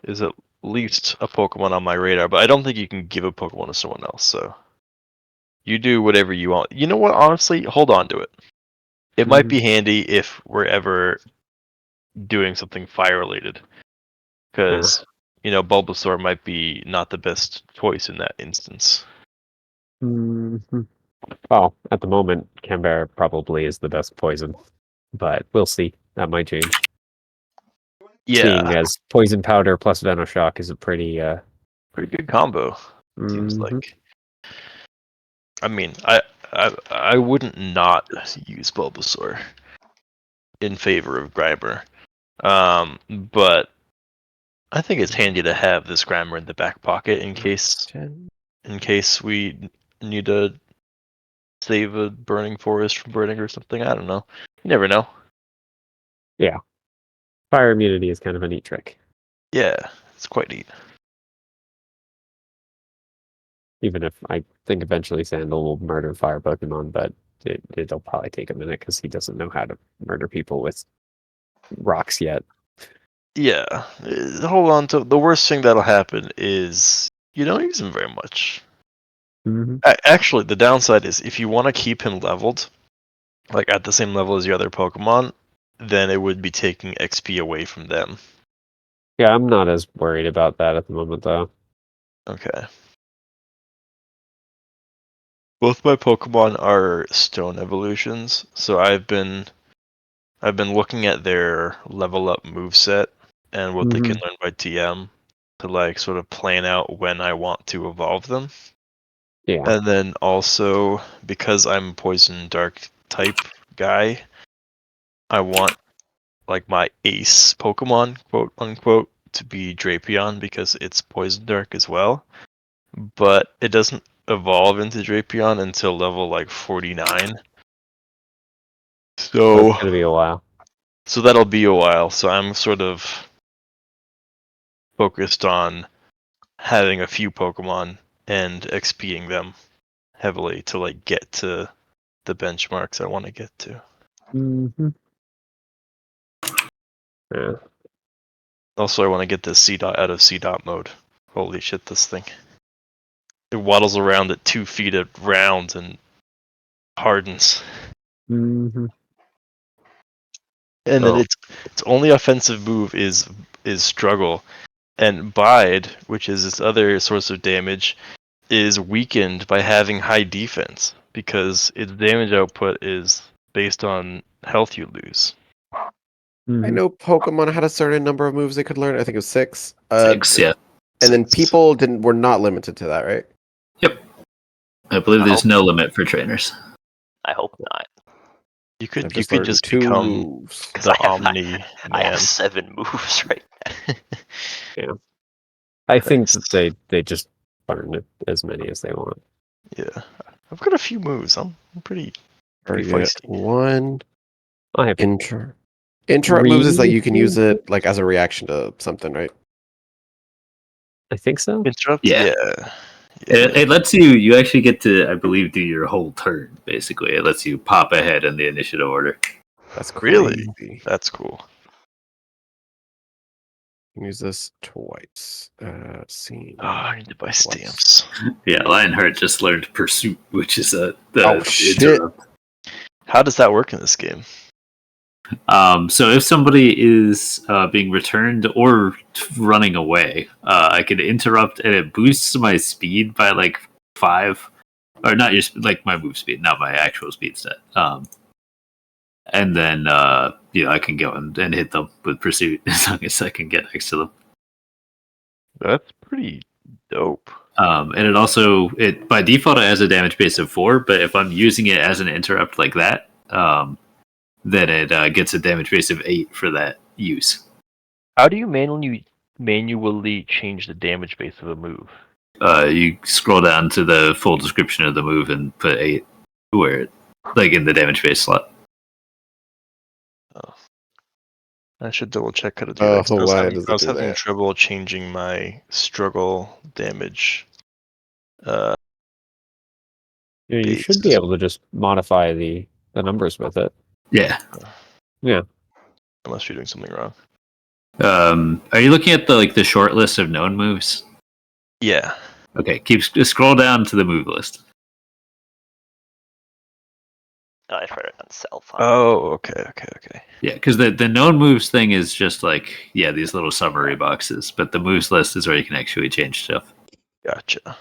is at least a Pokemon on my radar, but I don't think you can give a Pokemon to someone else, so you do whatever you want. You know what, honestly, hold on to it. It might be handy if we're ever doing something fire related. Because, Bulbasaur might be not the best choice in that instance. Mhm. Well, at the moment, Canberra probably is the best poison, but we'll see. That might change. Seeing Yeah, as Poison Powder plus Venoshock is a pretty pretty good combo. Seems mhm. like. I mean, I wouldn't not use Bulbasaur in favor of Grimer, but I think it's handy to have this Grimer in the back pocket in case we need to save a burning forest from burning or something. I don't know. You never know. Yeah. Fire immunity is kind of a neat trick. Yeah, it's quite neat. Even if I think eventually Sandal will murder fire Pokemon, but it'll probably take a minute because he doesn't know how to murder people with rocks yet. Yeah, hold on to the worst thing that'll happen is you don't use him very much. Mm-hmm. Actually, the downside is if you want to keep him leveled, like at the same level as your other Pokemon, then it would be taking XP away from them. Yeah, I'm not as worried about that at the moment, though. Okay. Both my Pokemon are stone evolutions, so I've been looking at their level up moveset and what they can learn by TM to like sort of plan out when I want to evolve them. Yeah. And then also because I'm a poison dark type guy, I want like my ace Pokemon, quote unquote, to be Drapion because it's poison dark as well. But it doesn't evolve into Drapion until level like 49. So it's gonna be a while. So that'll be a while. So I'm sort of focused on having a few Pokemon and XPing them heavily to like get to the benchmarks I want to get to. Mm-hmm. Yeah. Also, I want to get this C dot out of C dot mode. Holy shit, this thing! It waddles around at 2 feet at rounds and hardens. Mm-hmm. And then its only offensive move is struggle, and bide, which is its other source of damage, is weakened by having high defense because its damage output is based on health you lose. I know Pokemon had a certain number of moves they could learn. I think it was 6. 6, yeah. And then 6. people were not limited to that, right? Yep. I believe there's no limit for trainers. I hope not. You could I've you could learned just 2 become moves. the Omni I have man. 7 moves right now. Yeah. I think that they just learn as many as they want. Yeah, I've got a few moves. I'm pretty Target feisty. 1. I have Interrupt moves is like you can use it like as a reaction to something, right? I think so. Interrupt. Yeah. It lets you actually get to, I believe, do your whole turn, basically. It lets you pop ahead in the initiative order. That's crazy. Really? That's cool. You can use this twice. See. Oh, I need to buy stamps. Yeah, Lionheart just learned Pursuit, which is the shit. interrupt. How does that work in this game? So if somebody is being returned or running away, I could interrupt, and it boosts my speed by like 5, or not your like my move speed, not my actual speed stat. And then I can go and hit them with Pursuit as long as I can get next to them. That's pretty dope. And it also by default it has a damage base of 4, but if I'm using it as an interrupt like that, then it gets a damage base of 8 for that use. How do you manually change the damage base of a move? You scroll down to the full description of the move and put 8 where it, like in the damage base slot. Oh. I should double check how to do that. I was having trouble changing my struggle damage. Yeah, you should be able to just modify the numbers with it. Yeah. Yeah. I must be doing something wrong. Are you looking at the short list of known moves? Yeah. Okay, scroll down to the move list. Oh, I tried it on cell phone. Oh, okay. Yeah, because the known moves thing is just like, these little summary boxes, but the moves list is where you can actually change stuff. Gotcha.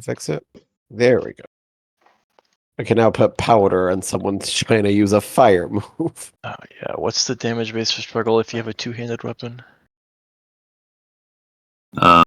Fix it. There we go. I can now put powder on someone's trying to use a fire move. Oh, yeah. What's the damage base for struggle if you have a 2-handed weapon?